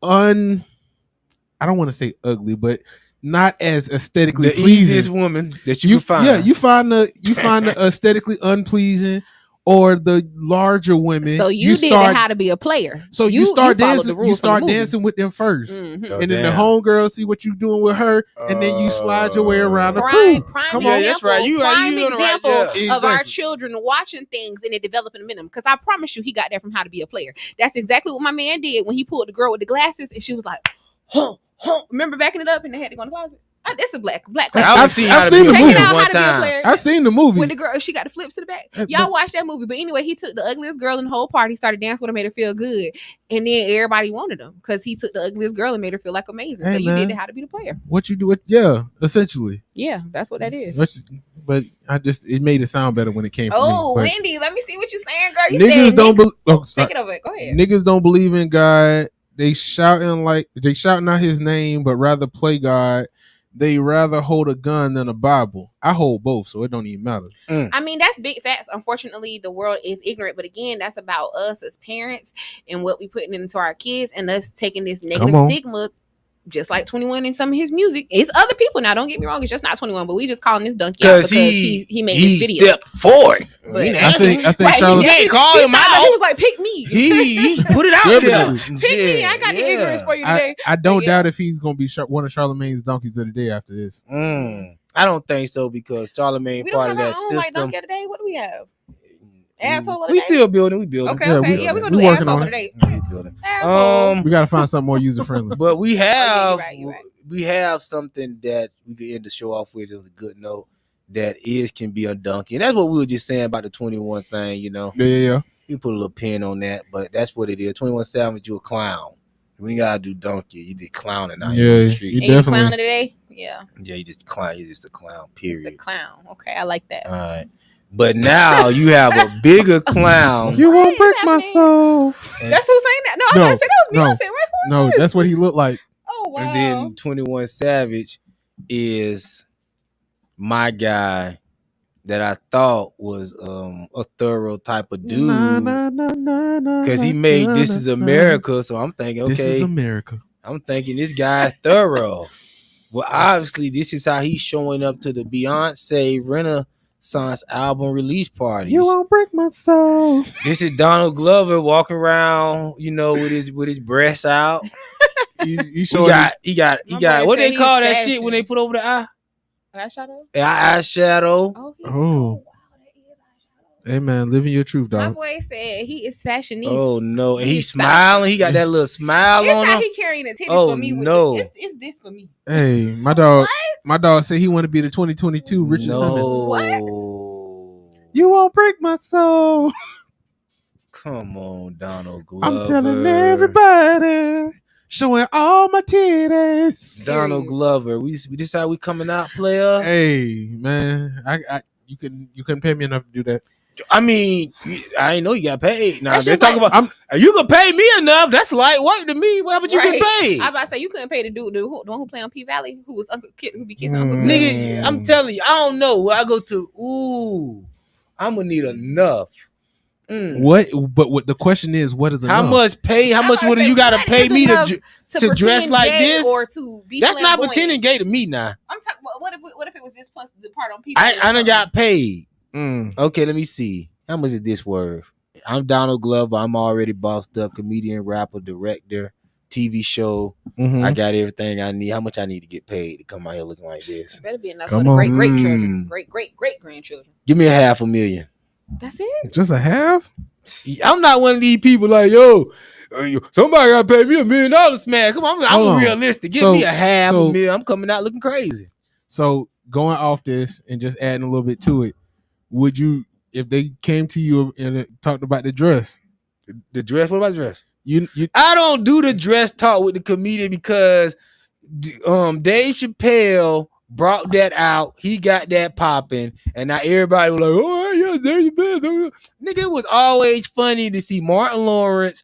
S5: I don't want to say ugly, but not as aesthetically pleasing
S3: easiest woman that you can find.
S5: Yeah, you find the aesthetically unpleasing or the larger women.
S4: So you did how to be a player.
S5: So you start dancing. You start dancing with them 1st, and then the homegirl see what you doing with her, and then you slide your way around the crew.
S4: Come on, that's right. Prime example of our children watching things and it developing them in them. Because I promise you, he got that from How to Be a Player. That's exactly what my man did when he pulled the girl with the glasses, and she was like, "Huh." Remember backing it up and they had to go in the closet? This is black.
S5: I've seen the movie
S4: one time.
S5: I've seen the movie.
S4: When the girl, she got the flips to the back. Y'all watch that movie. But anyway, he took the ugliest girl in the whole party, started dancing with her, made her feel good. And then everybody wanted him because he took the ugliest girl and made her feel like amazing. So you did How to Be the Player.
S5: What you do with, yeah, essentially.
S4: Yeah, that's what that is.
S5: But it made it sound better when it came from me.
S4: Oh, Wendy, let me see what you're saying, girl. You
S5: niggas
S4: said
S5: don't
S4: take it over. Go ahead.
S5: Niggas don't believe in God. They shouting out his name, but rather play God. They rather hold a gun than a Bible. I hold both, so it don't even matter.
S4: I mean, that's big facts. Unfortunately, the world is ignorant. But again, that's about us as parents and what we putting into our kids and us taking this negative stigma just like 21 in some of his music. It's other people now. Don't get me wrong. It's just not 21, but we just calling this donkey out because he made this video.
S3: Step forward.
S5: I think Charlotte.
S3: He called him out.
S4: He was like, "Pick me."
S3: He put it out there.
S4: Pick me. I got the ignorance for you today.
S5: I don't doubt if he's gonna be one of Charlamagne's donkeys of the day after this.
S3: I don't think so because Charlamagne part of that system.
S4: Like donkey of the day. What do we have? Asshole of the
S3: we
S4: day?
S3: Still building. We building.
S4: Okay. Yeah, we're gonna do asshole of the day.
S3: We building.
S5: We gotta find something more user friendly.
S3: But we have
S4: you're right.
S3: we have something that we could end the show off with as a good note that can be a donkey. And that's what we were just saying about the 21 thing, you know.
S5: Yeah.
S3: You put a little pin on that, but that's what it is. 21 Savage, you a clown. We gotta do donkey. You did clowning out here in the street.
S4: You definitely clown today? Yeah.
S3: Yeah, you just clown. You're just a clown, period.
S4: Just a clown. Okay, I like that.
S3: All right. But now you have a bigger clown.
S5: You won't break my soul.
S4: That's who's saying that? No, I'm gonna say that was Beyonce, right?
S5: No, that's what he looked like.
S4: Oh wow.
S3: And then 21 Savage is my guy that I thought was a thorough type of dude because he made This Is America. So I'm thinking, okay,
S5: This Is America.
S3: I'm thinking this guy's thorough. Well, obviously, this is how he's showing up to the Beyonce Renaissance album release party.
S5: You won't break my soul.
S3: This is Donald Glover walking around, you know, with his breasts out. He got what they call that shit when they put over the eye?
S4: Eyeshadow?
S3: Eyeshadow.
S4: Oh.
S5: Wow, that is eyeshadow. Hey man, living your truth, dog.
S4: My boy said he is fashionista.
S3: Oh no, and he's smiling. He got that little smile
S4: it's
S3: on him.
S4: It's how he carrying the titties for me.
S3: No.
S4: It's this for me.
S5: Hey, my dog said he want to be the 2022 Richard Simmons.
S4: What?
S5: You won't break my soul.
S3: Come on, Donald Glover.
S5: I'm telling everybody. Showing all my titties.
S3: Donald Glover. This how we coming out, player.
S5: Hey man, you couldn't pay me enough to do that.
S3: I mean, I ain't know you got paid. Now they
S4: like,
S3: talk about you can pay me enough. That's light work to me. What about you get paid?
S4: I about to say you couldn't pay the dude, the one who played on P Valley, who was Uncle Kid, who be kissing Uncle Kid.
S3: Nigga, I'm telling you, I don't know where I go to. Ooh, I'm gonna need enough.
S5: What? But what the question is, what is enough?
S3: How much pay? How much would you got to pay me to dress like this?
S4: Or to be
S3: That's not pretending gay to me now.
S4: I'm talking. What if it was this plus the part on P?
S3: I done got paid. Okay, let me see. How much is this worth? I'm Donald Glover. I'm already bossed up, comedian, rapper, director, TV show. I got everything I need. How much I need to get paid to come out here looking like this?
S4: It better be enough for the great children, great grandchildren.
S3: Give me $500,000.
S4: That's it.
S5: Just a half?
S3: I'm not one of these people like, yo, somebody got to pay me $1 million, man. Come on, I'm realistic. Give me $500,000. I'm coming out looking crazy.
S5: So going off this and just adding a little bit to it, would you, if they came to you and talked about the dress?
S3: The dress? What about the dress? I don't do the dress talk with the comedian because Dave Chappelle brought that out. He got that popping, and now everybody was like, "Oh yeah, there you been." Nigga, it was always funny to see Martin Lawrence,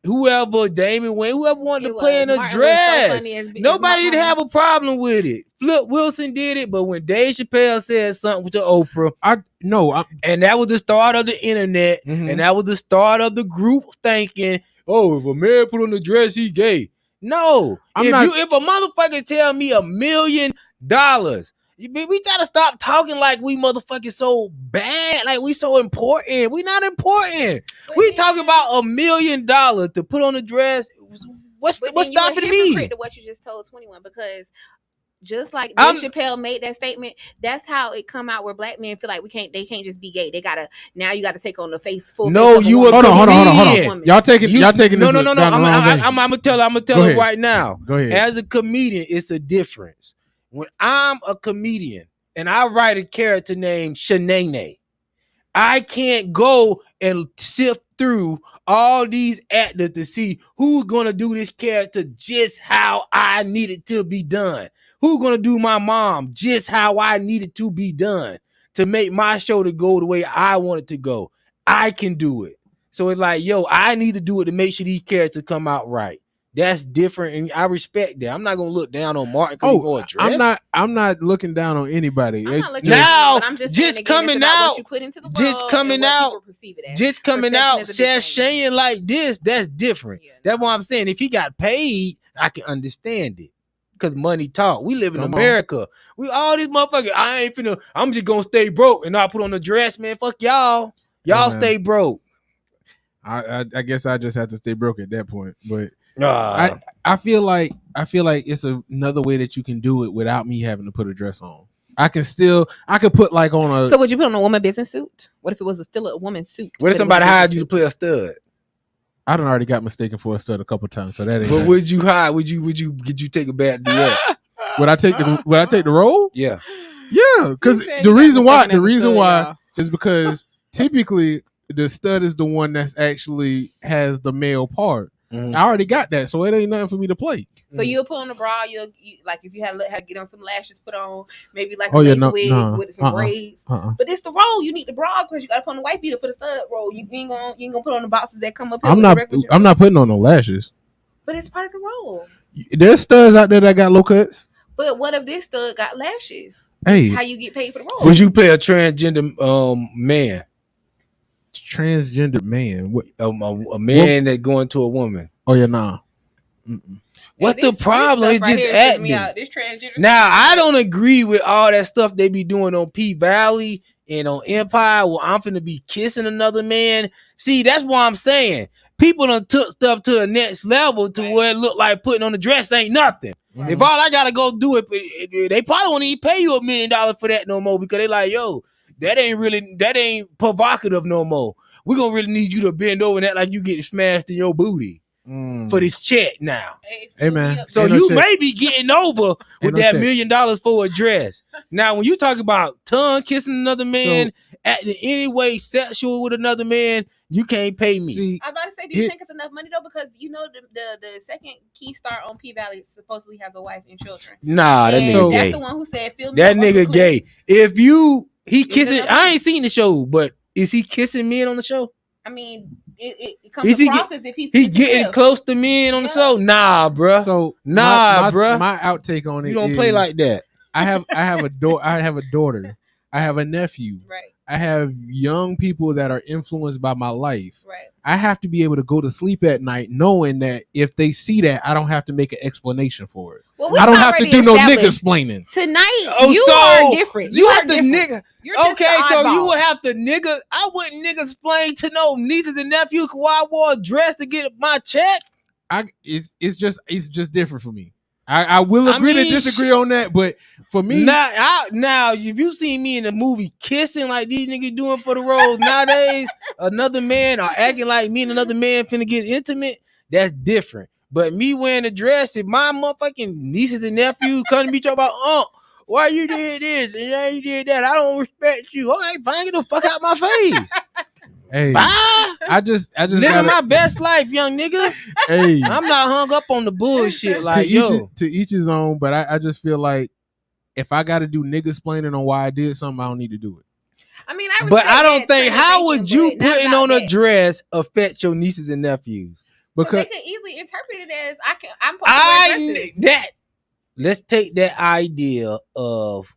S3: whoever, Damon Wayne, whoever wanted to play in a dress. Nobody didn't have a problem with it. Flip Wilson did it, but when Dave Chappelle said something to Oprah, and that was the start of the internet, and that was the start of the group thinking, "Oh, if a man put on a dress, he gay." No, if a motherfucker tell me $1 million. We gotta stop talking like we motherfucking so bad, like we so important. We not important. We talking about $1 million to put on a dress. What's stopping me?
S4: To what you just told 21, because just like Dave Chappelle made that statement, that's how it come out where black men feel like they can't just be gay. You gotta take on the face full.
S3: No, you were hold on.
S5: Y'all taking
S3: no.
S5: I'm
S3: gonna tell it right now.
S5: Go ahead.
S3: As a comedian, it's a difference. When I'm a comedian and I write a character named Shanae, I can't go and sift through all these actors to see who's gonna do this character just how I need it to be done. Who's gonna do my mom just how I need it to be done to make my show to go the way I want it to go. I can do it. So it's like, yo, I need to do it to make sure these characters come out right. That's different, and I respect that. I'm not gonna look down on Martin.
S5: I'm not looking down on anybody.
S3: Just coming out, sashaying like this. That's different. Yeah, that's what I'm saying. If he got paid, I can understand it. Because money talk. We live in America. We all these motherfuckers. I'm just gonna stay broke and not put on a dress, man. Fuck y'all. Y'all stay broke.
S5: I guess I just have to stay broke at that point. But I feel like it's another way that you can do it without me having to put a dress on. I could put like on a.
S4: So would you put on a woman business suit? What if it was still a woman's suit?
S3: What if somebody hired you to play a stud?
S5: I done already got mistaken for a stud a couple times, so that ain't.
S3: But would you hire? Would you take a bad do that?
S5: Would I take the role?
S3: Yeah.
S5: Yeah, because the reason why is because typically the stud is the one that's actually has the male part. I already got that, so it ain't nothing for me to play.
S4: So you'll put on a bra. You like if you had to get on some lashes, put on maybe like a lace wig with some braids. But it's the role. You need the bra because you got to put on the white beater for the stud role. You ain't gonna put on the boxes that come up.
S5: I'm not putting on no lashes.
S4: But it's part of the role.
S5: There's studs out there that got low cuts.
S4: But what if this stud got lashes?
S5: Hey,
S4: how you get paid for the role?
S3: Would you play a transgender man?
S5: Transgender man? What?
S3: A man that going to a woman?
S5: Oh yeah, nah.
S3: What's the problem? It's just acting. Now, I don't agree with all that stuff they be doing on P Valley and on Empire where I'm finna be kissing another man. See, that's what I'm saying. People done took stuff to the next level to where it look like putting on the dress ain't nothing. If all I gotta go do it, they probably won't even pay you $1 million for that no more because they like, yo, that ain't provocative no more. We gonna really need you to bend over and act like you getting smashed in your booty. For this check now.
S5: Hey man.
S3: So you may be getting over with that $1 million for a dress. Now, when you talk about tongue kissing another man, acting any way sexual with another man, you can't pay me.
S5: See,
S4: I'm about to say, do you think it's enough money though? Because you know the second key star on P Valley supposedly has a wife and children.
S3: Nah, that nigga gay.
S4: That's the one who said, "Feel me."
S3: That nigga gay. If he kissing, I ain't seen the show, but is he kissing men on the show?
S4: I mean, it comes across as if he's
S3: getting close to men on the show. Nah, bruh.
S5: So
S3: bruh.
S5: My outtake on it.
S3: You don't play like that.
S5: I have a daughter. I have a nephew.
S4: Right.
S5: I have young people that are influenced by my life.
S4: Right.
S5: I have to be able to go to sleep at night knowing that if they see that, I don't have to make an explanation for it.
S4: Well,
S5: I don't have to do no nigga explaining.
S4: Tonight, you are different.
S3: You have the nigga.
S4: Okay,
S3: so you would have to nigga. I wouldn't nigga explain to no nieces and nephews why I wore a dress to get my check.
S5: It's just different for me. I will agree to disagree on that, but for me,
S3: now if you see me in the movie kissing like these niggas doing for the roles nowadays, another man or acting like me and another man finna get intimate, that's different. But me wearing a dress, if my motherfucking nieces and nephews come to me talking about, why you did this and why you did that, I don't respect you. All right, fine, get the fuck out my face.
S5: Hey,
S3: bye.
S5: I just
S3: living my best life, young nigga.
S5: Hey,
S3: I'm not hung up on the bullshit. Like
S5: to each his own. But I just feel like if I got to do nigga explaining on why I did something, I don't need to do it.
S4: I mean,
S3: I don't think how would you putting on a dress affect your nieces and nephews?
S4: Because they could easily interpret it as
S3: let's take that idea of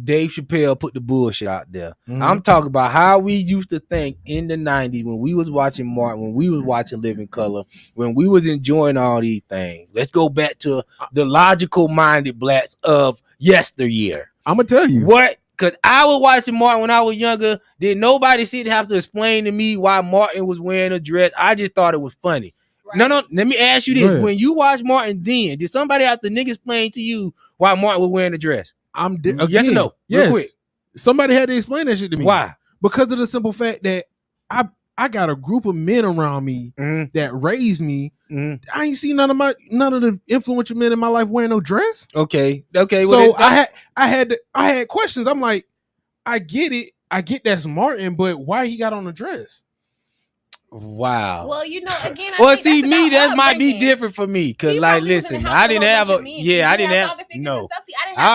S3: Dave Chappelle put the bullshit out there. I'm talking about how we used to think in the 90s when we was watching Martin, when we was watching Living Color, when we was enjoying all these things. Let's go back to the logical minded blacks of yesteryear.
S5: I'm gonna tell you
S3: what, because I was watching Martin when I was younger. Did nobody sit and have to explain to me why Martin was wearing a dress? I just thought it was funny. Right. No, let me ask you this. When you watch Martin then, did somebody have to nigga explain to you why Martin was wearing a dress? Yes or no?
S5: Yes.
S3: Real quick.
S5: Somebody had to explain that shit to me.
S3: Why?
S5: Because of the simple fact that I got a group of men around me that raised me. I ain't seen none of the influential men in my life wearing no dress.
S3: Okay.
S5: So I had questions. I'm like, I get it. I get that's Martin, but why he got on a dress?
S3: Wow.
S4: Well, you know, again,
S3: that might be different for me because, like, listen, I didn't have I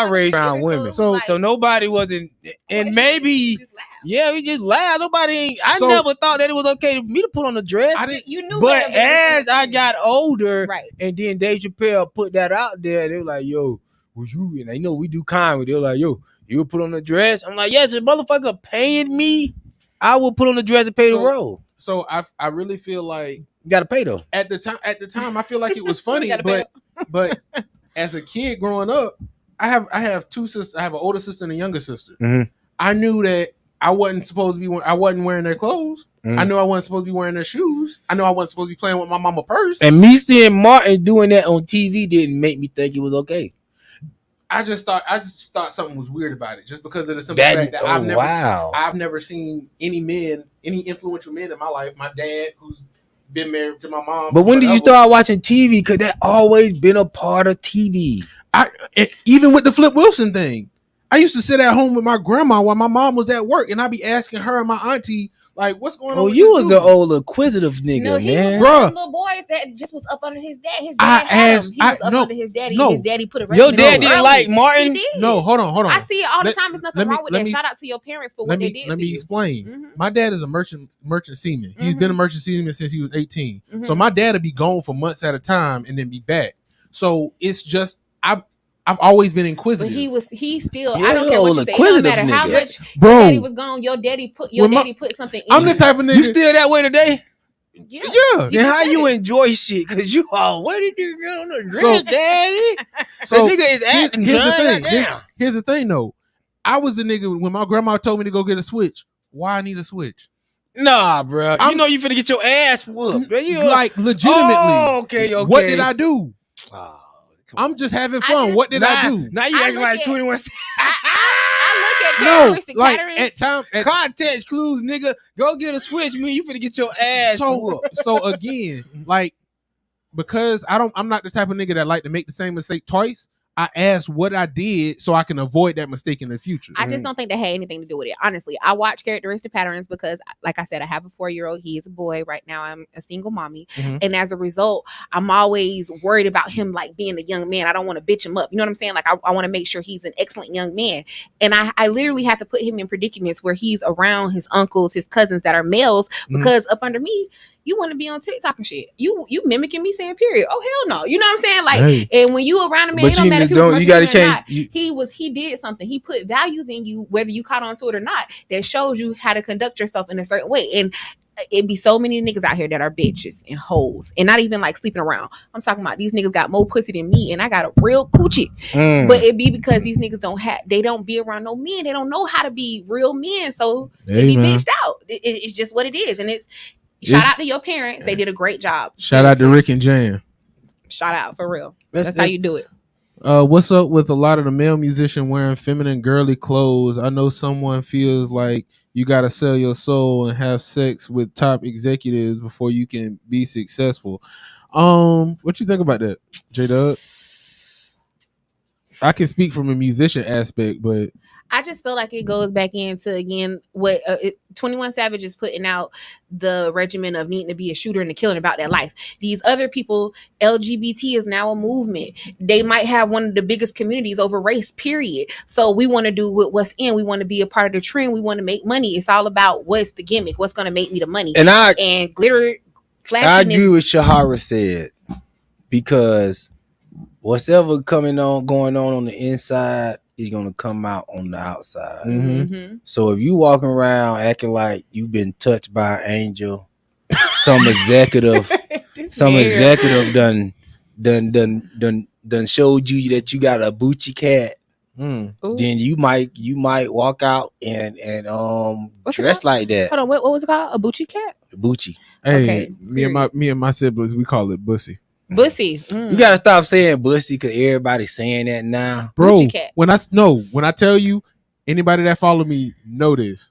S3: raised around women, so nobody wasn't, and maybe we just laughed. I never thought that it was okay for me to put on a dress. But as I got older, and then Dave Chappelle put that out there, they were like, "Yo, was you?" And they know we do comedy. They were like, "Yo, you would put on a dress?" I'm like, "Yeah, the motherfucker paying me, I will put on the dress and pay the role."
S5: So I really feel like
S3: you gotta pay though.
S5: At the time, I feel like it was funny, but But as a kid growing up, I have two sisters. I have an older sister and a younger sister.
S3: Mhm.
S5: I knew that I wasn't supposed to be. I wasn't wearing their clothes.
S3: Mhm.
S5: I knew I wasn't supposed to be wearing their shoes. I knew I wasn't supposed to be playing with my mama purse.
S3: And me seeing Martin doing that on TV didn't make me think it was okay.
S5: I just thought something was weird about it, just because of the simple fact that I've never seen any influential men in my life. My dad, who's been married to my mom.
S3: But when did you start watching TV? Because that always been a part of TV.
S5: Even with the Flip Wilson thing, I used to sit at home with my grandma while my mom was at work, and I'd be asking her and my auntie, like, what's going on?
S3: Oh, you was an old inquisitive nigga,
S4: no, he
S3: man.
S4: was one of them little boys that just was up under his dad. His dad had him. He was up under his daddy.
S5: No.
S4: His daddy put a
S3: Your dad didn't like Martin?
S4: He did.
S5: No, hold on.
S4: I see it all the time. There's nothing wrong with that. Shout out to your parents for what they did.
S5: Let me explain. Mm-hmm. My dad is a merchant seaman. Mm-hmm. He's been a merchant seaman since he was 18. Mm-hmm. So my dad would be gone for months at a time and then be back. So it's just I've always been inquisitive.
S4: But he still. I don't care what you say. It don't matter how much
S5: bro.
S4: Your daddy was gone. Your daddy put something in.
S5: I'm the type of nigga.
S3: You still that way today?
S4: Yeah.
S3: Then how you enjoy shit? Cause you all what did you get on the drink, daddy? So the nigga is acting.
S5: Here's the thing though. I was the nigga when my grandma told me to go get a switch. Why I need a switch?
S3: Nah, bro. You know you finna get your ass whooped.
S5: Like legitimately.
S3: Oh, okay.
S5: What did I do? I'm just having fun. What did I do?
S3: Now you acting like 21.
S4: I look at characteristic patterns.
S5: At time,
S3: context clues, nigga. Go get a switch, man. You finna get your ass whooped.
S5: So again, like, because I'm not the type of nigga that like to make the same mistake twice. I asked what I did so I can avoid that mistake in the future.
S4: I just don't think that had anything to do with it. Honestly, I watch characteristic patterns because, like I said, I have a 4-year-old. He is a boy. Right now, I'm a single mommy. Mm-hmm. And as a result, I'm always worried about him, like, being a young man. I don't want to bitch him up. You know what I'm saying? Like, I want to make sure he's an excellent young man. And I literally have to put him in predicaments where he's around his uncles, his cousins that are males, because up under me, you want to be on TikTok and shit. You mimicking me saying period. Oh hell no. You know what I'm saying? Like, and when you around a man, it don't matter if you gotta change. He did something. He put values in you, whether you caught on to it or not, that shows you how to conduct yourself in a certain way. And it'd be so many niggas out here that are bitches and hoes and not even like sleeping around. I'm talking about these niggas got more pussy than me and I got a real coochie. But it be because these niggas don't be around no men. They don't know how to be real men. So they be bitched out. It's just what it is. And shout out to your parents. They did a great job.
S5: Shout out to Rick and Jan.
S4: Shout out for real. That's how you do it.
S5: What's up with a lot of the male musicians wearing feminine girly clothes? I know someone feels like you got to sell your soul and have sex with top executives before you can be successful. What you think about that, J.Doug? I can speak from a musician aspect, but
S4: I just feel like it goes back into, again, what 21 Savage is putting out, the regimen of needing to be a shooter and a killer about their life. These other people, LGBT is now a movement. They might have one of the biggest communities over race, period. So we want to do what's in. We want to be a part of the trend. We want to make money. It's all about what's the gimmick, what's going to make me the money. And glitter flashing.
S3: I agree with Shahara said, because whatever going on the inside is gonna come out on the outside. Mm-hmm. So if you walking around acting like you've been touched by an angel, some executive done showed you that you got a Bucci cat, then you might walk out and dress like that.
S4: Hold on, what was it called? A Bucci cat?
S3: Bucci.
S5: Hey, okay. Me and my siblings, we call it Bussy.
S4: Bussy.
S3: You gotta stop saying bussy because everybody's saying that now,
S5: bro. When I tell you, anybody that follow me know this.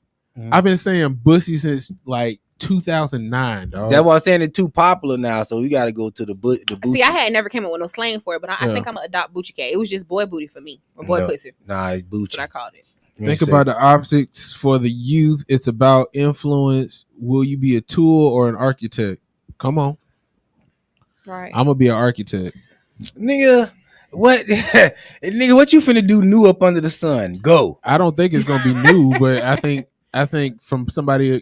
S5: I've been saying bussy since like 2009. Dog.
S3: That's why I'm saying it's too popular now. So we gotta go to the booty.
S4: See, I had never came up with no slang for it, but I think I'm gonna adopt Bucci cat. It was just boy booty for me, or boy pussy.
S3: Nah, it's Bucci.
S4: That's what I called it.
S5: Think about the optics for the youth. It's about influence. Will you be a tool or an architect? Come on.
S4: Right.
S5: I'm gonna be an architect.
S3: Nigga, what nigga, what you finna do new up under the sun? Go.
S5: I don't think it's gonna be new, but I think from somebody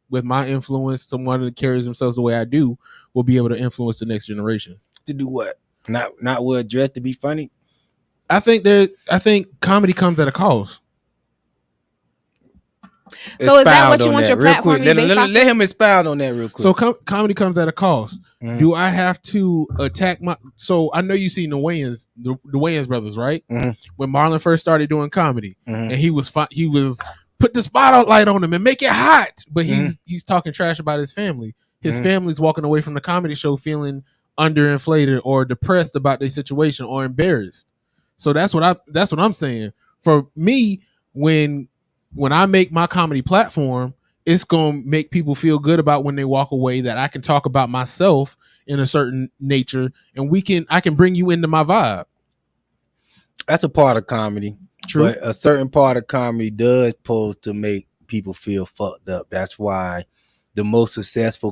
S5: with my influence, someone that carries themselves the way I do, will be able to influence the next generation.
S3: To do what? Not well dressed to be funny?
S5: I think comedy comes at a cost.
S4: So is that what you want your
S3: real
S4: platform
S3: quick?
S4: to be based off?
S3: Let him expound on that real quick.
S5: So comedy comes at a cost. Do I have to attack my? So I know you seen the Wayans, the Wayans brothers, right? When Marlon first started doing comedy, and he was put the spotlight on him and make it hot, but he's talking trash about his family. His family's walking away from the comedy show feeling underinflated or depressed about their situation or embarrassed. So that's what I'm saying. For me, when I make my comedy platform, it's gonna make people feel good about when they walk away that I can talk about myself in a certain nature, and I can bring you into my vibe.
S3: That's a part of comedy.
S5: True.
S3: But a certain part of comedy does pose to make people feel fucked up. That's why the most successful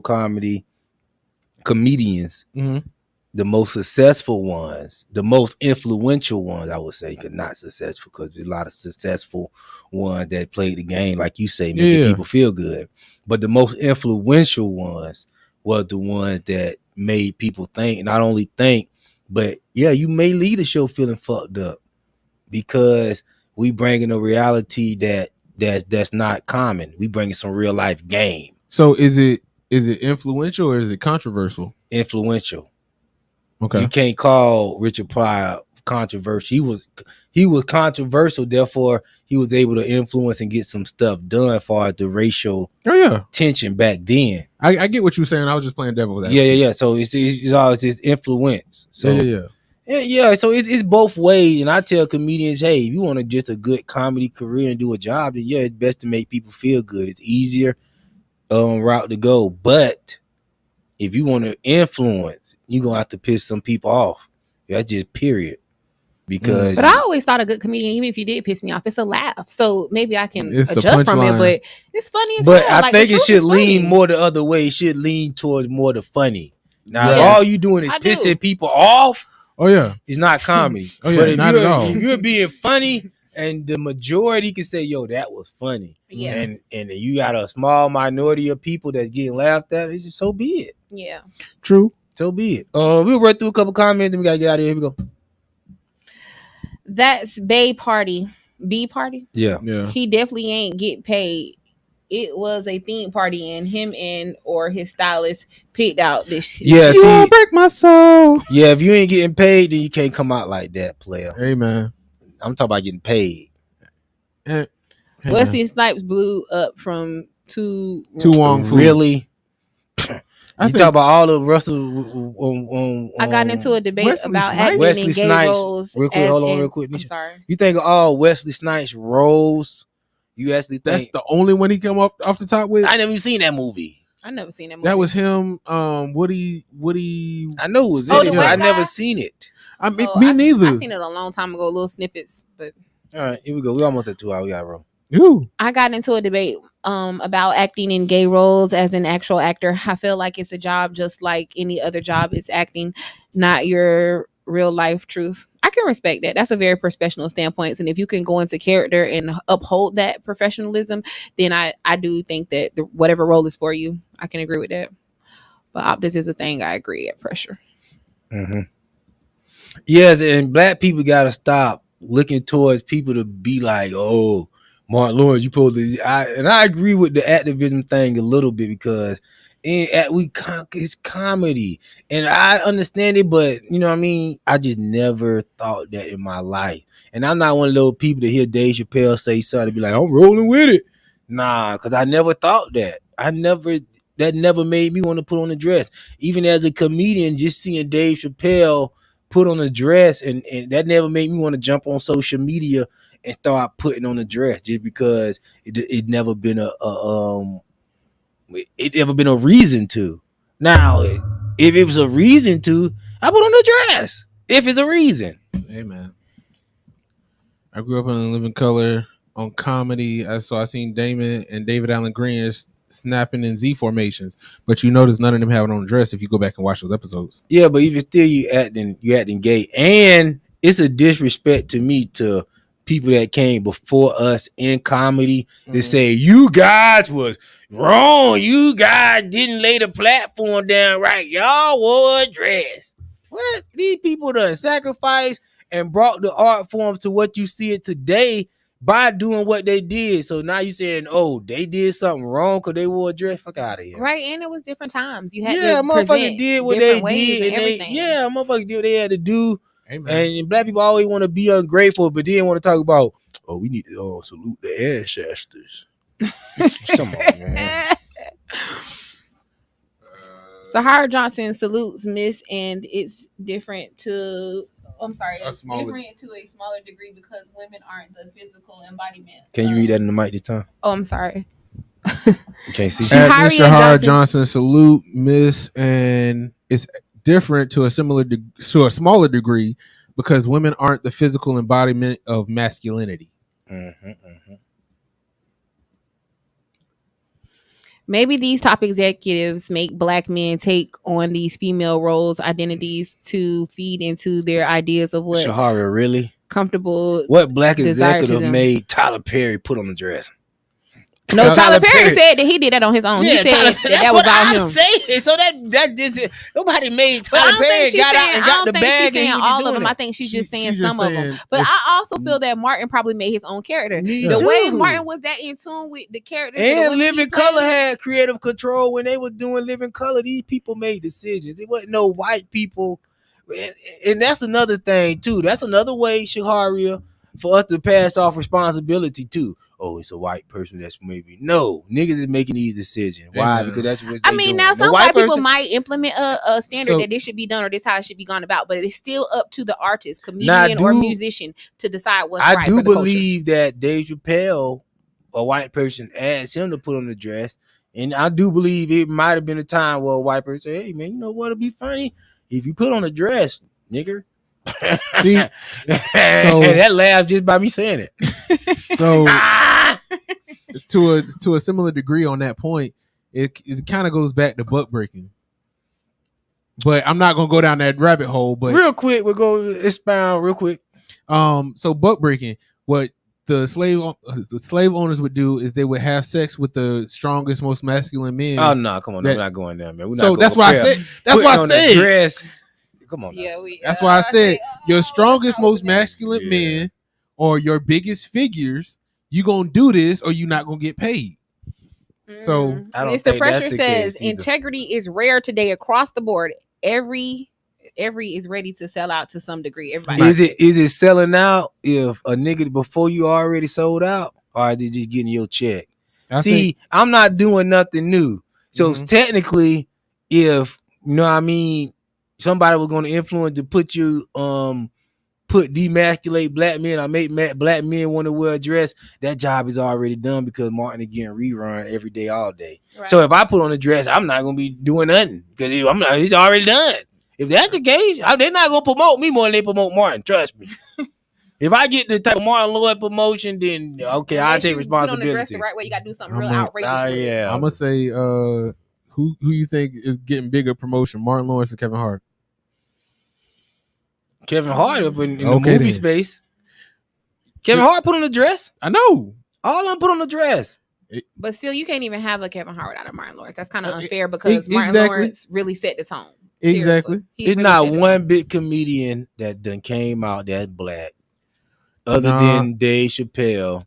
S3: comedians, the most successful ones, the most influential ones, I would say, not successful, because there's a lot of successful ones that played the game, like you say, making people feel good. But the most influential ones were the ones that made people think, not only think, but you may leave the show feeling fucked up because we bringing a reality that's not common. We bringing some real life game.
S5: So is it influential or is it controversial?
S3: Influential.
S5: Okay.
S3: You can't call Richard Pryor controversial. He was controversial, therefore he was able to influence and get some stuff done as far as the racial tension back then.
S5: I get what you're saying. I was just playing devil with that.
S3: Yeah. So it's always his influence. So so it's both ways. And I tell comedians, hey, if you want just a good comedy career and do a job, then it's best to make people feel good. It's easier route to go. But if you want to influence, you're gonna have to piss some people off. That's just period. Because
S4: but I always thought a good comedian, even if you did piss me off, it's a laugh. So maybe I can
S5: It's
S4: adjust from it, but it's funny as
S3: but
S4: hell.
S3: I think it should lean more the other way. It should lean towards more the funny. Now, if all you doing is pissing people off, it's not comedy. But if
S5: not at all.
S3: If you're being funny and the majority can say, yo, that was funny.
S4: Yeah.
S3: And you got a small minority of people that's getting laughed at, it's just so be it.
S4: Yeah.
S5: True.
S3: So be it. We'll run through a couple comments and we gotta get out of here. Here we go.
S4: That's B party.
S3: Yeah.
S4: He definitely ain't get paid. It was a theme party and him or his stylist picked out this.
S3: Yeah,
S5: you won't break my soul.
S3: Yeah, if you ain't getting paid, then you can't come out like that, player.
S5: Hey man,
S3: I'm talking about getting paid.
S4: Wesley Snipes blew up from Tu
S5: Wong Fu.
S3: Really? You talk about all the Russell.
S4: I got into a debate
S5: Wesley
S4: about
S5: Snipes?
S4: acting
S3: Wesley
S4: in gay
S3: Snipes.
S4: roles.
S3: Real quick, hold on, real quick.
S4: I'm
S3: Nisha.
S4: sorry.
S3: You think of all Wesley Snipes roles? You actually think
S5: That's the only one he come off the top with?
S3: I never even seen that movie.
S4: I never seen that movie.
S5: That was him. Woody.
S3: I know it was
S4: Oh,
S3: in
S4: the
S3: it,
S4: white
S3: but I
S4: guy?
S3: never seen it.
S5: I mean, me neither.
S4: I seen it a long time ago, little snippets, but
S3: All right, here we go. We almost at 2 hours. We got to roll.
S5: Ooh.
S4: I got into a debate about acting in gay roles as an actual actor. I feel like it's a job just like any other job. It's acting, not your real life truth. I can respect that. That's a very professional standpoint. And if you can go into character and uphold that professionalism, then I do think that whatever role is for you, I can agree with that. But Optus is a thing. I agree at pressure.
S3: Mm-hmm. Yes, and black people got to stop looking towards people to be like, oh, Mark Lawrence, you supposed to. I agree with the activism thing a little bit because it's comedy, and I understand it, but you know what I mean. I just never thought that in my life, and I'm not one of those people to hear Dave Chappelle say something and be like, I'm rolling with it. Nah, because I never thought that. That never made me want to put on a dress. Even as a comedian, just seeing Dave Chappelle put on a dress, and that never made me want to jump on social media and start putting on a dress just because it never been a reason to. Now, if it was a reason to, I put on a dress. If it's a reason.
S5: Hey man, I grew up in Living Color on comedy. So I seen Damon and David Allen Green snapping in Z formations, but you notice none of them have it on a dress if you go back and watch those episodes.
S3: Yeah, but even still, you acting gay, and it's a disrespect to me to people that came before us in comedy to say you guys was wrong. You guys didn't lay the platform down right. Y'all wore a dress. What? These people done sacrificed and brought the art form to what you see it today, by doing what they did. So now you saying, oh, they did something wrong because they wore a dress. Fuck out of here.
S4: Right, and it was different times. You had
S3: Yeah,
S4: to
S3: motherfucker
S4: present
S3: did what they
S4: different ways
S3: did,
S4: and
S3: and
S4: everything.
S3: motherfucker did what they had to do.
S5: Amen.
S3: And black people always want to be ungrateful, but then want to talk about, oh, we need to salute the ancestors. Come on, man.
S4: Sahara Johnson salutes Miss, and it's different to. I'm sorry, it's different to a smaller degree because women aren't the physical embodiment.
S3: Can you read that in the mic this time?
S4: Oh, I'm sorry.
S3: You can't see.
S5: Shahara Johnson salute Miss, and it's different to a smaller degree because women aren't the physical embodiment of masculinity.
S4: Maybe these top executives make black men take on these female roles, identities to feed into their ideas of what
S3: Shahara, really?
S4: Comfortable.
S3: What black executive made Tyler Perry put on the dress?
S4: No, Tyler Perry said that he did that on his own. Yeah, he said that was all him.
S3: Saying. So that did nobody made Tyler Perry got out and got the bag. I don't think she's saying all of them. I think she's just saying some of them. But I also feel that Martin probably made his own character. The way Martin was that in tune with the characters. And Living Color had creative control when they were doing Living Color. These people made decisions. It wasn't no white people. And that's another thing too. That's another way, Shaharia, for us to pass off responsibility too. Oh, it's a white person that's maybe niggas is making these decisions. Why? Because that's what
S4: I mean. Doing. Now some white people might implement a standard that this should be done or this how it should be gone about, but it's still up to the artist, comedian, or musician to decide what's right. I do
S3: believe that Dave Chappelle, a white person, asked him to put on the dress, and I do believe it might have been a time where a white person said, "Hey man, you know what'll be funny if you put on a dress, nigger."
S5: See,
S3: so that laugh just by me saying it.
S5: So to a similar degree on that point, it kind of goes back to butt breaking. But I'm not gonna go down that rabbit hole. But
S3: real quick, we'll go expound real quick.
S5: So butt breaking, what the slave owners would do is they would have sex with the strongest, most masculine men.
S3: Oh no, come on, we're not going there, man.
S5: So that's why I said. That's why I said.
S3: Dress. Come on.
S4: Yeah,
S5: that's why I said your strongest, most masculine men or your biggest figures, you gonna do this or you not gonna get paid. So
S4: Mr. Pressure says integrity is rare today across the board. Every is ready to sell out to some degree. Everybody
S3: is it selling out if a nigga before you already sold out, or is it just getting your check? I'm not doing nothing new. So technically, if you know what I mean, somebody was going to influence to put you demasculate black men or make black men want to wear a dress, that job is already done because Martin is getting rerun every day, all day. Right. So if I put on a dress, I'm not going to be doing nothing because it's already done. If that's the case, they're not going to promote me more than they promote Martin. Trust me. If I get the type of Martin Lloyd promotion, then okay, I'll take responsibility.
S4: Put on the dress the right way, you got to do something real outrageous.
S3: Yeah,
S5: I'm going to say who you think is getting bigger promotion, Martin Lawrence or Kevin Hart?
S3: Kevin Hart up in the movie space. Kevin Hart put on a dress.
S5: I know.
S3: All of them put on a dress.
S4: But still, you can't even have a Kevin Hart without a Martin Lawrence. That's kind of unfair because Martin Lawrence really set the tone.
S5: Exactly.
S3: It's really not one big comedian that done came out that's black other than Dave Chappelle.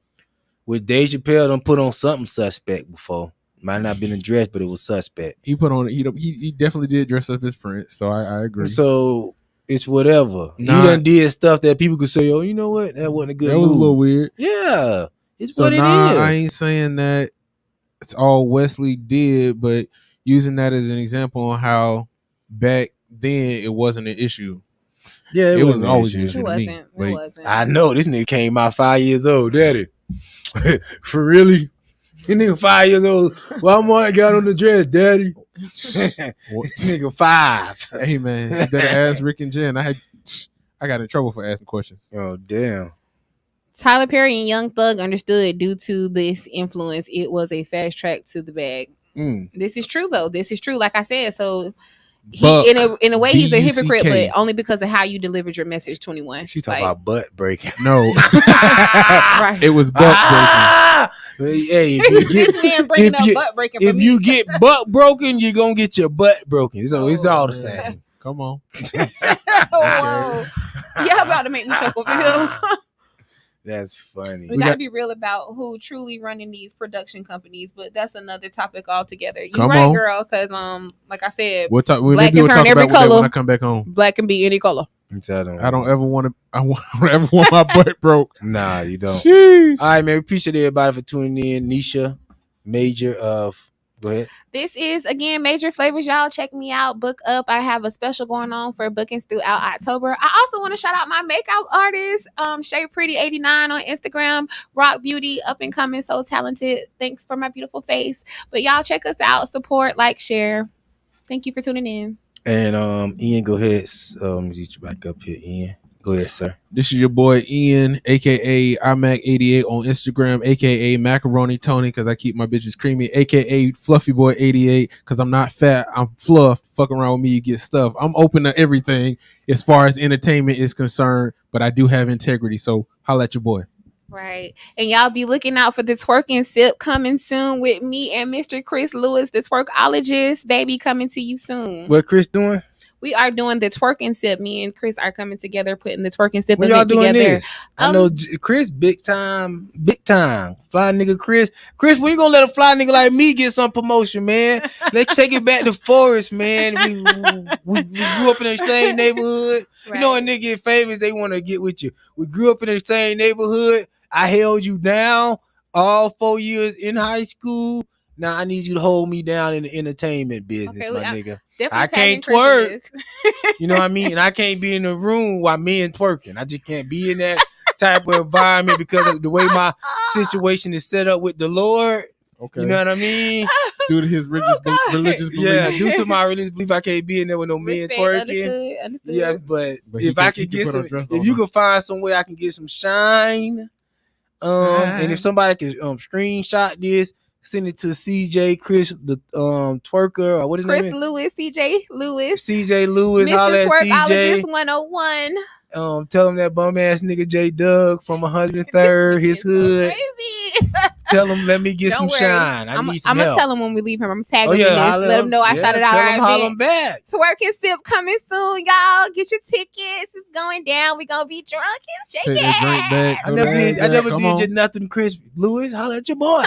S3: With Dave Chappelle done put on something suspect before. Might not been a dress, but it was suspect.
S5: He put on he definitely did dress up as Prince, so I agree.
S3: So it's whatever. He done did stuff that people could say, oh, you know what? That wasn't a good move.
S5: Was a little weird.
S3: Yeah. It's what it is.
S5: I ain't saying that it's all Wesley did, but using that as an example on how back then it wasn't an issue.
S3: Yeah,
S5: it was always an issue.
S4: It wasn't.
S3: I know this nigga came out 5 years old, daddy. For really? This nigga 5 years old. Well, I got on the dress, daddy. Nigga 5.
S5: Hey man, you better ask Rick and Jen. I got in trouble for asking questions.
S3: Oh damn.
S4: Tyler Perry and Young Thug understood due to this influence, it was a fast track to the bag. This is true though. This is true. Like I said, so he in a way he's a hypocrite, but only because of how you delivered your message. 21.
S3: She talking about butt breaking.
S5: No, right. It was butt breaking.
S3: Hey, if you get butt broken, you're gonna get your butt broken. So it's all the same.
S5: Come on.
S4: Whoa, y'all about to make me chuckle for him.
S3: That's funny.
S4: We gotta be real about who truly running these production companies, but that's another topic altogether. You
S5: Come
S4: right,
S5: on.
S4: girl? Because like I said,
S5: Black
S4: can
S5: can
S4: turn
S5: talk
S4: every
S5: about that
S4: color.
S5: when I come back home.
S4: Black can be any color.
S5: I don't ever want to. I don't ever want my butt broke.
S3: Nah, you don't.
S5: Sheesh.
S3: All right, man. We appreciate everybody for tuning in. Nisha, Major of. Go ahead.
S4: This is again Major Flavors. Y'all check me out. Book up. I have a special going on for bookings throughout October. I also want to shout out my makeup artist, Shay Pretty 89 on Instagram. Rock Beauty, up and coming, so talented. Thanks for my beautiful face. But y'all check us out. Support, like, share. Thank you for tuning in.
S3: And Ian, go ahead. Let me get you back up here, Ian. Go ahead, sir.
S5: This is your boy Ian, aka iMac88 on Instagram, aka Macaroni Tony, because I keep my bitches creamy, aka Fluffy Boy 88, because I'm not fat, I'm fluff. Fuck around with me, you get stuff. I'm open to everything as far as entertainment is concerned, but I do have integrity. So holla at your boy.
S4: Right. And y'all be looking out for the twerking sip coming soon with me and Mr. Chris Lewis, the twerkologist, baby, coming to you soon.
S3: What Chris doing?
S4: We are doing the twerking sip. Me and Chris are coming together, putting the twerking sip
S3: when y'all
S4: event
S3: doing
S4: together.
S3: This? I know Chris, big time. Fly nigga Chris. Chris, when you gonna let a fly nigga like me get some promotion, man? Let's take it back to Forest, man. We grew up in the same neighborhood. Right. You know when nigga get famous, they want to get with you. We grew up in the same neighborhood. I held you down all 4 years in high school. Now I need you to hold me down in the entertainment business, my nigga. I can't twerk. You know what I mean? And I can't be in the room while men twerking. I just can't be in that type of environment because of the way my situation is set up with the Lord. Okay. You know what I mean?
S5: Due to his religious belief.
S3: Yeah, due to my religious belief, I can't be in there with no men twerking. Understood. Yeah, but if I could get some, if you could find some way I can get some shine. And if somebody can screenshot this, send it to CJ Chris, the twerker, or what is his name?
S4: Chris Lewis, CJ Lewis.
S3: CJ Lewis,
S4: Mr. Twerkologist 101.
S3: Tell him that bum ass nigga J.Doug from 103rd, his hood. Tell him, let me get some shine. I need some help.
S4: I'm gonna tell him when we leave him. I'm tagging him in this. Let him know I shouted out our event.
S3: Holler him back.
S4: Twerking sip coming soon, y'all. Get your tickets. It's going down. We gonna be drunk and shaking.
S5: Take that drink back.
S3: I never did you nothing, Chris Lewis. Holler at your boy.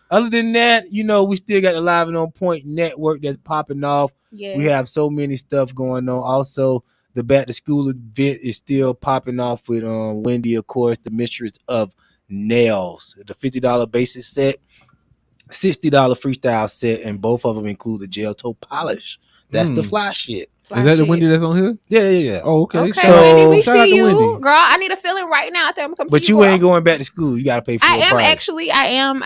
S3: Other than that, you know, we still got the Live and On Point network that's popping off. Yeah. We have so many stuff going on. Also, the back to school event is still popping off with Wendy, of course, the mistress of nails. The $50 basic set, $60 freestyle set, and both of them include the gel toe polish. That's the fly shit.
S5: Is that the Wendy that's on here?
S3: Yeah.
S5: Oh, okay.
S4: So, Wendy, we see you, Wendy. Girl. I need a feeling right now. I think I'm coming.
S3: But you ain't going back to school. You gotta pay for it.
S4: I actually am.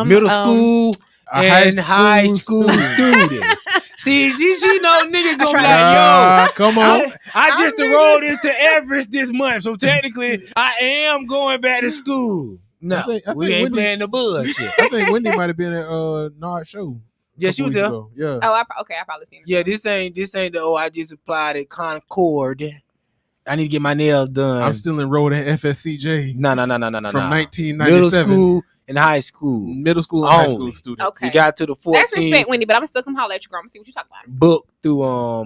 S3: Middle school and high school students. See, you know, niggas gonna be like, yo,
S5: come on.
S3: I just enrolled into Everest this month, so technically, I am going back to school. No, I think we ain't playing the bullshit.
S5: I think Wendy might have been at Nard's show.
S3: Yeah, she was there.
S5: Yeah.
S4: Oh, I probably seen her.
S3: Yeah, this ain't the I just applied at Concord. I need to get my nails done.
S5: I'm still enrolled at FSCJ.
S3: No. From
S5: 1997.
S3: Middle school and high school.
S5: Middle school and high school students.
S4: Okay.
S3: We got to the 14.
S4: That's respect, Wendy, but I'm still come holler at you, girl. I'm see what you talking about.
S3: Book through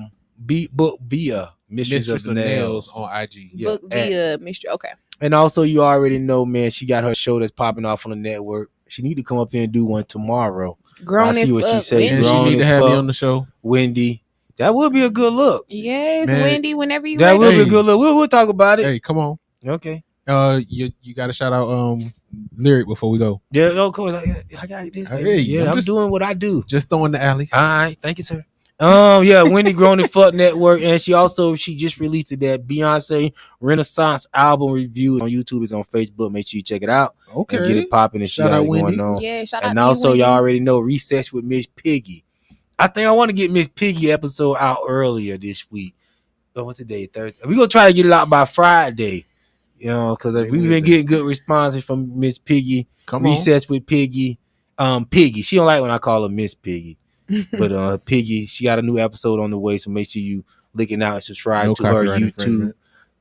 S3: book via Mistress of Nails
S5: on IG.
S4: Yeah. Book via Mistress. Okay.
S3: And also, you already know, man, she got her show that's popping off on the network. She need to come up here and do one tomorrow.
S4: Grown
S3: I see what she say.
S5: And she need to have me on the show.
S3: Wendy. That would be a good look.
S4: Yes, man. Wendy, whenever you
S3: that would be a good look. We'll talk about it.
S5: Hey, come on.
S3: Okay.
S5: You got to shout out Lyric before we go.
S3: Yeah, no, of course. I got this. Hey, yeah, I'm doing what I do.
S5: Just throwing the alleys.
S3: All right, thank you, sir. Yeah, Wendy Grown and Fuck Network, and she just released that Beyonce Renaissance album review on YouTube. It's on Facebook. Make sure you check it out.
S5: Okay,
S3: and get it popping and
S5: shout out Wendy.
S3: Going on.
S4: Yeah, shout out.
S3: And also, y'all already know Recess with Miss Piggy. I think I want to get Miss Piggy episode out earlier this week. But what's today? Thursday. We're gonna try to get it out by Friday. You know, because we've been getting good responses from Miss Piggy. Recess with Piggy. Piggy. She don't like when I call her Miss Piggy. But Piggy, she got a new episode on the way, so make sure you looking out and subscribe to her YouTube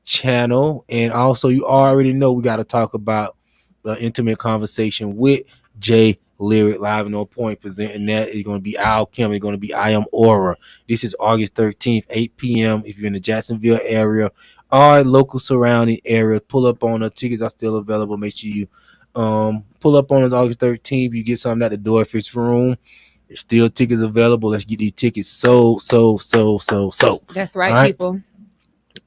S3: channel. And also, you already know we got to talk about the intimate conversation with Jay Lyric Live and On Point. Presenting that is going to be Al Kim. It's going to be I Am Aura. This is August 13th, 8 p.m. If you're in the Jacksonville area, our local surrounding area. Pull up on us. Tickets are still available. Make sure you pull up on us August 13th. You get something at the door if it's room. There's still tickets available. Let's get these tickets sold.
S4: That's right,
S3: All
S4: people.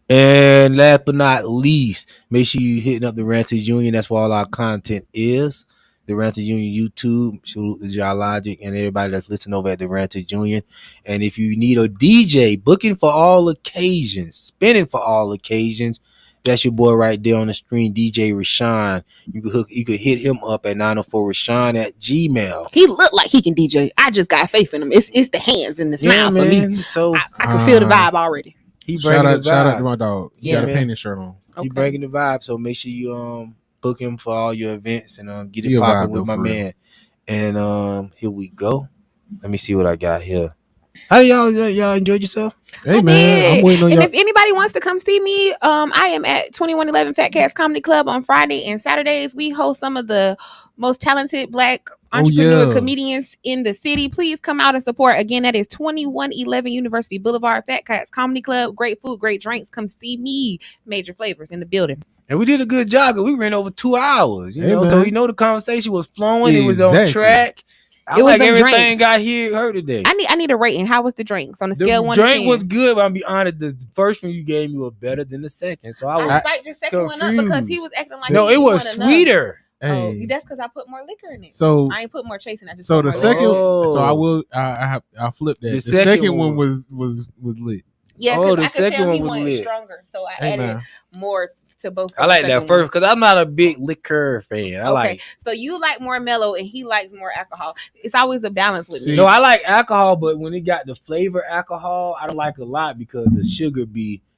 S3: And last but not least, make sure you hitting up the Ranters Union. That's where all our content is. The Ranters Union YouTube, salute the Geologic and everybody that's listening over at the Ranters Union. And if you need a DJ booking for all occasions, spinning for all occasions, that's your boy right there on the screen, DJ Rashawn. You could hit him up at 904Rashawn at Gmail.
S4: He looked like he can DJ. I just got faith in him. It's the hands and the smile for me.
S3: So
S4: I can feel the vibe already.
S5: Shout out to my dog. He got a painted shirt on.
S3: He bringing the vibe. So make sure you book him for all your events and get it popping with my man. And here we go. Let me see what I got here. How do y'all enjoyed yourself?
S5: Hey man, I'm waiting on y'all.
S4: And if anybody wants to come see me, I am at 2111 Fat Cats Comedy Club on Friday and Saturdays. We host some of the most talented Black entrepreneur comedians in the city. Please come out and support. Again, that is 2111 University Boulevard, Fat Cats Comedy Club. Great food, great drinks. Come see me. Major Flavors in the building.
S3: And we did a good job. We ran over 2 hours. You know,
S5: man.
S3: so the conversation was flowing. It was on track. It was like everything drinks. Got heard today.
S4: I need a rating. How was the drinks on a scale 1 to 10?
S3: The drink was good, but I'll be honest. The first one you gave me was better than the second. So I
S4: spiked your second one up because he was acting like
S3: it was sweeter.
S4: Hey. Oh, that's because I put more liquor in it.
S5: So
S4: I ain't put more chasing. I just
S5: so the second. So I will. I flipped that. The second one was lit.
S4: Yeah, because the second one was lit. Stronger, so I added more to both.
S3: I like that first because I'm not a big liquor fan. I like.
S4: So you like more mellow and he likes more alcohol. It's always a balance with me.
S3: No, I like alcohol, but when it got the flavor alcohol, I don't like a lot because the sugar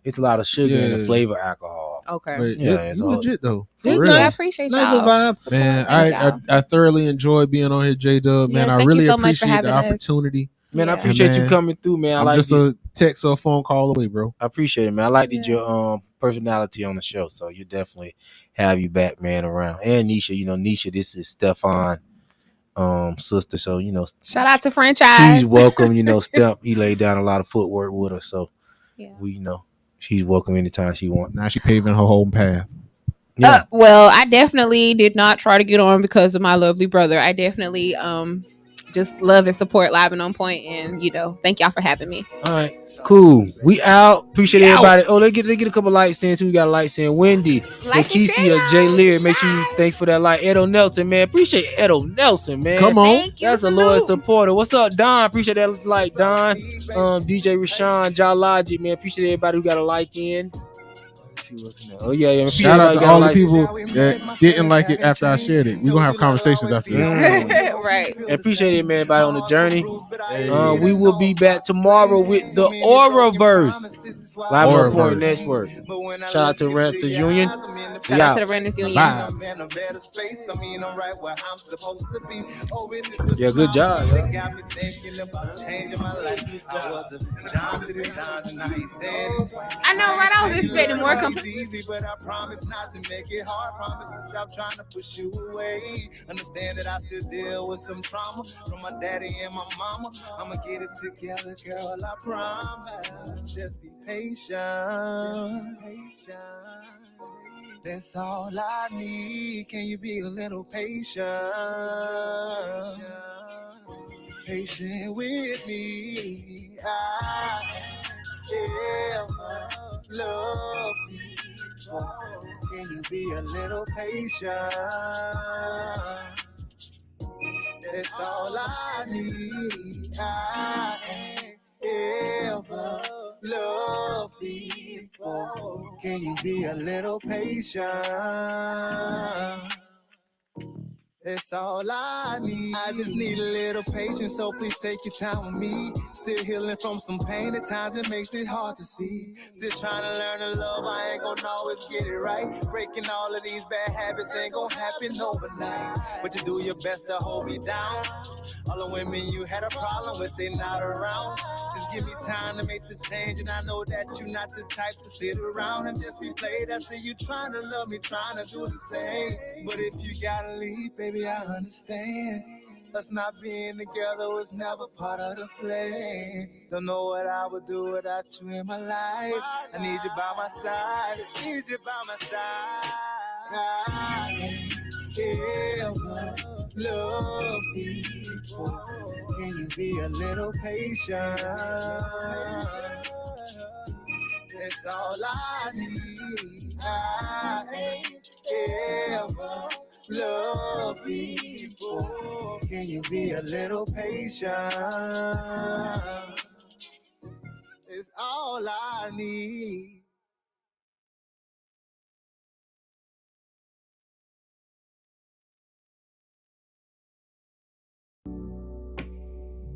S3: it's a lot of sugar in the flavor alcohol.
S4: Okay.
S5: But it's legit though.
S4: I appreciate y'all.
S5: Man, I thoroughly enjoyed being on here, J.Doug. Man, I really appreciate the opportunity.
S3: Man, I appreciate you coming through, man.
S5: I'm just a text or a phone call away, bro.
S3: I appreciate it, man. I liked your personality on the show, so you definitely have you back, man, around. And Nisha, Nisha, this is Stefan sister, so
S4: shout out to Franchise.
S3: She's welcome. Steph, he laid down a lot of footwork with her, so we she's welcome anytime she wants.
S5: Now she paving her whole path.
S4: Yeah. Well, I definitely did not try to get on because of my lovely brother. I definitely just love and support Live and On Point, and thank y'all for having me.
S3: All right, cool. We out. Appreciate everybody. Oh, they get a couple lights in. So we got lights in. Wendy, Lakeisha, Jay Leary. Make sure you thank for that light. Edo Nelson, man. Appreciate Edo Nelson, man.
S5: Come on,
S3: that's a loyal supporter. What's up, Don? Appreciate that light, Don. DJ Rashawn, Geologic, man. Appreciate everybody who got a like in. Oh yeah.
S5: Shout out to all the people that didn't like it after I shared it. We're gonna have conversations after this.
S4: Right.
S3: Appreciate it, man. Everybody on the journey. We will be back tomorrow with the Auraverse. Live on Point Network. Shout out to Ranters Union.
S4: Shout out to the Ranters Union.
S3: Yeah, good job.
S4: I know, right? I was expecting more.
S1: Easy, but I promise not to make it hard. Promise to stop trying to push you away. Understand that I still deal with some trauma from my daddy and my mama. I'ma get it together, girl. I promise. Just be patient. That's all I need. Can you be a little patient? Patient with me. Love me. Can you be a little patient? That's all I need. I ever love people. Can you be a little patient? That's all I need. I just need a little patience, so please take your time with me. Still healing from some pain, at times it makes it hard to see. Still trying to learn to love, I ain't gonna always get it right. Breaking all of these bad habits ain't gonna happen overnight. But you do your best to hold me down. All the women you had a problem with, they not around. Just give me time to make the change, and I know that you're not the type to sit around and just be played. I see you trying to love me, trying to do the same. But if you gotta leave, baby, I understand. Us not being together was never part of the plan. Don't know what I would do without you in my life. I need you by my side. I need you by my side. I ever love people. Can you be a little patient? That's all I need. I ain't ever love people. Can you be a little patient? It's all I need.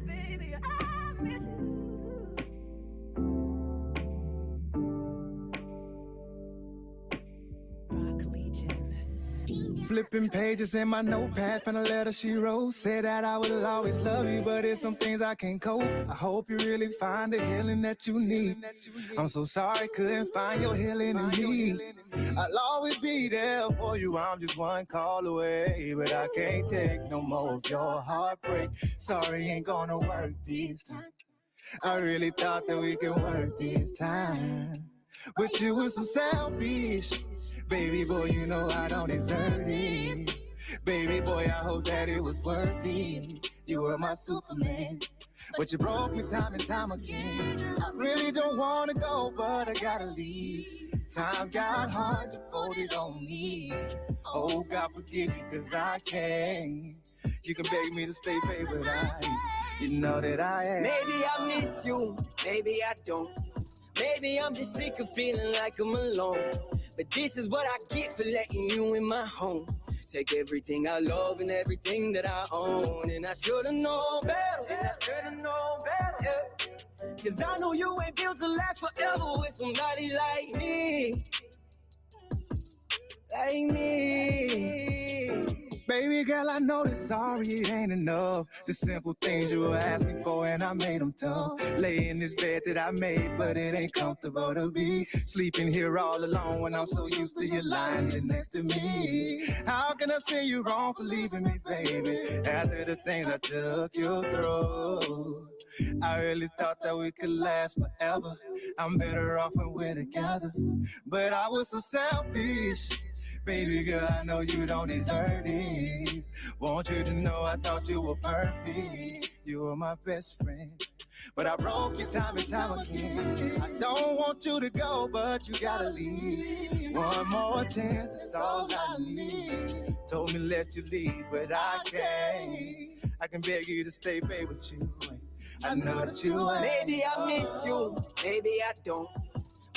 S6: Baby, I miss you.
S1: Flipping pages in my notepad from the letter she wrote. Said that I will always love you, but it's some things I can't cope. I hope you really find the healing that you need. I'm so sorry, couldn't find your healing in me. I'll always be there for you, I'm just one call away. But I can't take no more of your heartbreak. Sorry, ain't gonna work this time. I really thought that we could work this time. But you were so selfish. Baby boy, you know I don't deserve it. Baby boy, I hope that it was worth it. You were my Superman, but you broke me time and time again. I really don't wanna go, but I gotta leave. Time got hard, you folded on me. Oh God, forgive me, cause I can't. You can beg me to stay, baby, but you know that I am.
S9: Maybe I miss you, maybe I don't. Maybe I'm just sick of feeling like I'm alone. But this is what I get for letting you in my home. Take everything I love and everything that I own. And I should've known better. Yeah. Cause I know you ain't built to last forever with somebody like me. Like me.
S1: Baby girl, I know that sorry it ain't enough. The simple things you were asking for and I made them tough. Lay in this bed that I made, but it ain't comfortable to be sleeping here all alone when I'm so used to you lying here next to me. How can I say you wrong for leaving me, baby, after the things I took you through? I really thought that we could last forever. I'm better off when we're together, but I was so selfish. Baby girl, I know you don't deserve this. Want you to know I thought you were perfect. You were my best friend, but I broke you time and time again. I don't want you to go, but you gotta leave. One more chance, that's all I need. Told me let you leave, but I can't. I can beg you to stay, babe, with you. I know that you ain't.
S9: Maybe I miss you, maybe I don't.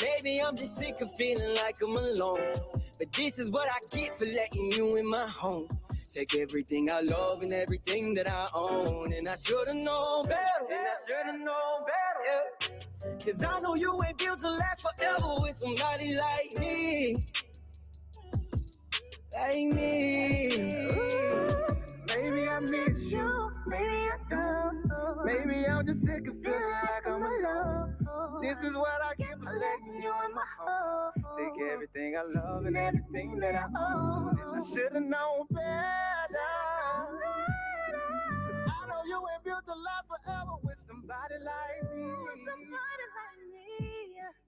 S9: Maybe I'm just sick of feeling like I'm alone. But this is what I get for letting you in my home. Take everything I love and everything that I own. And I should've known better. Yeah. Cause I know you ain't built to last forever with somebody like me. Like me.
S1: Maybe I miss you, maybe I don't. Maybe I'm just sick of feeling like I'm alone. This is what I get for letting you in my home. Take everything I love and everything that I own. And I should've known better. I know you ain't built to last forever with somebody like me.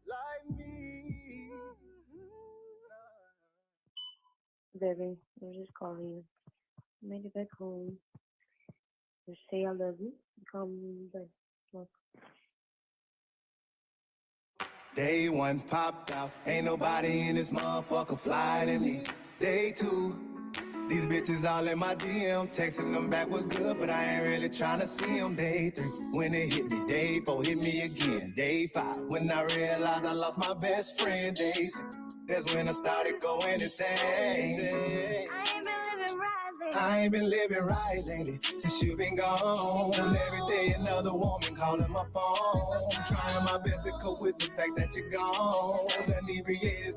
S1: Like me.
S10: Baby, I'm just calling you. Made it back home. Just say I love you. Come back. Look.
S1: Day one popped out. Ain't nobody in this motherfucker fly to me. Day two. These bitches all in my DM, texting them back what's good, but I ain't really tryna see them. Day 3, when it hit me. Day 4, hit me again. Day 5, when I realized I lost my best friend. Day 6, that's when I started going insane. I ain't been living right lately since you been gone. Every day another woman calling my phone, trying my best to cope with the fact that you're gone. Inebriated